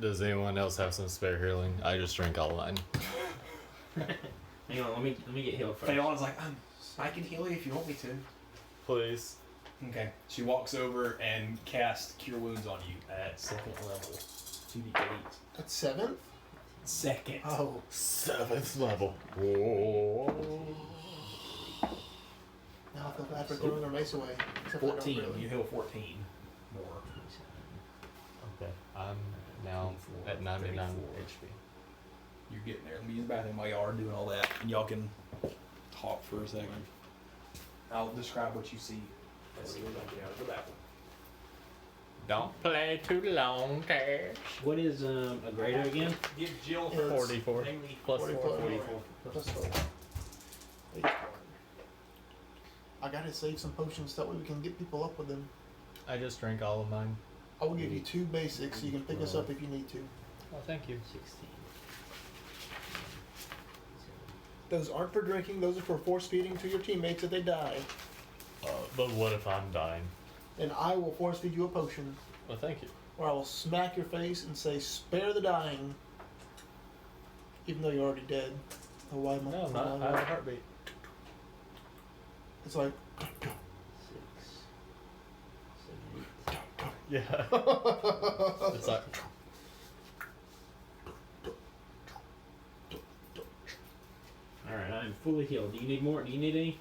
Does anyone else have some spare healing? I just drink all mine. Hang on, let me get healed first. Phelan's like, I can heal you if you want me to. Please. Okay. She walks over and casts Cure Wounds on you at 2nd level. 2d8. That's 7th? 2nd. Oh. 7th level. Whoa. Now I feel bad for throwing their mace away. Except I don't 14. really. You heal 14 more. Okay, I'm now at 99 HP. You're getting there. Let me use the bathroom while y'all are doing all that, and y'all can talk for a second. I'll describe what you see as soon as I get out of the bathroom. Don't play too long, Cash. What is a Grado again? Give Jill It's 44 plus 40 4. plus 44. Plus 4. H1. I gotta save some potions that way we can get people up with them. I just drank all of mine. I will give you 2 basics so you can pick us up if you need to. Oh, thank you. 16. Those aren't for drinking, those are for force feeding to your teammates if they die. But what if I'm dying? And I will force feed you a potion. Well, thank you. Or I will smack your face and say, spare the dying. Even though you're already dead. Oh, why am I? No, I'm not. I have a heartbeat. It's like, 6, 7, 8. Yeah. It's like. Alright, I'm fully healed. Do you need more? Do you need any?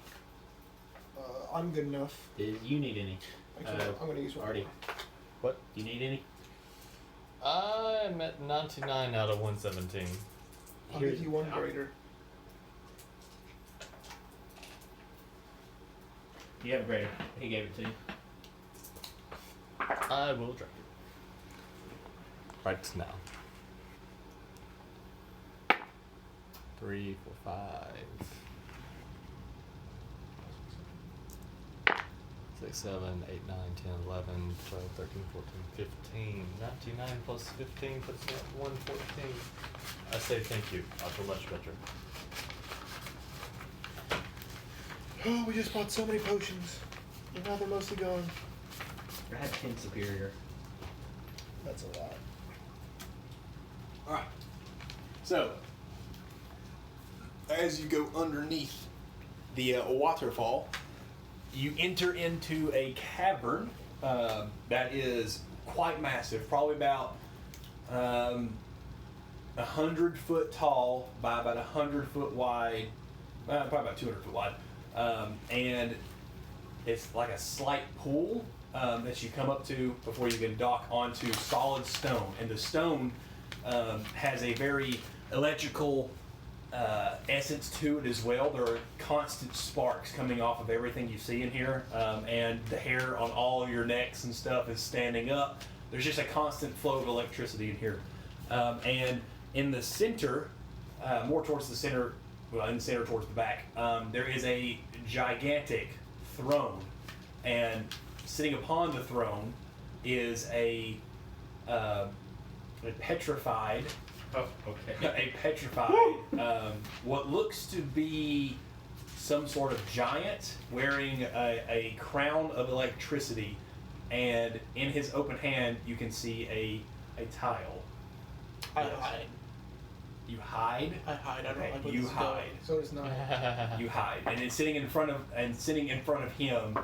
I'm good enough. Do you need any? Actually, I'm gonna use one. Arty. What? Do you need any? I'm at 99 out of 117. I'll give you 1 greater. You have a Grado. He gave it to you. I will drink it. Right now. 3, 4, 5. 6, 7, 8, 9, 10, 11, 12, 13, 14, 15. 99 plus 15 puts me at 114. I say thank you. I feel much better. Oh, we just bought so many potions. And now they're mostly gone. I had 10 superior. That's a lot. Alright. So, as you go underneath the waterfall, you enter into a cavern that is quite massive, probably about 100 foot tall by about 100 foot wide, probably about 200 foot wide, and it's like a slight pool that you come up to before you can dock onto solid stone, and the stone has a very electrical essence to it as well. There are constant sparks coming off of everything you see in here, and the hair on all of your necks and stuff is standing up. There's just a constant flow of electricity in here, and in the center, more towards the center, well, in the center towards the back, there is a gigantic throne, and sitting upon the throne is a petrified. Oh, okay. A petrified, what looks to be some sort of giant wearing a crown of electricity, and in his open hand you can see a tile. I You hide. I hide. I don't Okay, like where you this is going. hide. So it's not. You hide, and then sitting in front of him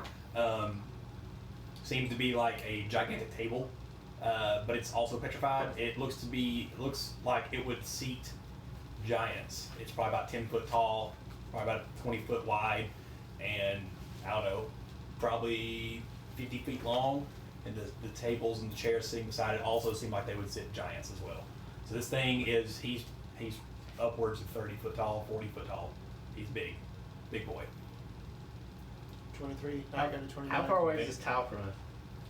seems to be like a gigantic table, but it's also petrified. It looks like it would seat giants. It's probably about 10 foot tall, probably about 20 foot wide, and I don't know, probably 50 feet long. And the tables and the chairs sitting beside it also seem like they would sit giants as well. So this thing is he's upwards of 30 foot tall, 40 foot tall. He's big boy. 23. I got a 29. How far away is this tile from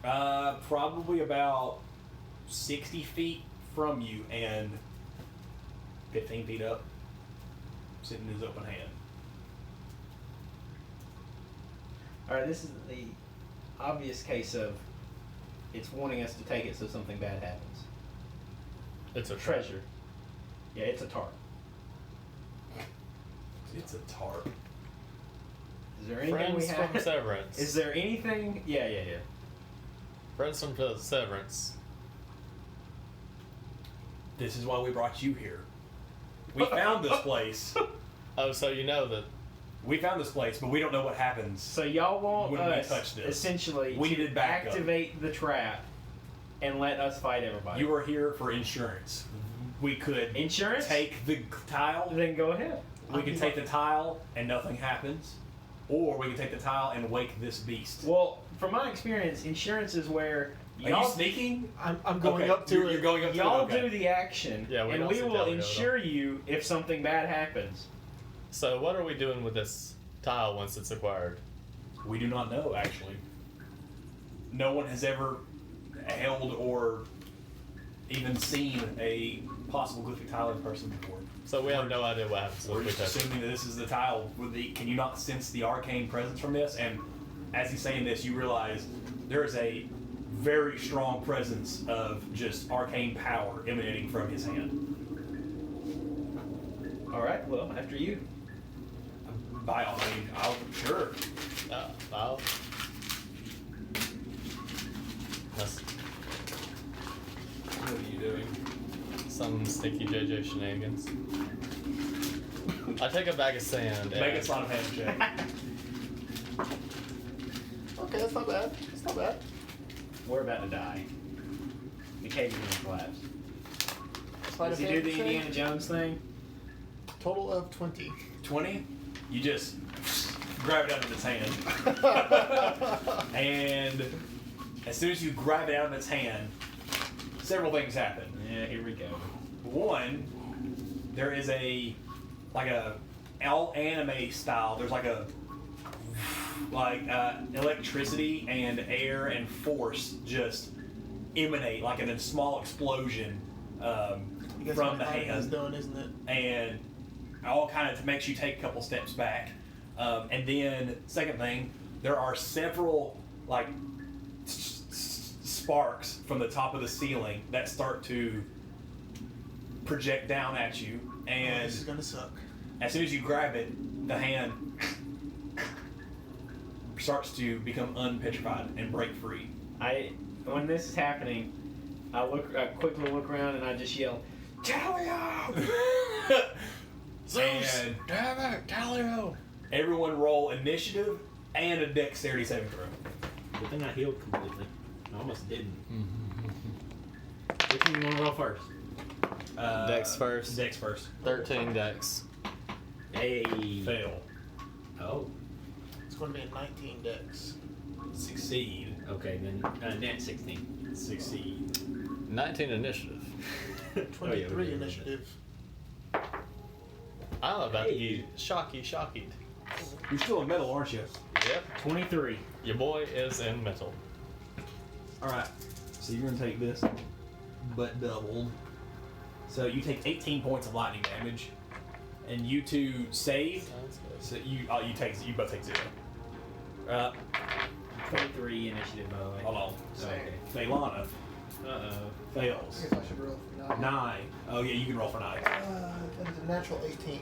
us? Probably about 60 feet from you and 15 feet up, sitting in his open hand. Alright, this is the obvious case of it's wanting us to take it so something bad happens. It's a Treasure. Yeah, it's a tarp. It's a tarp. Is there anything Friends we have? from Severance. Is there anything? Yeah. Friends from Severance. This is why we brought you here. We found this place. Oh, so you know that. We found this place, but we don't know what happens. So y'all want When we us touch this. essentially We to needed backup. activate the trap and let us fight everybody. You are here for insurance. We could Insurance? take the tile. Then go ahead. We can take the tile and nothing happens, or we can take the tile and wake this beast. Well, from my experience, insurance is where Are you sneaking? I'm going Okay, up to you're it. going up to y'all it. Okay. do the action, Yeah, we and don't we see will Talio at all. insure you if something bad happens. So what are we doing with this tile once it's acquired? We do not know, actually. No one has ever held or even seen a possible glyphic tile in person before. So we have no idea what happens We're if we just touch it. assuming that this is the tile. Can you not sense the arcane presence from this? And as he's saying this, you realize there is a very strong presence of just arcane power emanating from his hand. All right. Well, after you. By all means, sure. Well, that's What are you doing? some sneaky JJ shenanigans. I take a bag of sand Make a and sleight of hand check. Okay, that's not bad. That's not bad. We're about to die. The cave is going to collapse. Sleight Does of he do hand, the you say? Indiana Jones thing? Total of 20. 20, you just grab it out of its hand. And as soon as you grab it out of its hand, several things happen. Yeah, here we go. One, there is all anime style, there's electricity and air and force just emanate like in a small explosion That's from the what Arty is hand. doing, isn't it? And all kind of makes you take a couple steps back. And then second thing, there are several sparks from the top of the ceiling that start to project down at you. Oh, And this is gonna suck. as soon as you grab it, the hand starts to become unpetrified and break free. When this is happening, I quickly look around and I just yell, Talio! Zeus! And Damn it, Talio! everyone roll initiative and a dexterity saving throw. Good thing I healed completely. I almost didn't. Which one you want to roll first? Dex first. Dex first. 13 dex. Hey. Fail. Oh. It's going to be a 19 dex. Succeed. Okay, then net 16. Succeed. 19 initiative. 23 initiative. I'm about to Hey. get shocky. You're still in metal, aren't you? Yep. 23. Your boy is in metal. Alright. So you're going to take this, but doubled. So you take 18 points of lightning damage, and you two save. Sounds good. So you both take 0. 23 initiative, by the way. Hold on. Okay. Phaelana Uh-oh. fails. I guess I should roll for 9. 9. Oh yeah, you can roll for 9. That is a natural 18.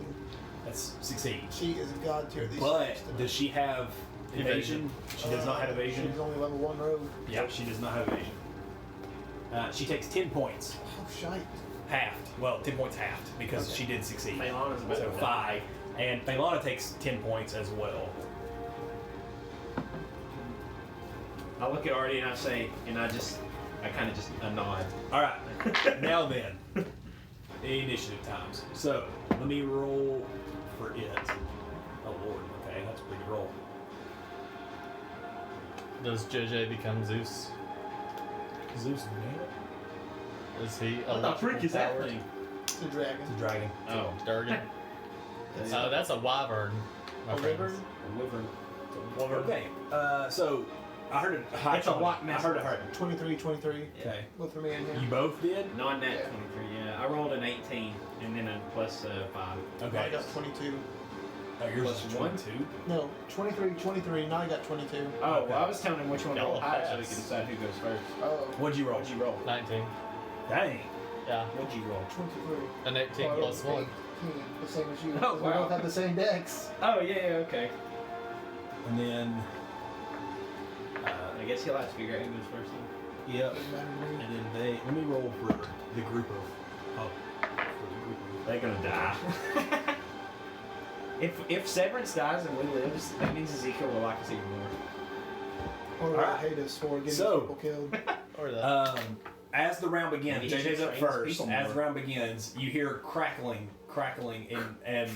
That's succeed. She is a god tier. These But things tonight. does she have evasion? She does not have evasion. She's only level 1 rogue. Yeah, she does not have evasion. She takes 10 points. Oh, shite. halved. Well, 10 points halved because she did succeed. Phelan is about So to 5. And Phelana takes 10 points as well. I look at Arty and I say, and I kind of just nod. Alright, now then. Initiative times. So, let me roll for it. Oh lord, okay, that's a pretty roll. Does JJ become Zeus? Zeus Is he What the freak is that powered? thing? It's a dragon. It's a dragon. Oh, Durgan? That's a wyvern. My A friends. wyvern? a wyvern. Okay, so I heard a high It's a 20. what I heard a high. 23. Okay. Both for me and You him. both did? Non-net Yeah. 23, yeah. I rolled an 18 and then a plus 5. I Okay. got 22. Oh, yours Plus is one? 22? No, 23. Now I got 22. Oh, Okay. well, I was telling him which one to roll Y'all high so we pass. can decide who goes first. Oh, What'd you roll? What'd you roll? 19. Dang. Yeah. What'd you roll? 23. An 18 Oh, I plus rolled 1. 18, the same as you. Oh, We wow. both have the same decks. Oh, yeah, okay. And then. I guess he'll have to figure out who goes first then. Yep. Doesn't matter to me. And then they. Let me roll for the group of. Oh. For the group of. They're gonna die. if Severance dies and we lives, that means Ezekiel will like us even more. Or Alright. hate us for getting So- people killed. Or that. As the round begins, He JJ's up trains first. people As more. the round begins, you hear crackling, and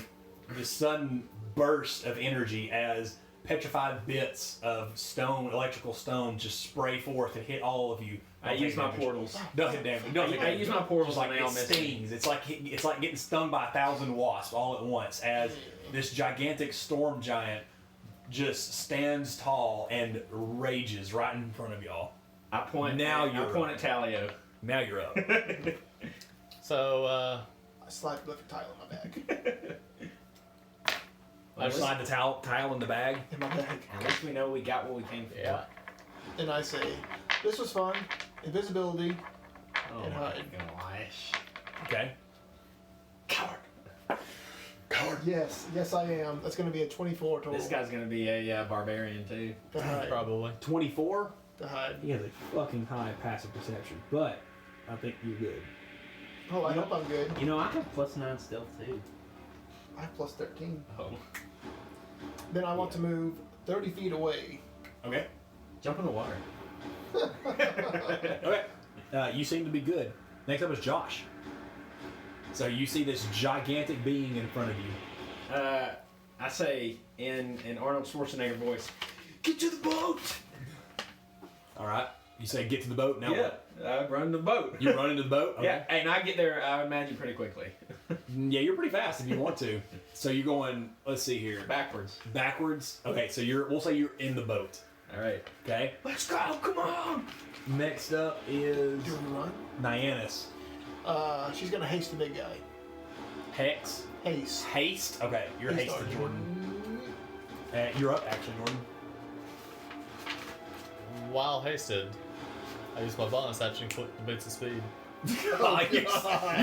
the sudden burst of energy as petrified bits of stone, electrical stone, just spray forth and hit all of you. I Don't use take my damage. portals. Don't hit damage. Don't take I damage. use my portals Just like and they all it miss me. stings. It's like getting stung by 1,000 wasps all at once as this gigantic storm giant just stands tall and rages right in front of y'all. I point at Talio. Now you're up. So, I slide the bucket tile in my bag. I slide the tile in the bag. In my bag. At least we know we got what we came for. yeah. And I say, this was fun. Invisibility. Oh And my hide. gosh. Okay. Coward. Yes, I am. That's going to be a 24 total. This guy's gonna be a barbarian too. To hide. Probably. 24. To hide. He has a fucking high passive perception, but I think you're good. Oh, I hope I'm good. You know, I have plus 9 stealth too. I have plus 13. Oh. Then I want to move 30 feet away. Okay. Jump in the water. Okay. You seem to be good. Next up is Josh. So you see this gigantic being in front of you. I say in Arnold Schwarzenegger voice, get to the boat! All right. You say get to the boat. Now what? I run the boat. You run into the boat. Okay. Yeah, and I get there, I imagine, pretty quickly. Yeah, you're pretty fast if you want to. So you're going. Let's see here. Backwards. Backwards. Okay. So we'll say you're in the boat. Alright. Okay. Let's go, come on! Next up is Do we run? Nyannis. She's going to haste the big guy. Hex. Haste. Haste. Okay. You're Haste hasted, Arty. Jordan. You're up, actually, Jordan. While hasted, I use my bonus action to click the boots of speed. You're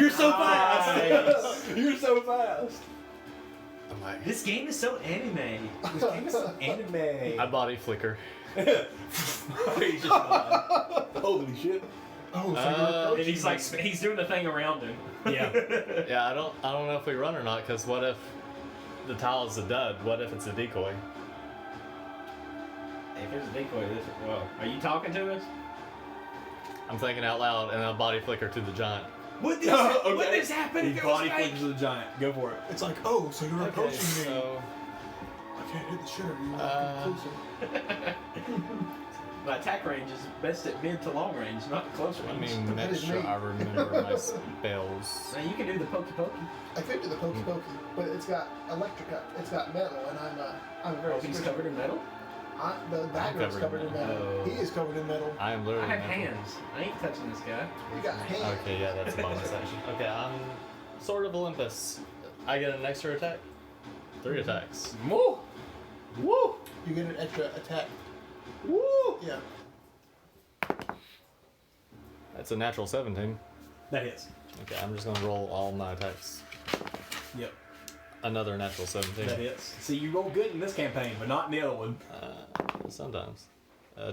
so fast. You're so fast. I'm like, This game is so anime. This game is so anime. I body flicker. He's just gone. Holy shit. Oh, so Uh, you're And approaching he's like, he's doing the thing around him. Yeah. Yeah, I don't know if we run or not, because what if the tile is a dud? What if it's a decoy? If there's a decoy, well, are you talking to us? I'm thinking out loud, and I'll body flicker to the giant. Would this, Okay. would this happen He if it was body fake? flips the giant. Go for it. It's like, oh, so you're approaching me. So, I can't hit the shitter. You're Uh, closer. My attack range is best at mid to long range, not the close let range. me make is sure me. I remember my spells. Now you can do the pokey pokey. I could do the pokey pokey, but it's got electric, it's got metal, and I'm very Oh, he's squishy. covered in metal? The background's covered covered in in metal. metal. He is covered in metal. I am I literally. have never- hands. I ain't touching this guy. You got hands. Okay, yeah, that's a bonus action. Okay, I'm sort of Olympus. I get an extra attack. 3 attacks. Woo! Woo! You get an extra attack. Woo! Yeah. That's a natural 17. That hits. Okay, I'm just gonna roll all my attacks. Yep. Another natural 17. That hits. See, you roll good in this campaign, but not in the other one. Sometimes.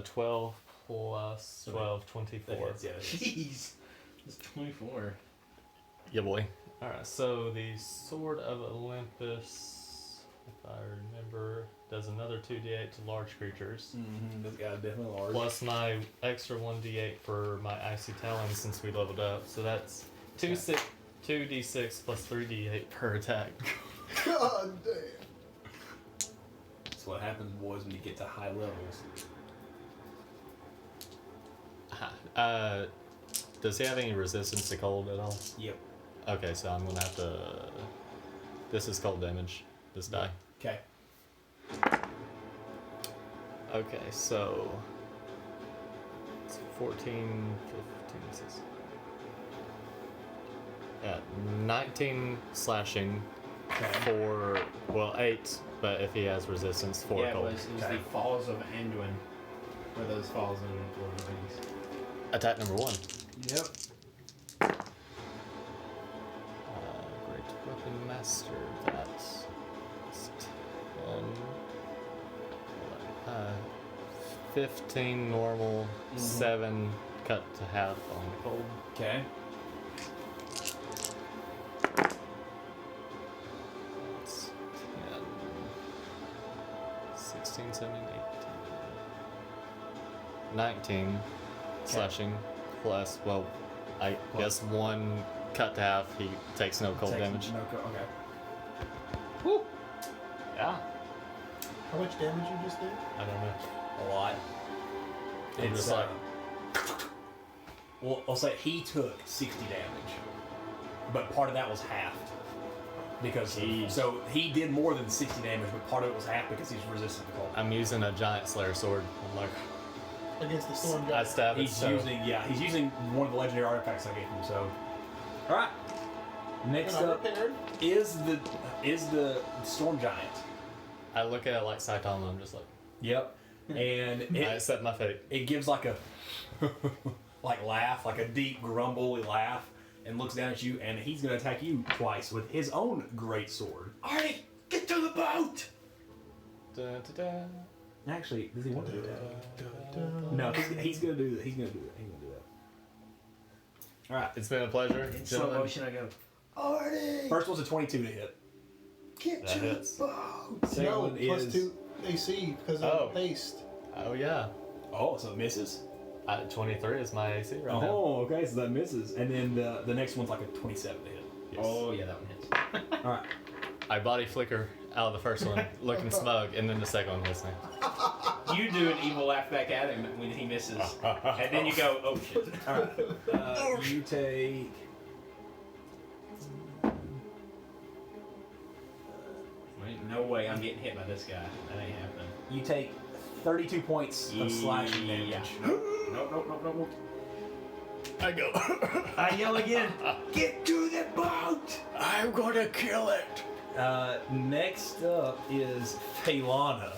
12 plus 12, 24. That hits, yeah. That hits. Jeez. It's 24. Yeah, boy. Alright, so the Sword of Olympus, if I remember, does another 2d8 to large creatures. Mm-hmm. This guy's definitely large. Plus my extra 1d8 for my icy talon since we leveled up. So that's 2d6 plus 3d8 per attack. God damn. That's what happens, boys, when you get to high levels. Does he have any resistance to cold at all? Yep. Okay, so I'm gonna have to. This is cold damage. This die. Okay. Okay, so. It's 14, 15, 16. Yeah, 19 slashing for, well, 8, but if he has resistance, 4 Yeah, it cold. was the Falls of Anduin. Where those falls in Lord of the Rings. Attack number 1. Yep. Great Weapon Master, that's 10. 15 normal, 7 cut to half on cold. Okay. That's 10, 16, 17, 18, 19 slashing plus, well, I guess 1 cut to half, he takes no cold damage. No cold. Okay. Woo! Yeah. How much damage you just did? I don't know. A lot. I'm just like, well, I'll say he took 60 damage, but part of that was halved because so he did more than 60 damage, but part of it was half because he's resistant to cold. I'm using a giant slayer sword. I'm like, Against the storm I giant. stab it. He's So using one of the legendary artifacts I gave him. So, all right. Next Am I up repaired? is the storm giant. I look at it like Saitama. I'm just like, Yep. And I it accept my fate. gives like a like laugh, like a deep grumbly laugh, and looks down at you, and he's gonna attack you twice with his own great sword. Arty, get to the boat! Dun, dun, dun. Actually, does he want to do that? No, he's gonna do that. He's gonna do that. He's gonna do that. All right. It's been a pleasure. In slow gentlemen. motion, I go, Arty, First one's a 22 to hit. get That to hits. the boat! Second No, one plus is 2 AC because Oh. of the paste. Oh yeah. oh, so it misses. 23 is my AC right now. Oh, okay, so that misses, and then the next one's like a 27 to hit. Yes. Oh, yeah, that one hits. All right. I body flicker out of the first one, looking smug, and then the second one hits me. You do an evil laugh back at him when he misses. And then you go, oh shit. All right. You take. Ain't no way I'm getting hit by this guy. That ain't happening. You take 32 points of slashing damage. Nope. I go. I yell again, get to the boat! I'm gonna kill it. Next up is Phelana.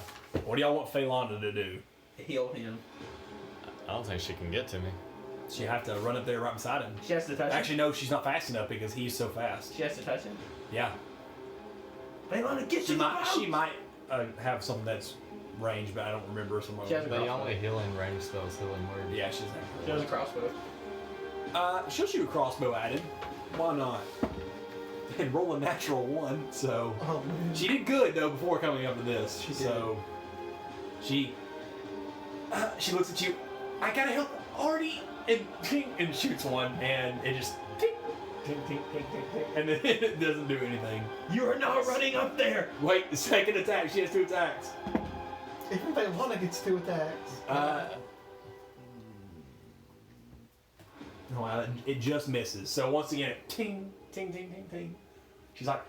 What do y'all want Phelana to do? Heal him. I don't think she can get to me. She have to run up there right beside him. She has to touch Actually, no, she's not fast enough because he's so fast. him? She has to touch him? Yeah. They want to get She to the might. boat! She might have something that's range, but I don't remember somewhere. She has a The crossbow. only healing range spell is healing word. Yeah, she's She has a crossbow. She'll shoot a crossbow at him. Why not? And roll a natural 1, so Oh man. she did good though before coming up to this. She did. So she looks at you. I gotta help Arty, and ting, and shoots one, and it just ting, ting, ting, ting, ting, ting, and then it doesn't do anything. You are not running up there! Wait, the second attack. She has 2 attacks. Even Phelana gets 2 attacks. No, it just misses. So once again, ting, ting, ting, ting, ting. She's like,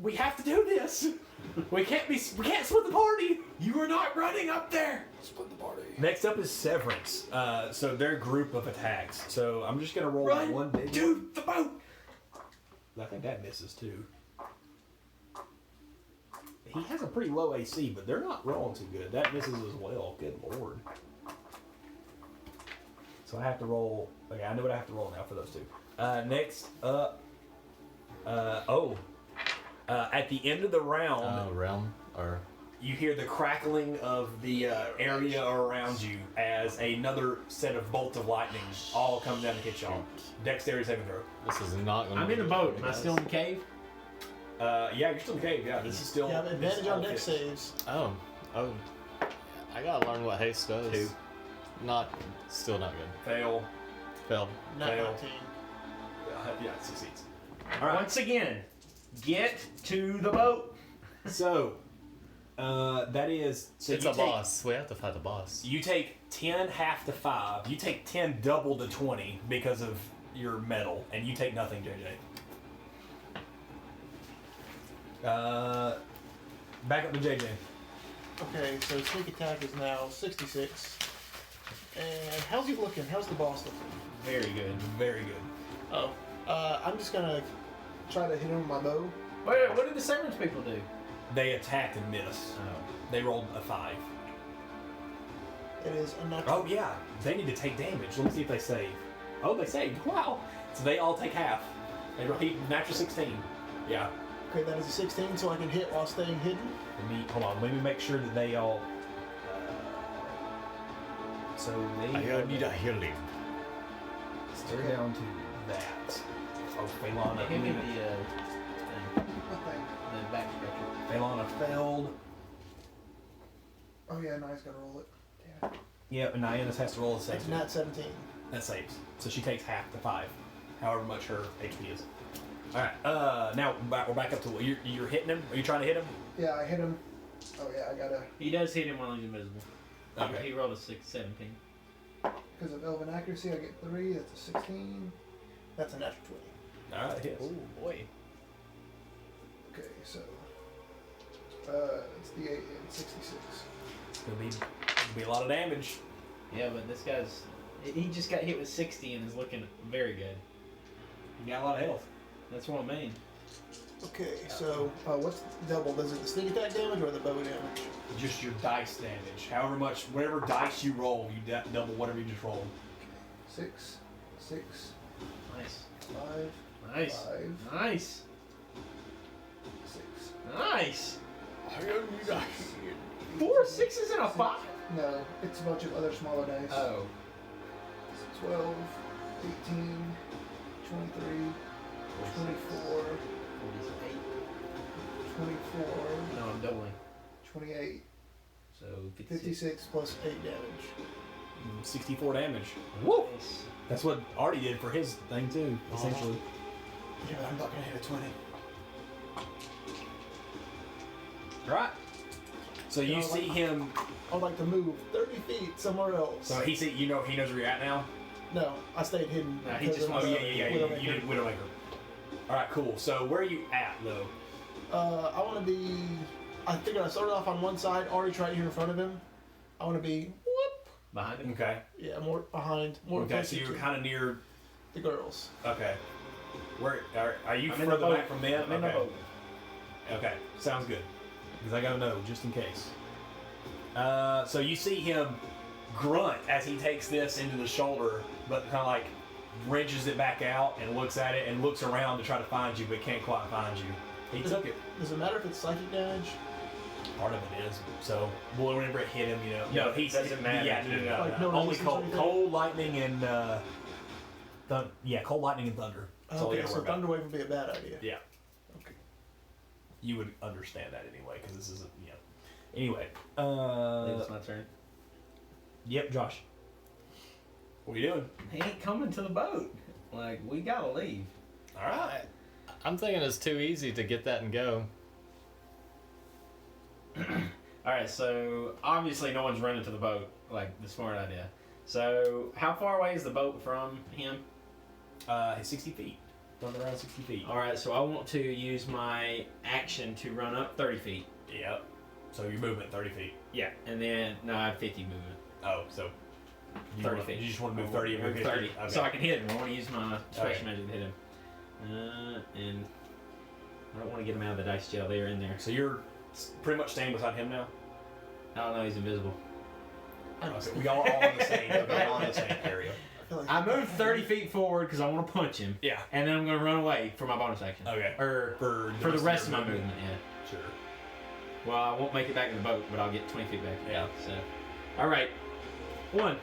we have to do this. We can't split the party. You are not running up there! Split the party. Next up is Severance. So their group of attacks. So I'm just gonna roll Run one big to one. the boat! I think that misses too. He has a pretty low AC, but they're not rolling too good. That misses as well. Good lord. So I have to roll. Okay, I know what I have to roll now for those 2. Next up. At the end of the round, Realm or you hear the crackling of the area around you as another set of bolts of lightning all come down to hit y'all. Dexterity saving throw. This is not going to I'm in the boat. Am I still in the cave? Yeah, you're still in the cave. Yeah, this is still. You have advantage this on all dex fits. saves. Oh. I gotta learn what haste does. 2. Still not good. Fail. Failed. Not Fail. 19. Yeah, it succeeds. All right. Once again, get to the boat. So, that is. So It's you a take, boss. We have to fight the boss. You take 10 half to 5. You take 10 double to 20 because of your metal, and you take nothing, JJ. Back up to JJ. Okay, so sneak attack is now 66. And how's he looking? How's the boss looking? Very good. Very good. Oh. I'm just gonna try to hit him with my bow. Wait, what did the Severance people do? They attacked and missed. They rolled a 5. It is a natural. Oh yeah, they need to take damage. Let me see if they save. Oh, they saved. Wow. So they all take half. They roll natural 16. Yeah. Okay, that is a 16, so I can hit while staying hidden. Hold on. Let me make sure that they all. So they. need a healing. We're down to that. Oh, Phelana. Give me the thing, Okay. the back scratcher. Phelana failed. Oh yeah, Nia's gotta roll it. Damn it. Yep, and Nianus has to roll a save. That's nat 17. That saves. So she takes half to 5, however much her HP is. All right. Now we're back up to you're hitting him. Are you trying to hit him? Yeah, I hit him. Oh yeah, I gotta. He does hit him while he's invisible. Okay. He rolled a 17. Because of Elven accuracy, I get 3. That's a 16. That's a natural 20. All right. Hits. Oh boy. Okay, so. It's the 8 and 66. It's gonna be a lot of damage. Yeah, but this guy's. He just got hit with 60 and is looking very good. You got a lot of health. That's what I mean. Okay, so what's double? Does it the sneak attack damage or the bow damage? Just your dice damage. However much, whatever dice you roll, you double whatever you just rolled. 6, 6, Nice. 5, Nice. 5, Nice. 6. Nice. 6. 4 6s and a 5? No, it's a bunch of other smaller dice. Oh. 12, 18, 23, 24, 48. 24, No, I'm doubling. 28, So 56. 56 plus 8 damage. 64 damage. Woo! That's what Arty did for his thing too, essentially. Yeah, but I'm not gonna hit a 20. Right. So you No, see like- him. I would like to move 30 feet somewhere else. So he knows where you're at now. No, I stayed hidden. No, he because just of wants- the You Widowmaker. did Widowmaker. All right, cool. So where are you at though? I want to be. I figured I started off on one side. Arty's right here in front of him. I want to be. Whoop. Behind him? Okay. Yeah, more behind. More Okay. So closer you're to kind of near. the girls. Okay. Where are you I'm in the further boat. back from them? I'm in the Okay. boat. Okay, sounds good. Because I gotta know, just in case. So you see him grunt as he takes this into the shoulder, but kind of like wrenches it back out and looks at it and looks around to try to find you, but can't quite find you. He took it. Does it matter if it's psychic damage? Part of it is. So whenever it hit him, No, it doesn't matter. Yeah, no. Like no Only resistance or cold, anything? cold lightning and cold lightning and thunder. That's all you Okay, gotta so worry about. Thunderwave would be a bad idea. Yeah. Okay. You would understand that anyway, because this isn't, Anyway, I think it's my turn. yep, Josh. What are you doing? He ain't coming to the boat. Like, we gotta leave. All right. I'm thinking it's too easy to get that and go. Alright, so obviously no one's running to the boat, like the smart idea. So how far away is the boat from him? 60 feet. Done around 60 feet. Alright, so I want to use my action to run up 30 feet. Yep. So your movement 30 feet. Yeah, and then, no, I have 50 movement. Oh, so 30 feet. You just want to move 30 and move 50. 30. Okay. So I can hit him. I want to use my special Okay. magic to hit him. And I don't want to get him out of the dice jail. They're in there. So you're pretty much staying beside him now. I don't know. He's invisible. Okay. We all in the same. Okay, all in the same area. I feel like I moved 30 feet forward because I want to punch him. Yeah. And then I'm going to run away for my bonus action. Okay. Or For the rest of your my movement, yeah. Sure. Well, I won't make it back in the boat, but I'll get 20 feet back. Yeah. So, all right. 1.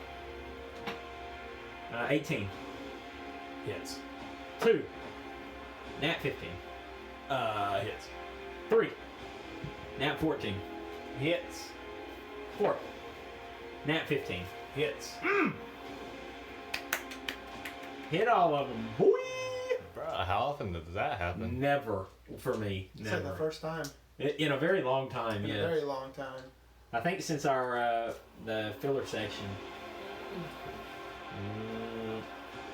18. Hits. 2. Nat 15. Hits. 3. Nat 14. Hits. 4. Nat 15. Hits. Hit all of them. Boy! Bro, how often does that happen? Never for me. It's like the Never. first time In a very long time, in yeah. a very long time. I think since our the filler section.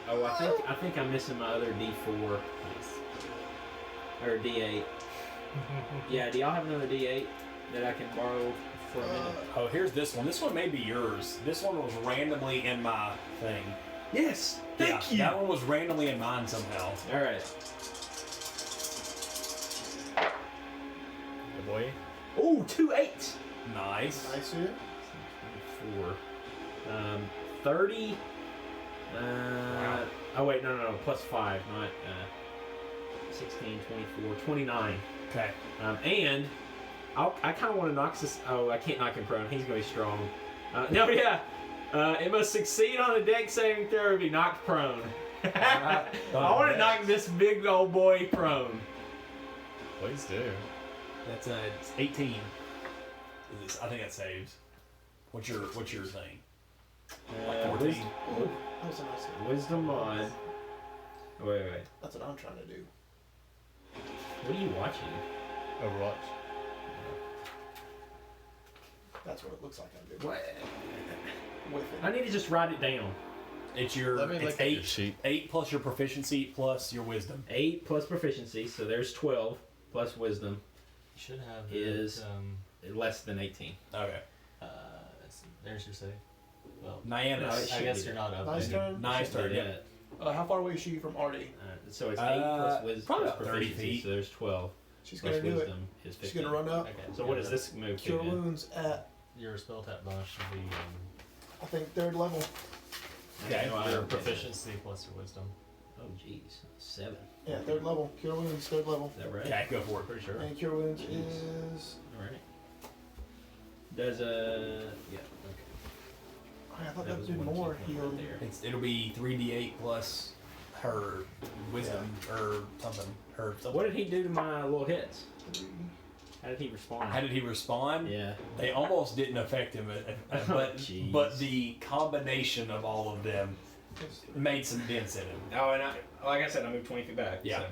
I think I'm missing my other D4 or D8. Yeah, do y'all have another D8 that I can borrow for a minute? Oh, here's this one. This one may be yours. This one was randomly in my thing. Yes, Yeah, that one was randomly in mine somehow. All right. Oh boy. Ooh, 2 8s. Nice. I see it. 4. 30. Wow. Oh wait, no, plus 5, not 16, 24, 29. Okay. And I kind of want to knock this. Oh, I can't knock him prone. He's going to be strong. No, yeah. It must succeed on a deck saving throw to be knocked prone. I want to knock this big old boy prone. Please do. That's it's 18. I think that saves. What's your thing? Like 14. Ooh, that was a nice hit. Wisdom mod. Wait. That's what I'm trying to do. What are you watching? Overwatch. That's what it looks like I'm doing. What? With I it. need to just write it down. It's your. Let me It's look at your 8. sheet. 8 plus your proficiency plus your wisdom. 8 plus proficiency, so there's 12 plus wisdom You should have Is- it, less than 18. Okay. there's your save. Well, Niana. No, it I should guess be you're there. not Nice updating. turn. Nice turn. Yeah. How far away is she from Arty? So it's 8 plus wisdom probably plus about 30 proficiency, feet. so there's 12 She's plus gonna do it. wisdom is 15. She's gonna run up. Okay. So what does this move Cure to then? wounds at Your spell tap bonus should be I think 3rd level. Okay. No, I your don't get proficiency plus your wisdom. that. Oh jeez, 7. Yeah, 3rd level. Cure wounds 3rd level. Is that right? Okay, go for it. Pretty sure. And cure wounds Jeez. is. All right. Does yeah. Okay. I thought That that was did one more key point healing. right there. It'll be 3d8 plus her wisdom or something. Her something. What did he do to my little hits? How did he respond? How did he respond? Yeah. They almost didn't affect him, but Jeez. but the combination of all of them made some dents in him. Oh, and like I said, I moved 20 feet back. Yeah. So.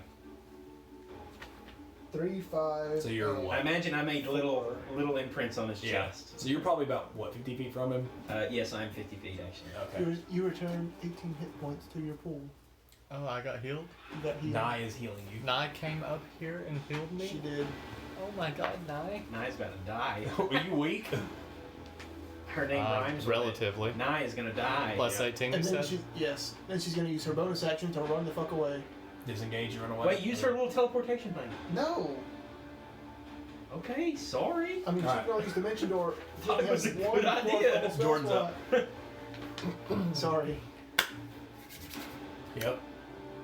3, 5. So you're and- what? I imagine I made little imprints on his Yeah. chest. So you're probably about what 50 feet from him. Yes, I'm 50 feet actually. Okay. You return 18 hit points to your pool. Oh, I got healed? You got healed. Nye is healing you. Nye came up here and healed me? She did. Oh my god, Nye. Nye's about to die. Are you weak? Her name rhymes relatively. with it. Nye is gonna die. Plus Yeah. 18, you And then said? then she's gonna use her bonus action to run the fuck away. Disengage and run away. Wait, use her little teleportation thing. No! Okay, sorry. I mean, she Alright. can always dimension door. She That only was has a one good more idea. fucking spell Jordan's up. slot. Sorry. Yep.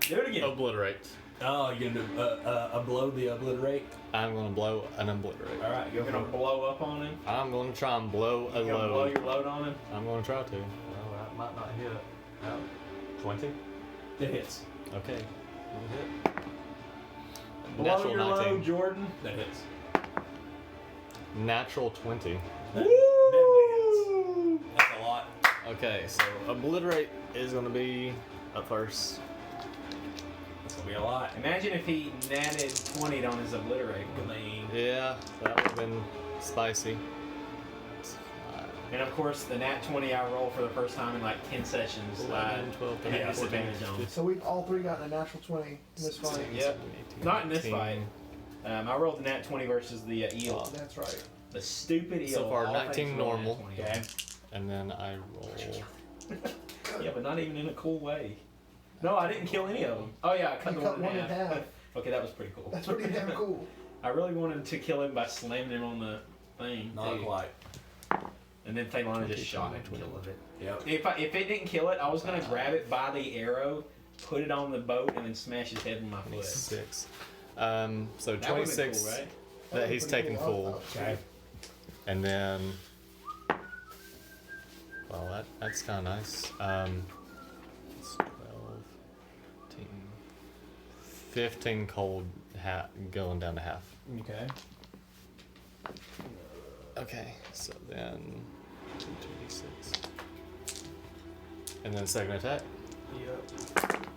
Do it again. Obliterate. Oh, you're gonna do blow the obliterate. I'm gonna blow an obliterate. All right, You're go gonna for it. blow up on him. I'm gonna try and blow a You're gonna blow load. your load on him. I'm gonna try to. Well, that might not hit. 20? It hits. Okay. It'll hit. Blow Natural your 19. load, Jordan. That hits. Natural 20. That definitely hits. That's a lot. Okay, so obliterate is gonna be up first. That's gonna be a lot. Imagine if he natted 20 on his obliterate. I mean, Yeah, that would have been spicy. And of course, the nat 20 I roll for the first time in like 10 sessions. 11, 12, I had 13, disadvantage 14, on. So we've all three gotten a natural 20 in this fight. Yep. Not in this fight. I rolled the nat 20 versus the eel. That's right. The stupid eel. So far, all 19 things roll nat normal. 20. okay. And then I roll. Yeah, but not even in a cool way. No, I didn't kill any of them. Oh yeah, I cut You the cut one in half. Okay, that was pretty cool. That's pretty damn cool. I really wanted to kill him by slamming him on the thing. Not too. quite. And then Thaylana just shot it and killed it. Yep. If it didn't kill it, I was gonna grab it by the arrow, put it on the boat, and then smash his head with my foot. 26. So That would've been 26. cool, right? that he's pretty taken cool. full. Okay. And then, well, that's kind of nice. It's 12, 15 cold, going down to half. Okay. Okay, so then 2d6. And then second attack. Yep.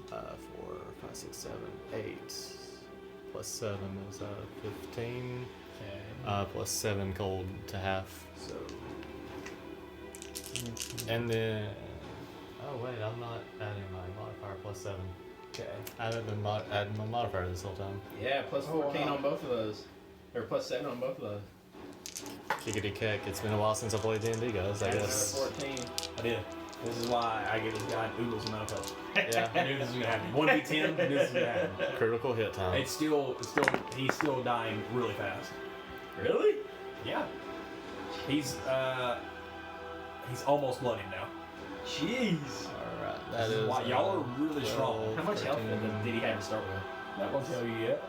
4, 5, 6, 7, 8. Plus 7 is 15. Okay. Plus 7 cold to half. So. And then. Oh, wait, I'm not adding my modifier plus 7. Okay. I haven't been adding my modifier this whole time. Yeah, plus Oh, 14 wow. on both of those. Or plus 7 on both of those. Kickity kick. It's been a while since I played D&D, guys, I That's guess. 14. I did. This is why I get this guy oodles amount of help. Yeah. I knew this was gonna happen. 1v10, this is gonna happen. Critical hit time. It's still, he's still dying really fast. Really? Yeah. He's almost bloodied now. Jeez. Alright, This that is is. why y'all are really 12, strong. How much health 13, did he have to start with? Not gonna tell you yet.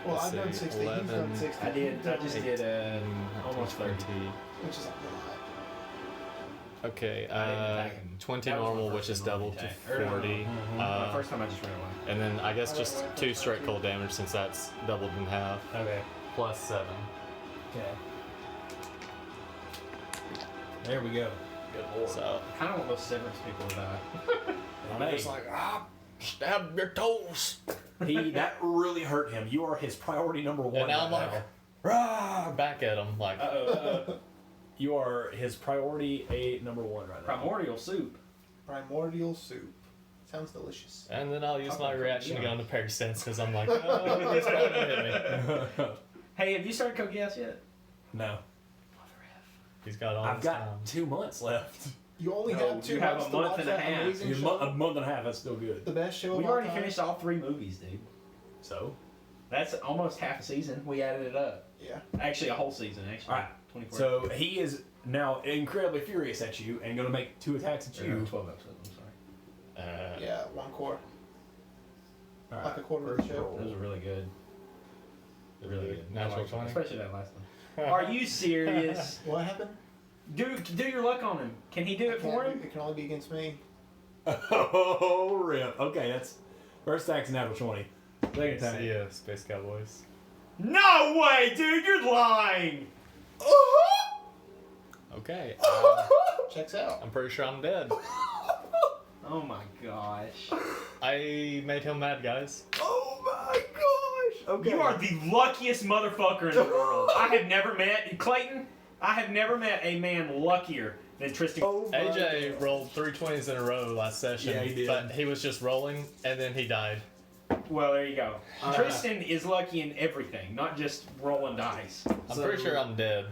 Well, let's I've done see, 60. He's done 11, 60. I did. I just did 18, almost 30. 20. Which is a lot. Okay, I didn't attack him. 20 That was my normal, first which is normal doubled to attack. Or no, 40. The first time I just ran away. And then I guess just 2 straight cold damage since that's doubled in half. Okay. Plus 7. Okay. There we go. Good lord. So, I kind of want those severance people to die. I'm just like, stab your toes. That really hurt him. You are his priority number one. and now I'm right like, now. rah, back at him. Like, You are his priority number one right now. Primordial soup. Primordial soup. Sounds delicious. and then I'll use my Okay, reaction to yeah. go into parry stance because I'm like, oh, he's probably gonna hit me. Hey, have you started cooking gas yet? No. He's got all I've this got time. 2 months left. You only No, have 2 you have months a to month watch and a that half. amazing A show. month and a half, that's still good. The best show We've of all already time. finished all 3 movies, dude. So? That's almost half a season. We added it up. Yeah. Actually, a whole season, actually. Alright. 24. So he is now incredibly furious at you and going to make 2 attacks at Or you. 12 episodes, I'm sorry. Yeah, 1 core. All Like a right. quarter of the show. Those are really good. Really good. I Natural liked them, 20? especially that last one. Are you serious? What happened? do your luck on him. Can he do it for him? It can only be against me. Oh, rip. Okay, that's first attack's natural 20. Second attack. See ya, Space Cowboys. No way, dude! You're lying. Okay, Checks out. I'm pretty sure I'm dead. Oh my gosh. I made him mad, guys. Oh my gosh. Okay. You are the luckiest motherfucker in the world. I have never met Clayton. I have never met a man luckier than Tristan. Oh my AJ gosh. rolled 3 20s in a row last session. Yeah, he did. But he was just rolling, and then he died. Well, there you go. Tristan is lucky in everything, not just rolling dice. I'm So- pretty sure I'm dead.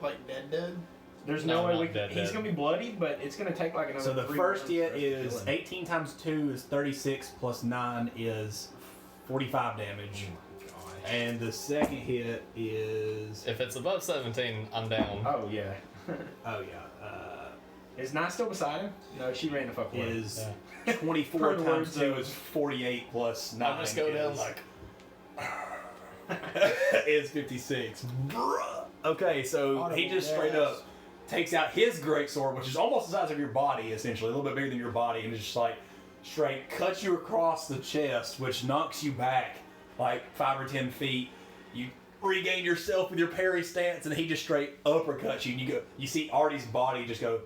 Like dead. There's No, no, way not we dead, can. He's dead. gonna be bloodied, but it's gonna take like another. So the 3 first rounds hit for us to is kill him. 18 times 2 is 36 plus 9 is 45 damage. Gosh. And the second hit is If it's above 17, I'm down. Oh yeah. oh yeah, Is Nye still beside him? No, she ran the fuck away. is Yeah. 24 Per the times words 2 of- is 48 plus 9 I'll just go down is, like. is 56. Bruh. Okay, so he just straight up takes out his greatsword, which is almost the size of your body, essentially, a little bit bigger than your body, and just like straight cuts you across the chest, which knocks you back like 5 or 10 feet. You regain yourself with your parry stance, and he just straight uppercuts you, and you see Arty's body just go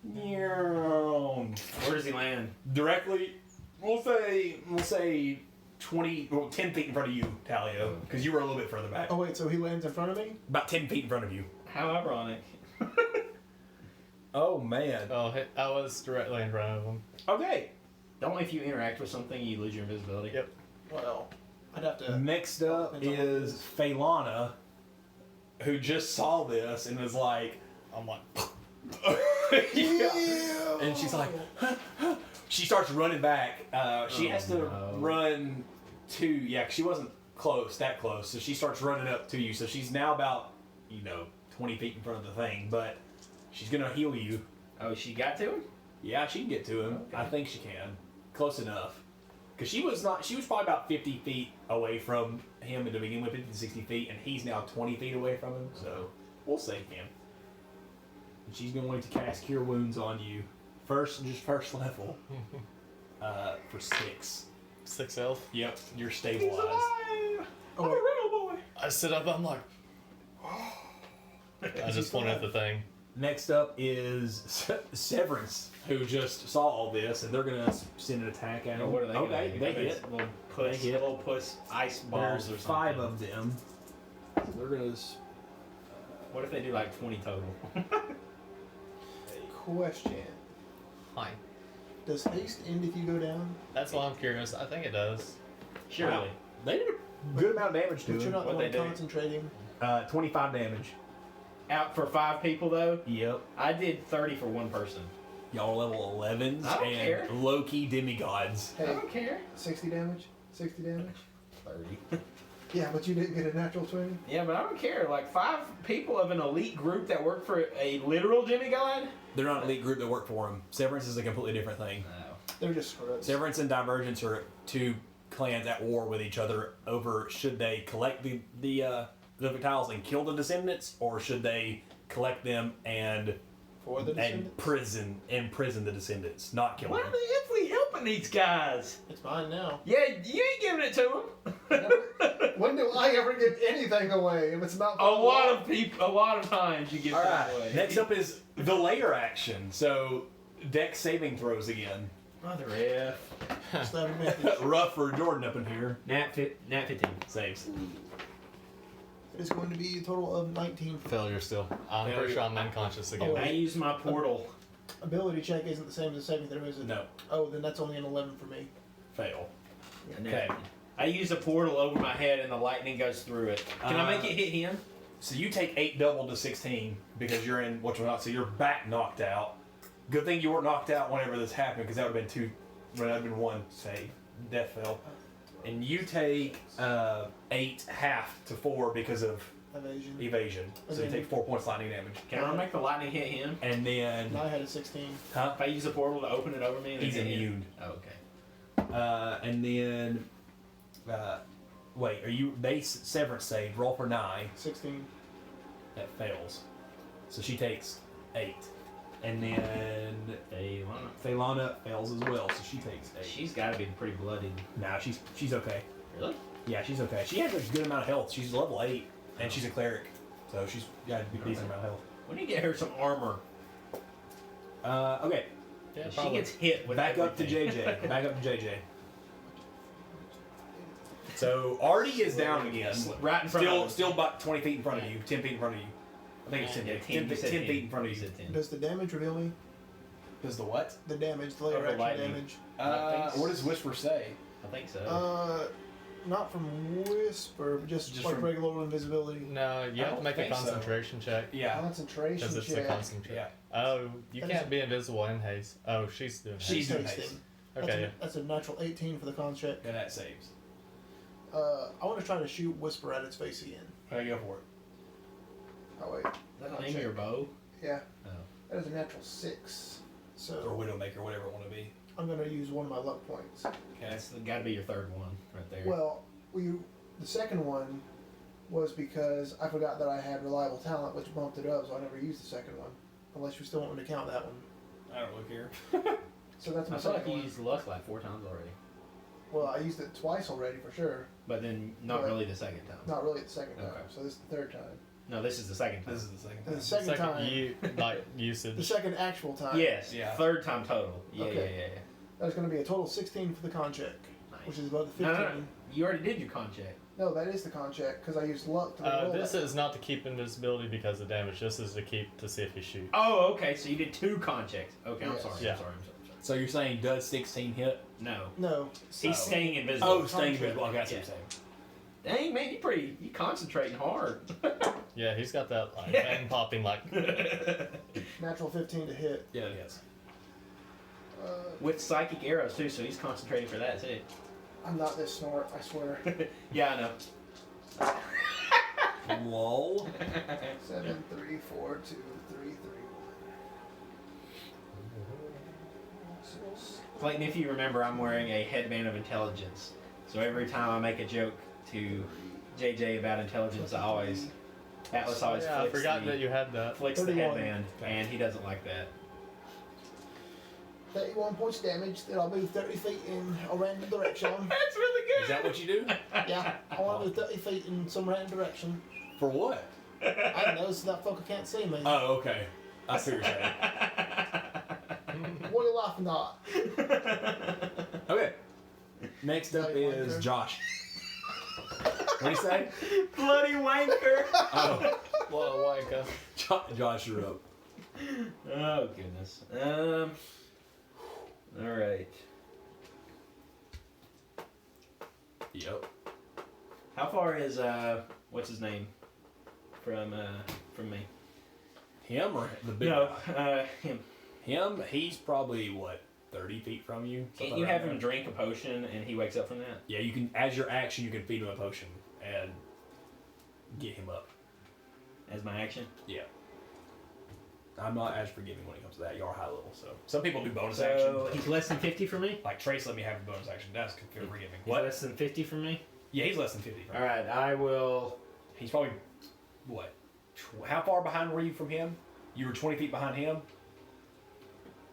Where does he land? directly. We'll say 10 feet in front of you, Talio, because you were a little bit further back. Oh wait, so he lands in front of me? About 10 feet in front of you. How ironic. Oh man. Oh, I was directly in front of him. Okay. Don't if you interact with something, you lose your invisibility. Yep. Well, I'd have to. Next up is Phaelana, who just saw this and was like, I'm like, yeah. And she's like, she starts running back. She has to run to, yeah, 'cause she wasn't that close. So she starts running up to you. So she's now about, 20 feet in front of the thing, but she's going to heal you. Oh, she got to him? Yeah, she can get to him. Okay. I think she can. close enough. Because she was probably about 50 feet away from him to begin with, 50 to 60 feet, and he's now 20 feet away from him, so we'll save him. And she's going to cast Cure Wounds on you. First level. For 6. 6 health. Yep, you're stabilized. Oh, I'm a real boy. I sit up, I'm like, I just point at the thing. Next up is Severance, who just saw all this, and they're gonna send an attack at him. What are they Okay, gonna they do? hit. Little puss, They hit. little puss ice balls There's or 5 something. of them. So they're gonna. What if they do like 20 total? Question. Hi. Does haste end if you go down? That's why I'm curious. I think it does. Surely. They did a good amount of damage to But you're him. not the What'd one they do? concentrating. 25 damage. Out for 5 people though. Yep. I did 30 for one person. Y'all are level 11s I don't and care. low-key demigods. I Hey, don't care. 60 damage? 60 damage? 30. Yeah, but you didn't get a natural 20? Yeah, but I don't care. Like 5 people of an elite group that work for a literal demigod. They're not an elite group that work for him. Severance is a completely different thing. No. They're just scrubs. Severance and Divergence are 2 clans at war with each other over should they collect the Victiles and kill the Descendants, or should they collect them and For the Descendants? imprison the Descendants, not kill Why them. are they actually helping these guys? It's mine now. Yeah, you ain't giving it to them. When do I ever give anything away? If it's not A lot of people, a lot of times you give All things right. away. Next up is the later action. So, deck saving throws again. Mother F. Stab advantage. Rough for Jordan up in here. Nat 15. Saves. It is going to be a total of 19. Failure still. I'm Failure. pretty sure I'm unconscious again. Oh, I use my portal. Ability check isn't the same as a saving throw, is it? No. Oh, then that's only an 11 for me. Fail. Nat Okay. 15. I use a portal over my head and the lightning goes through it. Can I make it hit him? So you take 8 double to 16 because you're in whatchamacallit, so you're back knocked out. Good thing you weren't knocked out whenever this happened, because that would have been 2. Well, that would have been 1 save. Death fell. And you take 8 half to 4 because of Evasion. evasion. So you Okay. take 4 points lightning damage. Can I make the lightning hit him? And then, And I had a 16. huh? If I use the portal to open it over me, and He's then hit him? immune. Oh, okay. And then, wait, are you? They Severance save. Roll for 9. 16. That fails. So she takes 8. And then Thaylana fails as well, so she takes 8. She's got to be pretty bloodied. Nah, she's okay. Really? Yeah, she's okay. She has a good amount of health. She's level 8, and she's a cleric, so she's got a decent amount of health. We need to get her some armor. Okay, Yeah, She probably. gets hit with back up to everything. JJ. Back up to JJ. So Arty is down again. Right in front of us. Still about 20 feet in front of you, 10 feet in front of you. I think it's 10 Yeah, feet. 10, 10 feet in front of you. said 10. Does the damage reveal me? Does the what? The damage, the later the action lightning. damage. What does Whisper say? I think so. Not from Whisper, but just like from- regular invisibility. No, you I have to don't make a think so. concentration check. Yeah. Concentration Because it's a check. concentration. Yeah. Oh, you That can't is- be invisible in haste. Oh, she's doing haste. She's doing Hasting. haste. Okay. That's a natural 18 for the con check. Yeah, that saves. I want to try to shoot Whisper at its face again. Okay, go for it. Oh wait. Is that the name of your bow? Yeah. Oh. That is a natural 6. Or So Widowmaker, whatever it want to be. I'm going to use one of my luck points. Okay. That's got to be your third one right there. Well, the second one was because I forgot that I had reliable talent, which bumped it up, so I never used the second one. Unless you still want me to count that one. I don't look here. So that's my I feel like second you one. used luck like 4 times already, Well, I used it twice already for sure. but then not But- really the second time. Not really the second time. Okay. So this is the third time. No, this is the second time. This is the second And time. the second time. Usage. The second actual time. Yes. Yeah. Third time total. Yeah, Okay. yeah. That's going to be a total of 16 for the con check, Nice. which is above the No, 15. no, no. You already did your con check. No, that is the con check because I used luck to roll This that. is not to keep invisibility because of damage. This is to keep to see if you shoot. Oh, okay. So you did 2 con checks. Okay, I'm Yes. sorry. Yeah. I'm sorry. So you're saying does 16 hit? No. No. He's staying invisible. Oh, staying Contract. invisible. Okay, that's what Yeah. you're saying. Dang, man, you concentrating hard. Yeah, he's got that like Yeah. vein popping like. Natural 15 to hit. Yeah, it is. With psychic arrows too, so he's concentrating for that too. I'm not this smart, I swear. Yeah, I know. Lol. 7, 3, 4, 2, 3, 3, 1. Clayton, if you remember, I'm wearing a headband of intelligence. So every time I make a joke to JJ about intelligence, Atlas always Yeah, I flicks forgot the, that you had that. flicks the 31. headband, and he doesn't like that. 31 points damage, then I'll move 30 feet in a random direction. That's really good. Is that what you do? Yeah, I want to move 30 feet in some random direction. For what? I don't know, so that fucker can't see me. Oh, okay. I see what you're saying. What are you laughing at? Okay. Next up Bloody is wanker. Josh. What do you say? Bloody wanker. Oh, What a wanker. Josh, you're up. Oh goodness. All right. Yep. How far is what's his name from me? Him or the big No, guy? him. Him, he's probably, what, 30 feet from you? Can't Something you have around him there? drink a potion and he wakes up from that? Yeah, you can, as your action, you can feed him a potion and get him up. As my action? Yeah. I'm not as forgiving when it comes to that. You are high level, so. Some people do bonus So actions. he's less than 50 for me? Like Trace let me have a bonus action. That's forgiving. He's less than 50 for me? Yeah, he's less than 50. Right? Alright, I will. He's probably, what? How far behind were you from him? You were 20 feet behind him?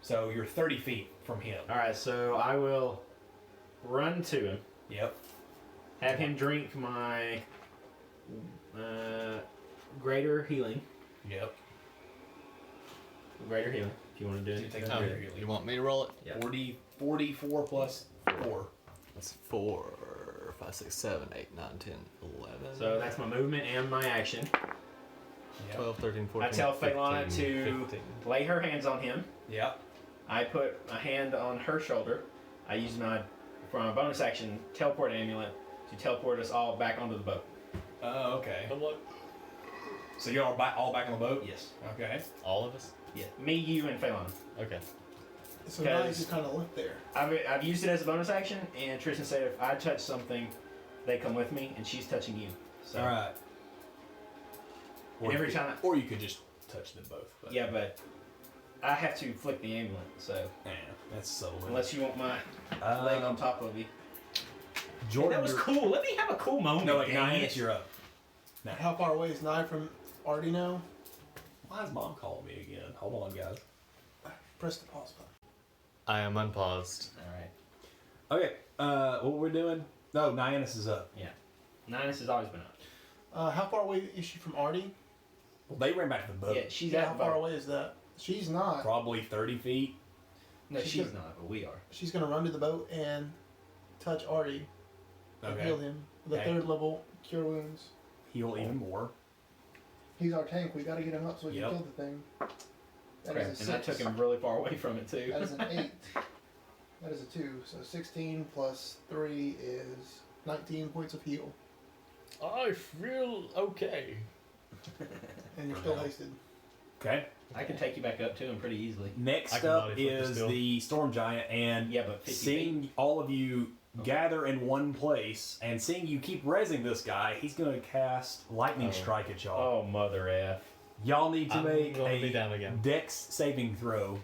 So you're 30 feet from him. Alright, so I will run to him, Yep. have him drink my greater healing. Yep. Greater healing, if you want to do You it. take Oh, the greater healing. you want me to roll it? Yeah. 44 plus 4. That's 4, 5, 6, 7, 8, 9, 10, 11. So that's my movement and my action. Yep. 12, 13, 14, I tell 15, Phaelana to 15. lay her hands on him. Yep. I put a hand on her shoulder. I use for my bonus action, teleport amulet to teleport us all back onto the boat. Oh, okay. Come look. So you're all back on the boat? Yes. Okay. All of us? Yeah. Me, you, and Phaelana. Okay. So now you Because- just kind of look there. I've used it as a bonus action, and Tristan said if I touch something, they come with me, and she's touching you. So, All right. And every time, Or you could just touch them both. But yeah, but I have to flick the amulet. So Yeah, that's subtle. unless you want my leg on top of you. Jordan, That was you're- cool. Let me have a cool moment. No, like dang 9, it. you're up. How far away is Nye from Arty now? Why is Mom calling me again? Hold on, guys. Press the pause button. I am unpaused. All right. Okay, what we're doing? No, Nyannis is up. Ninus has always been up. How far away is she from Arty? Well, they ran back to the boat. Yeah, she's Yeah, at how the far boat. away is that? She's not. Probably 30 feet. No, She's she's good. not, but we are. She's gonna run to the boat and touch Arty and Okay. heal him with a Okay. 3rd level cure wounds. Heal even more. He's our tank. We gotta get him up so we Yep. can kill the thing. That And is a I 6. took him really far away from it too. That is an 8. That is a 2. So 16 plus 3 is 19 points of heal. I feel okay. And you're For still now. hasted. Okay. I can take you back up to him pretty easily. I Next can up body flip you is still. the Storm Giant, and Yeah, but 50 seeing all of you gather in one place, and seeing you keep rezzing this guy, he's going to cast Lightning Oh. Strike at y'all. Oh, mother F. Y'all need to I'm make gonna be a down again. Dex saving throw.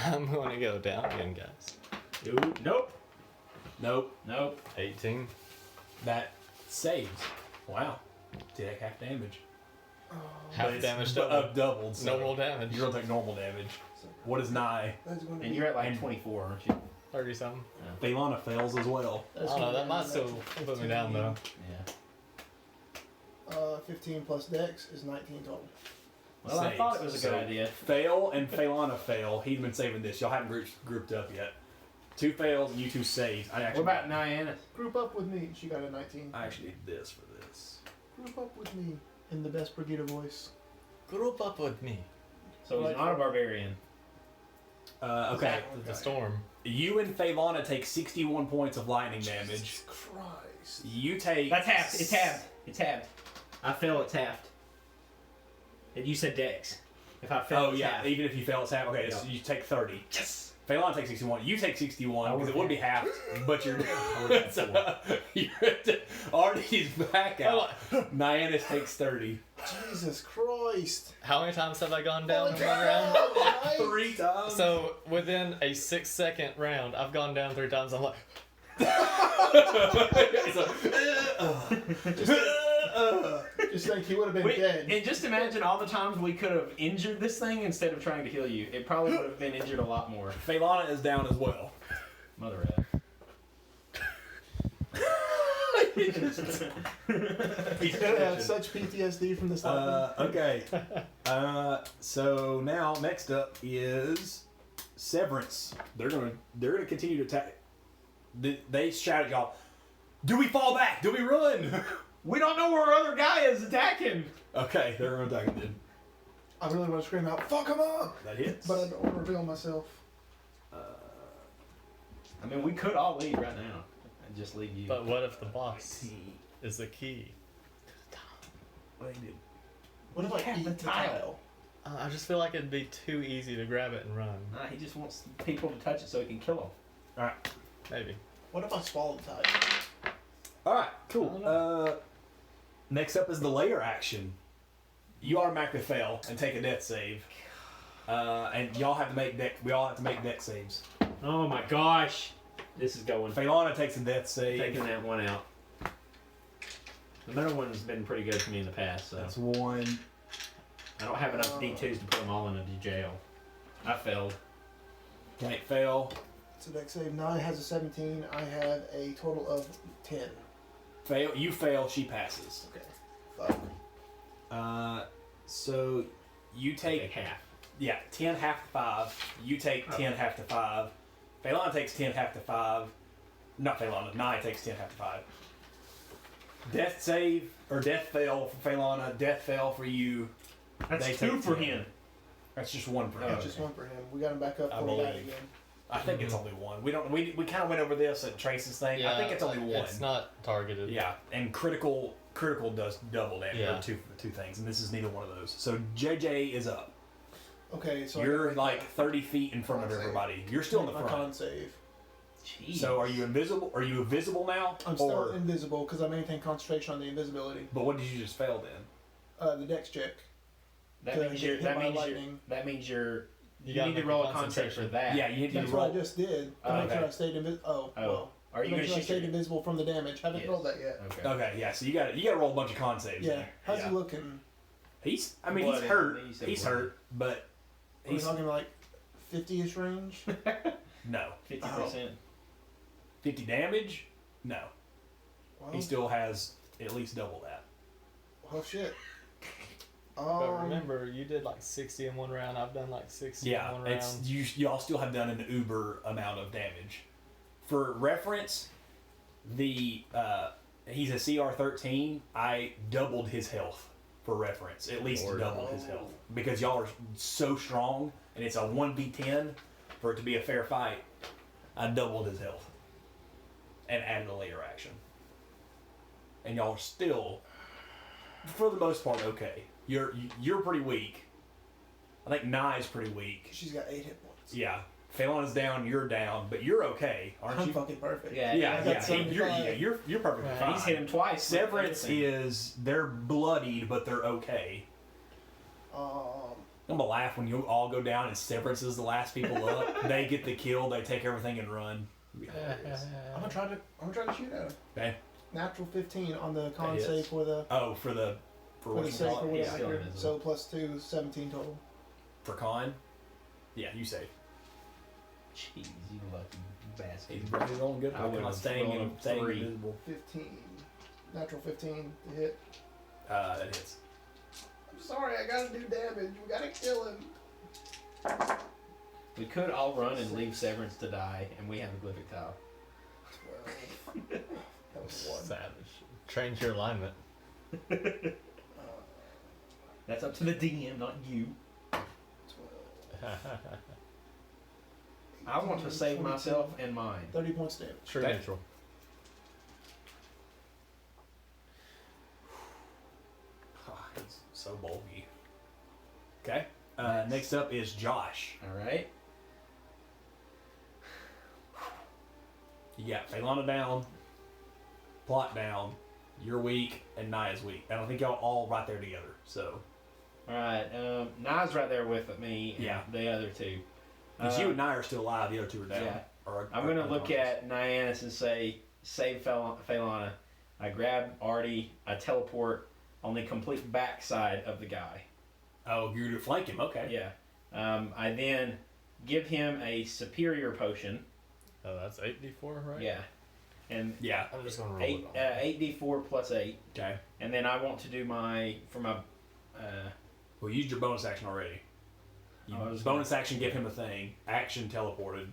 I'm going to go down again, guys. Dude, nope. Nope. Nope. 18. That saves. Wow. Take half damage. Half But it's damage doubled. double. Doubled. So Normal damage. You're gonna take normal damage. So What is nigh? that's going to And be. you're at like And- 24, aren't you? 30 something. Phaelana fails as well. I That's don't know, gonna that be might an still extra put me down though. Yeah. 15 plus Dex is 19 total. Well, I Saves. thought it was a good So, idea. Fail and Phaelana fail. He's been saving this. Y'all haven't grouped up yet. 2 fails and you 2 saves. What about Nyannis? Group up with me. She got a 19. I actually need this for this. Group up with me. In the best Brigida voice. Group up with me. So he's not a barbarian. Okay. The storm. You and Phaelana take 61 points of lightning damage. Jesus Christ. You take. That's halved. It's halved. It's halved. I fail, it's halved. And you said Dex. If I fail, Oh it's yeah, halved. even if you fail, it's half. Okay, so you take 30. Yes. Phelan takes 61. You take 61 because it would be half, but you're. you're Arty's back out. Nyannis takes 30. Jesus Christ. How many times have I gone down in Holy one round? cow, right? 3 times. So within a 6-second round, I've gone down 3 times. I'm like, Just think he would have been dead. And just imagine all the times we could have injured this thing instead of trying to heal you. It probably would have been injured a lot more. Phelana is down as well. Mother F. He's gonna have such PTSD from this lightning. Okay. So now next up is Severance. They're gonna continue to attack. They shout at y'all. Do we fall back? Do we run? We don't know where our other guy is attacking. Okay, they're gonna attack then. I really want to scream out, "Fuck him up!" That hits. But I don't want to reveal myself. I mean, we could all leave right now and just leave you. but what if the boss is the key? What they do? What if I Cap eat the the tile? I just feel like it'd be too easy to grab it and run. Nah, he just wants people to touch it so he can kill them. All right. Maybe. What if I swallow the tile? All right. Cool. Next up is the layer action. You automatically fail and take a death save. And y'all have to make we all have to make death saves. Oh my gosh. This is going. Phelana takes a death save. Taking that one out. The middle one's been pretty good for me in the past, so. That's 1. I don't have enough D2s to put them all into jail. I failed. Can't fail. So deck save 9 has a 17. I have a total of 10. Fail. You fail. She passes. Okay. Fuck. So you take half. Yeah, 10 half to 5. You take 10 half to 5. Phelana takes 10 half to 5. Not Phelana. Nai takes 10 half to 5. Death save or death fail for Phelana. Death fail for you. That's They 2 take for 10. him. That's just 1 for Oh, him. It's just one for him. We got him back up I before he died believe. again. I think it's only 1. We kind of went over this at Trace's thing. I think it's only 1. It's not targeted. Yeah, and critical does double damage. Yeah. Or two things, and this is neither one of those. So JJ is up. Okay, so You're like 30 feet in front of Con save. everybody. You're still in the my front. con save. Jeez. So are you invisible? Are you invisible now? I'm still invisible because I maintain concentration on the invisibility. But what did you just fail then? The dex check. That to means get you're. hit That by means you're. lightning. That means you're. You gotta need to make roll a a con save for concentration. that. Yeah, you need to That's roll. what I just did. To Oh, make sure okay. I stayed invisible. Oh, well. Are you To make gonna sure I shoot stayed your... invisible from the damage. Haven't Yes. rolled that yet. Okay. Okay, yeah. So you got to roll a bunch of con saves. Yeah. there. How's Yeah. he looking? He's Blood he's in. hurt. You said He's blood. hurt, but Are we he's talking like 50-ish range? no 50%. 50 damage. No, Well, he still has at least double that. oh shit. But remember, you did like 60 in one round. I've done like 60 in Yeah, one round. it's y'all still have done an uber amount of damage. For reference, the he's a CR13. I doubled his health for reference, at least Lord. doubled his health because y'all are so strong, and it's a 1v10 for it to be a fair fight. I doubled his health and added a layer action, and y'all are still, for the most part, okay. You're pretty weak. I think Nai's pretty weak. She's got 8 hit points. Yeah. Phelan's down, you're down, but you're okay, aren't I'm you? fucking perfect. Yeah. Yeah, I got yeah. You're 75. perfectly Right. fine. He's hit him twice. Severance is they're bloodied, but they're okay. I'm gonna laugh when you all go down and Severance is the last people up. They get the kill, they take everything and run. It'd be hilarious. I'm gonna try to shoot at him. Okay. Natural 15 on the con hits. save for the Oh, for what the you save call for it? whatever. still here. invisible. So plus 2, 17 total. For con. Yeah, you save. Jeez, you lucky bastard. He's rolling good. I would've staying rolled a staying 3. invisible. 15. Natural 15 to hit. That hits. I'm sorry, I gotta do damage. We gotta kill him. We could all run and leave Severance to die, and we have a glyphic tile. 12. That was 1. Savage. Change your alignment. That's up to the DM, not you. 12. I want to 18, save 22, myself and mine. 30 points damage. True Okay. neutral. It's so bulky. Okay. Next up is Josh. All right. You got Phelana down, Plot down, you're weak, and Naya's weak. And I think y'all all right there together. So. Alright, Nye's right there with me and Yeah. the other two. Because you and Naya are still alive, the other two are down. Yeah. Or, I'm going to look at Nyannis and say, save Phelana. I grab Arty, I teleport on the complete backside of the guy. Oh, you're going to flank him, okay. Yeah. I then give him a superior potion. Oh, that's 8d4, right? Yeah. And Yeah. I'm just gonna roll it on. 8d4 plus 8. Okay. And then I want to do my Well, you used your bonus action already. You I was bonus action, give him a thing. Action, teleported.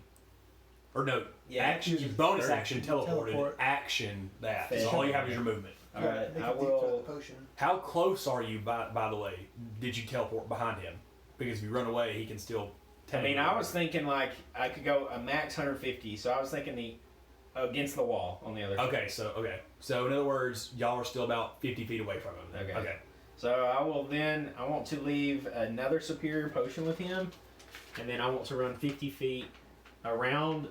Or no, Yeah, action, use bonus third. action, teleported. Teleport. Action, that. Fail. So all you have is your movement. Alright, Make I a deep throat will. potion. How close are you, by the way? Did you teleport behind him? Because if you run away, he can still. I mean, I was thinking like I could go a max 150, so I was thinking the against the wall on the other side. Okay, so in other words, y'all are still about 50 feet away from him. Okay. Okay. So I want to leave another superior potion with him, and then I want to run 50 feet around,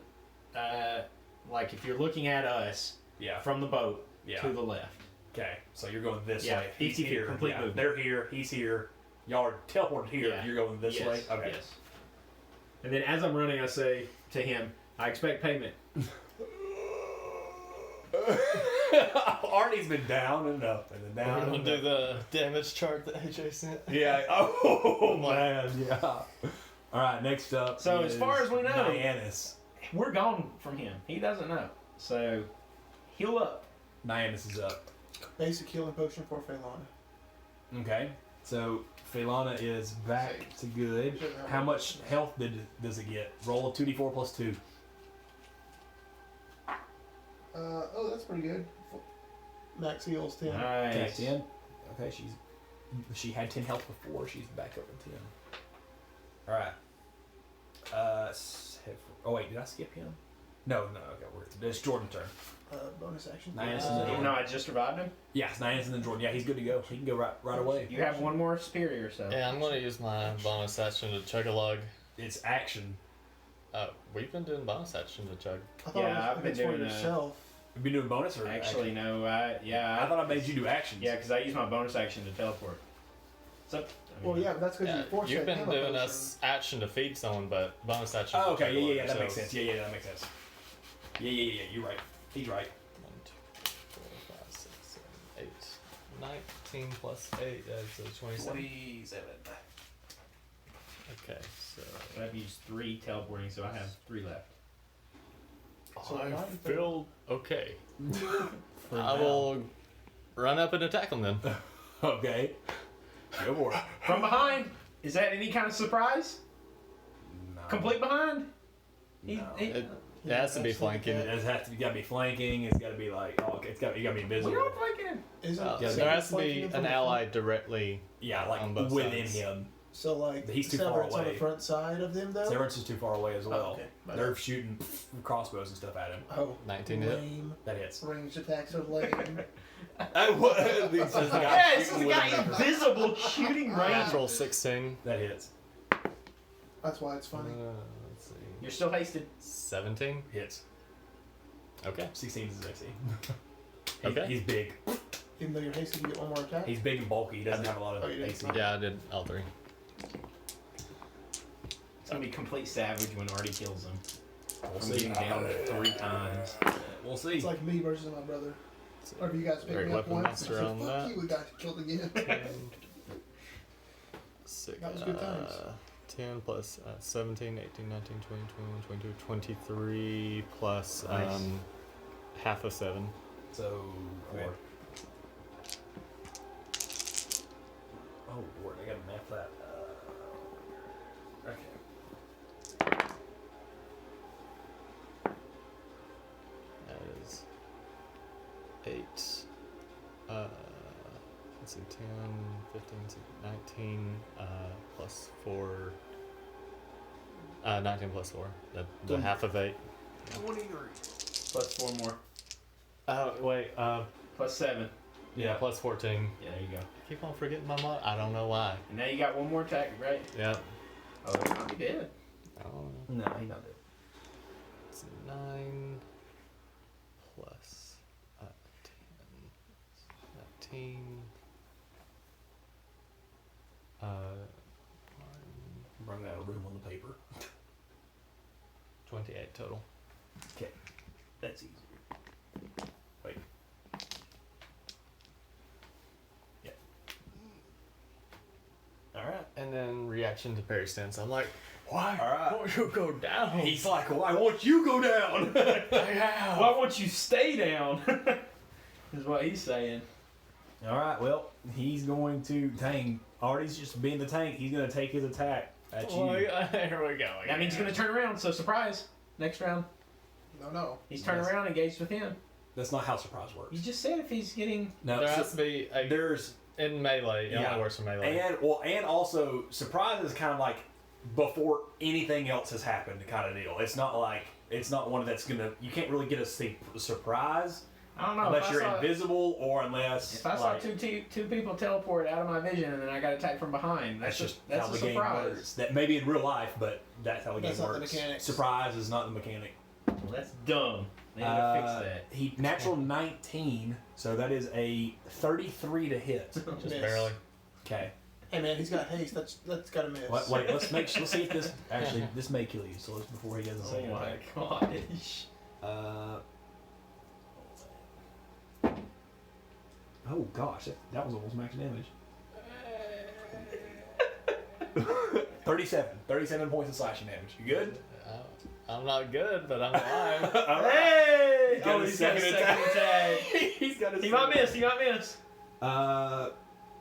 like if you're looking at us Yeah. from the boat Yeah. to the left. Okay. So you're going this Yeah, way. 50 He's feet, here. complete Yeah, movement. they're here. He's here. Y'all are teleported here. Yeah. You're going this Yes, way. Okay. Yes. And then as I'm running, I say to him, "I expect payment." Arty's been down and up and then down. We're gonna and do up. the damage chart that AJ sent. Yeah. Oh man. Yeah. All right. Next up. So, as is far as we know- Nyannis. We're gone from him. He doesn't know. So heal up. Nyannis is up. Basic healing potion for Phelana. Okay. So Phelana is back to good. How much health does it get? Roll a 2d4 plus 2. Oh, that's pretty good. Max heals 10. Okay, Nice. 10. Okay, she had 10 health before. She's back up to 10. All right. Oh wait, did I skip him? No. Okay, it's Jordan's turn. Bonus action. Nice. No, I just revived him. Yeah, it's Nyannis and then Jordan. Yeah, he's good to go. He can go right away. You have one more superior, so. Yeah, I'm gonna use my bonus action to chug a lug. It's action. We've been doing bonus action to chug. I thought Yeah, it I've was been for doing yourself. Have you been doing bonus or Actually, action? no. I thought I made you do actions. Yeah, because I used my bonus action to teleport. So. I mean, Well, yeah, but that's because Yeah, you forced you've that been healing doing potion. us action to feed someone, but bonus action. Oh, to okay. chug a lug Yeah, that makes ourselves. sense. Yeah, that makes sense. Yeah. You're right. He's right. 1, 2, 3, 4, 5, 6, 7, 8. 19 plus 8, that's 27. 27. Okay, so I've used 3 teleporting, so I have 3 left. So I nine feel okay. For I now. will run up and attack him then. Okay. Go for it. From behind. Is that any kind of surprise? No. Complete behind. No. It has to be flanking. It has to. You gotta be flanking. It's gotta be like. Oh, okay. You gotta be We invisible. don't flank him. Isn't Yeah, There Second has to flanking be him from an the ally front? directly. Yeah, like On both within sides. him. So like He's too far Severance on away. the front side of them though. Severance is too far away as well. Oh, okay. They're shooting crossbows and stuff at him. Oh, 19 hit. lame. That hits. Ranged attacks are lame. This is the guy Yeah, this is shooting the guy with him. invisible shooting range. Natural 16. That hits. That's why it's funny. Let's see. You're still hasted. 17. Hits. Okay. 16 is his AC. Okay. He's big. Even though you're hasted, you get one more attack. He's big and bulky. He doesn't have a lot of Oh, you did. AC. Yeah, I did all 3. It's gonna be complete savage when Arty kills him. We'll I'm see. getting down 3 times. We'll see. It's like me versus my brother. Or if you guys pick Great me up weapon once, master I on said, that. fuck you, we got killed again. 6, That was good times. 10 plus 17, 18, 19, 20, 21, 22, 23 plus Nice. half of 7. So, 4. Oh, Lord, I gotta map that. Okay. That is 8. Let's see, 10, 15, 16, 19 plus 4. 19 plus 4. The half of 8. 23. Plus 4 more. Oh, wait. Plus 7. Yeah, plus 14. Yeah, there you go. I keep on forgetting my mod. I don't know why. And now you got one more attack, right? Yep. Oh, that's not be dead. I don't know. No, he's not dead. It's 9. 18. Running out of room on the paper. 28 total. Okay, that's easier. Wait. Yeah. All right. And then reaction to parry stance. I'm like, why? All right. Won't you go down? He's like, why won't you go down? Why won't you stay down? Is what he's saying. All right. Well, he's going to tank. Arty's just being the tank. He's going to take his attack at you. Oh, here we go. That means he's gonna turn around. So surprise. Next round, No. he's turning around, engaged with him. That's not how surprise works. You just said if he's getting. No, There has to be a, there's in melee. It Yeah. only works for melee. and also surprise is kind of like before anything else has happened kind of deal. It's not one that's gonna. You can't really get a surprise I don't know. unless if I you're saw, invisible or unless If I saw like, two people teleport out of my vision and then I got attacked from behind, that's just that's how a the game surprise. works. That maybe in real life, but that's how the That's game not the works. mechanics. Surprise is not the mechanic. Well, that's dumb. They need to fix that. He natural 19, so that is a 33 to hit. Just Miss. barely. Okay. Hey man, he's got haste. That's gotta miss. Wait, let's see if this actually this may kill you. So let's before he does a Oh second my attack. gosh. Oh gosh, that was almost max damage. 37 points of slashing damage. You good? I'm not good, but I'm alive. Hey! He's got a He's got a second second attack. He's got a He might miss. He might miss.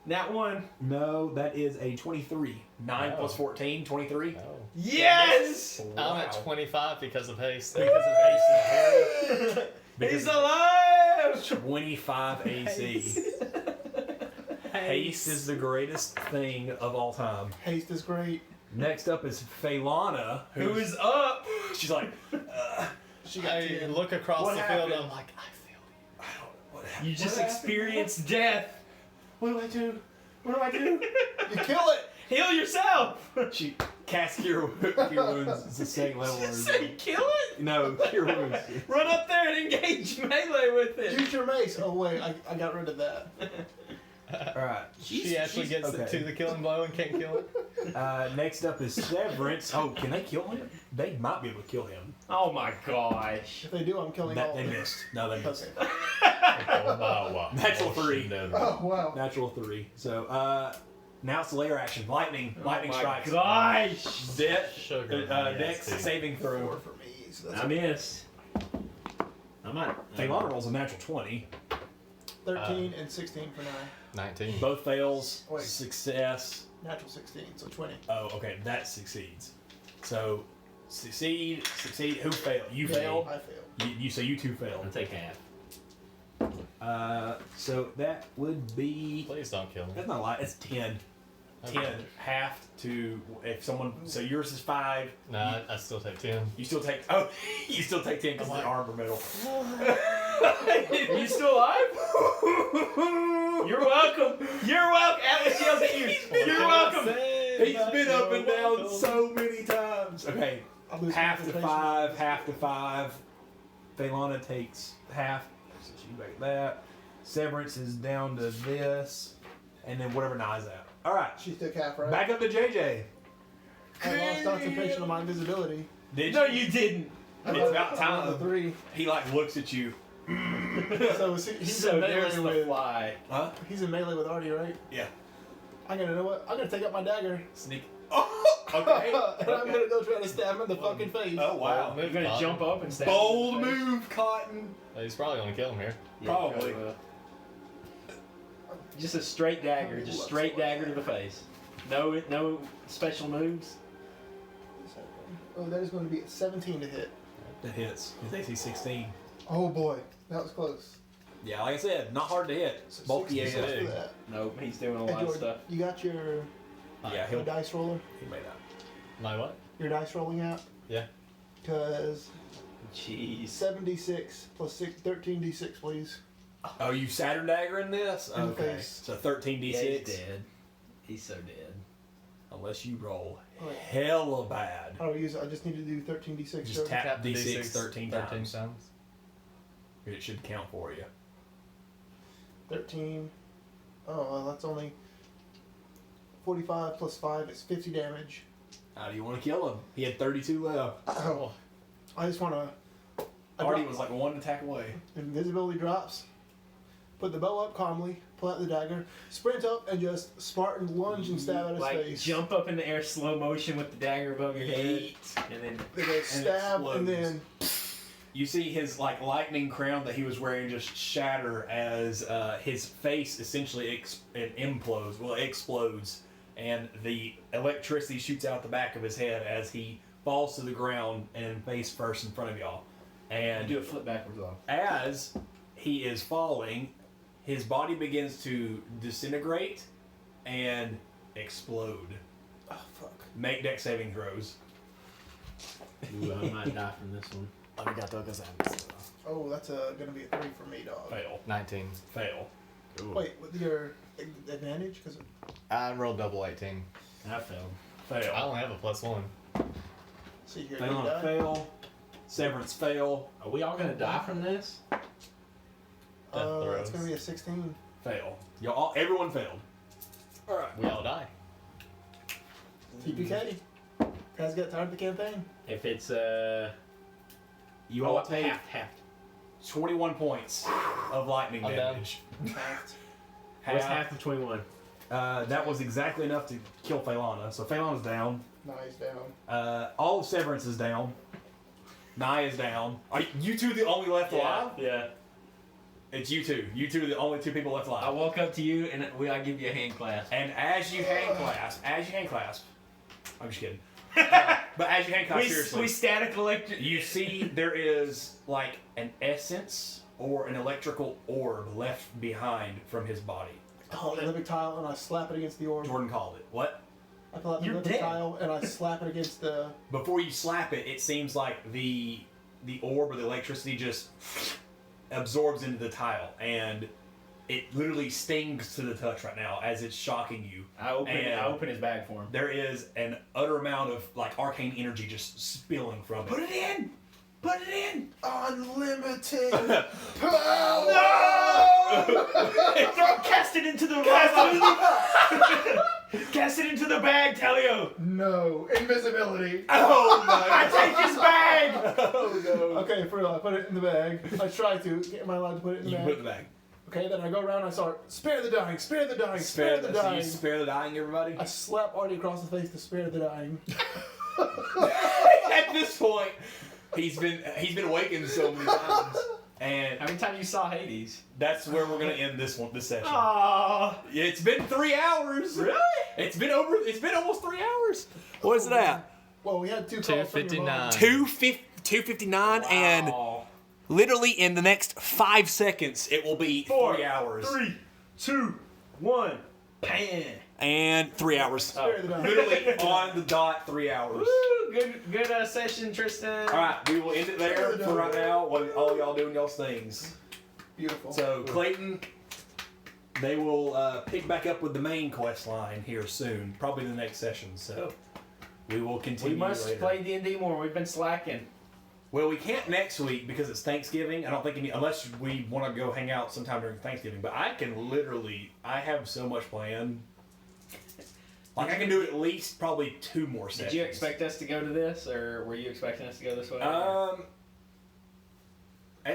Nat 1. No, that is a 23. 9 Oh. plus 14, 23. Oh. Yes! I'm at 25 because of haste. Because of haste. He's alive! 25 AC. Haste is the greatest thing of all time. Haste is great. Next up is Phaelana, Who is up? she's like, She got I 10. look across What the happened? field and I'm like, I failed you. I don't know what happened. You just What happened? experienced death. What do I do? What do I do? You kill it. Heal yourself. She casts Cure Wounds. It's the same level. Just as say kill it. no, Cure Wounds. Run up there and engage melee with it. Use your mace. Oh wait, I got rid of that. Alright. She actually gets okay. it to the killing blow and can't kill it. Next up is Severance. Oh, can they kill him? They might be able to kill him. Oh my gosh. If they do, I'm killing all They of them. missed. No, they missed. Okay. Natural 3. Oh wow. Natural 3. So, now it's the layer action. Lightning Oh strikes. my gosh. Death. Sugar. Dex saving 4 throw. for me. So that's I missed. I might. Phaelana rolls a natural 20. 13 and 16 for 9. 19. Both fails. Wait. Success. Natural 16, so 20. Oh, okay. That succeeds. So, succeed. Who failed? You Me. failed. I failed. So you two failed. I'll take half. So that would be. Please don't kill me. That's not a lot. It's 10. Okay. 10 half to if someone. So yours is 5. Nah, I still take 10. You still take. Oh, you still take 10 because it's armor metal. You still alive? You're welcome. You're welcome. Atlas yells at you. You're welcome. He's been up and down so many times. Okay, I lose half to concentration. 5. Half to 5. Phaelana takes half. So she back that. Severance is down to this, and then whatever Nye's at. All right, She took half, right? back up to JJ. I lost concentration on my invisibility. Did No, you? you didn't. I It's got- about I got time. the 3. He like looks at you. So he's So in there's melee the with. fly. Huh? He's in melee with Arty, right? Yeah. I'm gonna know what? I'm gonna take out my dagger. Sneak. Oh, okay. And I'm gonna go try to stab him in the fucking face. Oh wow. You're gonna jump up and stab him Bold in the face? move, Cotton. He's probably gonna kill him here. Yeah, Probably. will. Just a straight dagger. Just straight dagger to the face. No special moves. Oh, that is going to be 17 to hit. That hits. His AC 16. Oh boy, that was close. Yeah, like I said, not hard to hit. So Bulky 66 AF. for that. Nope, he's doing a Hey, lot of Jordan, stuff. you got your Yeah, he'll. dice roller? He made that. My what? Your dice rolling out? Yeah. Because Jeez. 7d6 plus 13d6, please. Oh, you Saturn dagger in this? In the Okay. face. So 13d6. Yeah, he's dead. He's so dead. Unless you roll Alright. hella bad. How do I use it? I just need to do 13d6. Just Jordan. tap the D6 13 13 times. It should count for you. 13, Oh, well, that's only 45 plus 5 is 50 damage. How do you want to kill him? He had 32 left. Oh, I just want to. Arty was like one attack away. Invisibility drops. Put the bow up calmly. Pull out the dagger. Sprint up and just Spartan lunge and stab at his Like face. jump up in the air, slow motion with the dagger above your head, and then They go stab and then. You see his like lightning crown that he was wearing just shatter as his face essentially implodes. Well, it explodes, and the electricity shoots out the back of his head as he falls to the ground and face first in front of y'all. And do a flip backwards off. as he is falling, his body begins to disintegrate and explode. Oh, fuck. Make deck saving throws. Ooh, I might die from this one. Oh, that's gonna be a 3 for me, dog. Fail. 19. Fail. Wait, with your advantage? Because I rolled double 18. I failed. Fail. I only have a +1. see here, Fail you on a die. fail. Severance fail. Are we all gonna die from this? It's gonna be a 16. Fail. Everyone failed. Alright. We all die. TPK. Guys get tired of the campaign? If it's You all take half. 21 points of lightning I'm down. damage. What's half of 21? That was exactly enough to kill Phaelana. So Phaelana's down. Nice down. All of Severance is down. Nye is down. Are you two the only left alive? Yeah. It's you two. You two are the only two people left I alive. walk up to you and I give you a hand clasp. And as you hand clasp, I'm just kidding. But as you hand clasp, seriously, We static electric. you see there is like an essence or an electrical orb left behind from his body. I pull out the Olympic tile and I slap it against the orb. Jordan called it. What? I pull out the You're Olympic dead. tile and I slap it against the. Before you slap it, it seems like the orb or the electricity just absorbs into the tile, and it literally stings to the touch right now as it's shocking you. I open his bag for him. There is an utter amount of like arcane energy just spilling from it. Put it in! Put it in! Unlimited power! Cast it into the Cast it into the bag, Talio! No. Invisibility. Oh my! I take his bag! Oh no! Okay, for real, I put it in the bag. I try to. Am I allowed to put it in the You bag? can put it in the bag. Okay, then I go around and I start, spare the dying, spare the dying, Spare spare the so dying. you spare the dying, everybody. I slap Arty across the face to spare the dying. At this point, he's been awakened so many times, and How many times you saw Hades? that's where we're gonna end this session. Aww. It's been 3 hours. Really? It's been almost 3 hours. What is it at? Well, we had 2 calls from your mom. 2:59, and Wow. literally in the next 5 seconds, it will be 3 hours. 3, 2, 1. Pan. And 3 hours. Spare the dying. Literally on the dot, 3 hours. Woo! Good session, Tristan. All right, we will end it there for right now. While all y'all doing y'all's things. Beautiful. So Clayton, they will pick back up with the main quest line here soon, probably the next session. So we will continue. We must later. play D&D more. We've been slacking. Well, we can't next week because it's Thanksgiving. I don't think unless we want to go hang out sometime during Thanksgiving. But I can literally, I have so much planned. Like I can do at least probably 2 more sessions. Did you expect us to go to this, or were you expecting us to go this way? I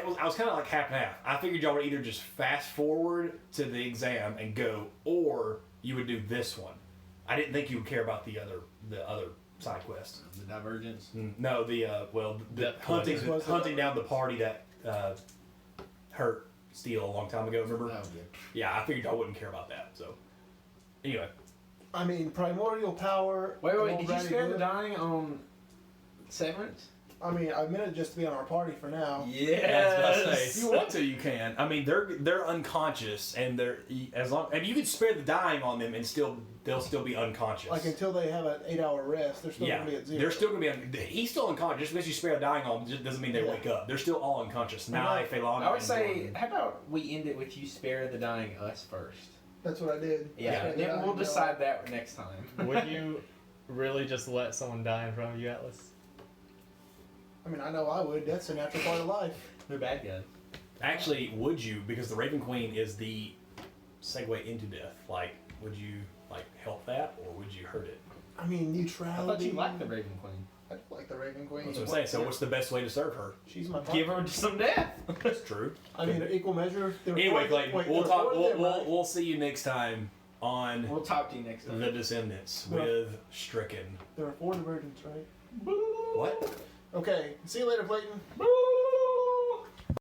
was kind of like half and half. I figured y'all would either just fast forward to the exam and go, or you would do this one. I didn't think you would care about the other side quest. The Divergence. No, the hunting down the party that hurt Steel a long time ago. Remember? Oh, good. Yeah, I figured y'all wouldn't care about that. So anyway, I mean, primordial power. Wait, and did you already spare the good. dying on Severance? I mean, I meant it just to be on our party for now. yeah, I was about to say, if you want to, you can. I mean, they're unconscious, and you could spare the dying on them, and they'll still be unconscious. Like until they have an 8-hour rest, they're still Yeah, gonna be at 0. they're still gonna be. He's still unconscious. Just because you spare a dying on them doesn't mean they wake up. They're still all unconscious. Nye, Phaelana, I would and say, Jordan. how about we end it with you spare the dying us first? That's what I did. Yeah, Spare the then dying, we'll no. decide that next time. Would you really just let someone die in front of you, Atlas? I mean, I know I would. That's a natural part of life. They're bad guys. Actually, would you? Because the Raven Queen is the segue into death. Like, would you like help that, or would you hurt it? I mean, I neutrality. thought you liked the Raven Queen. I do like the Raven Queen. That's what I'm saying. So, what's the best way to serve her? She's my Give her some death. That's true. I mean, equal measure. There were Anyway, four- Clayton, wait, we'll there were talk. four of We'll, them, we'll, right? we'll see you next time on We'll talk to you next time. the Descendants Yeah. with Stricken. There were 4 divergents, right? What? Okay. See you later, Clayton. Woo!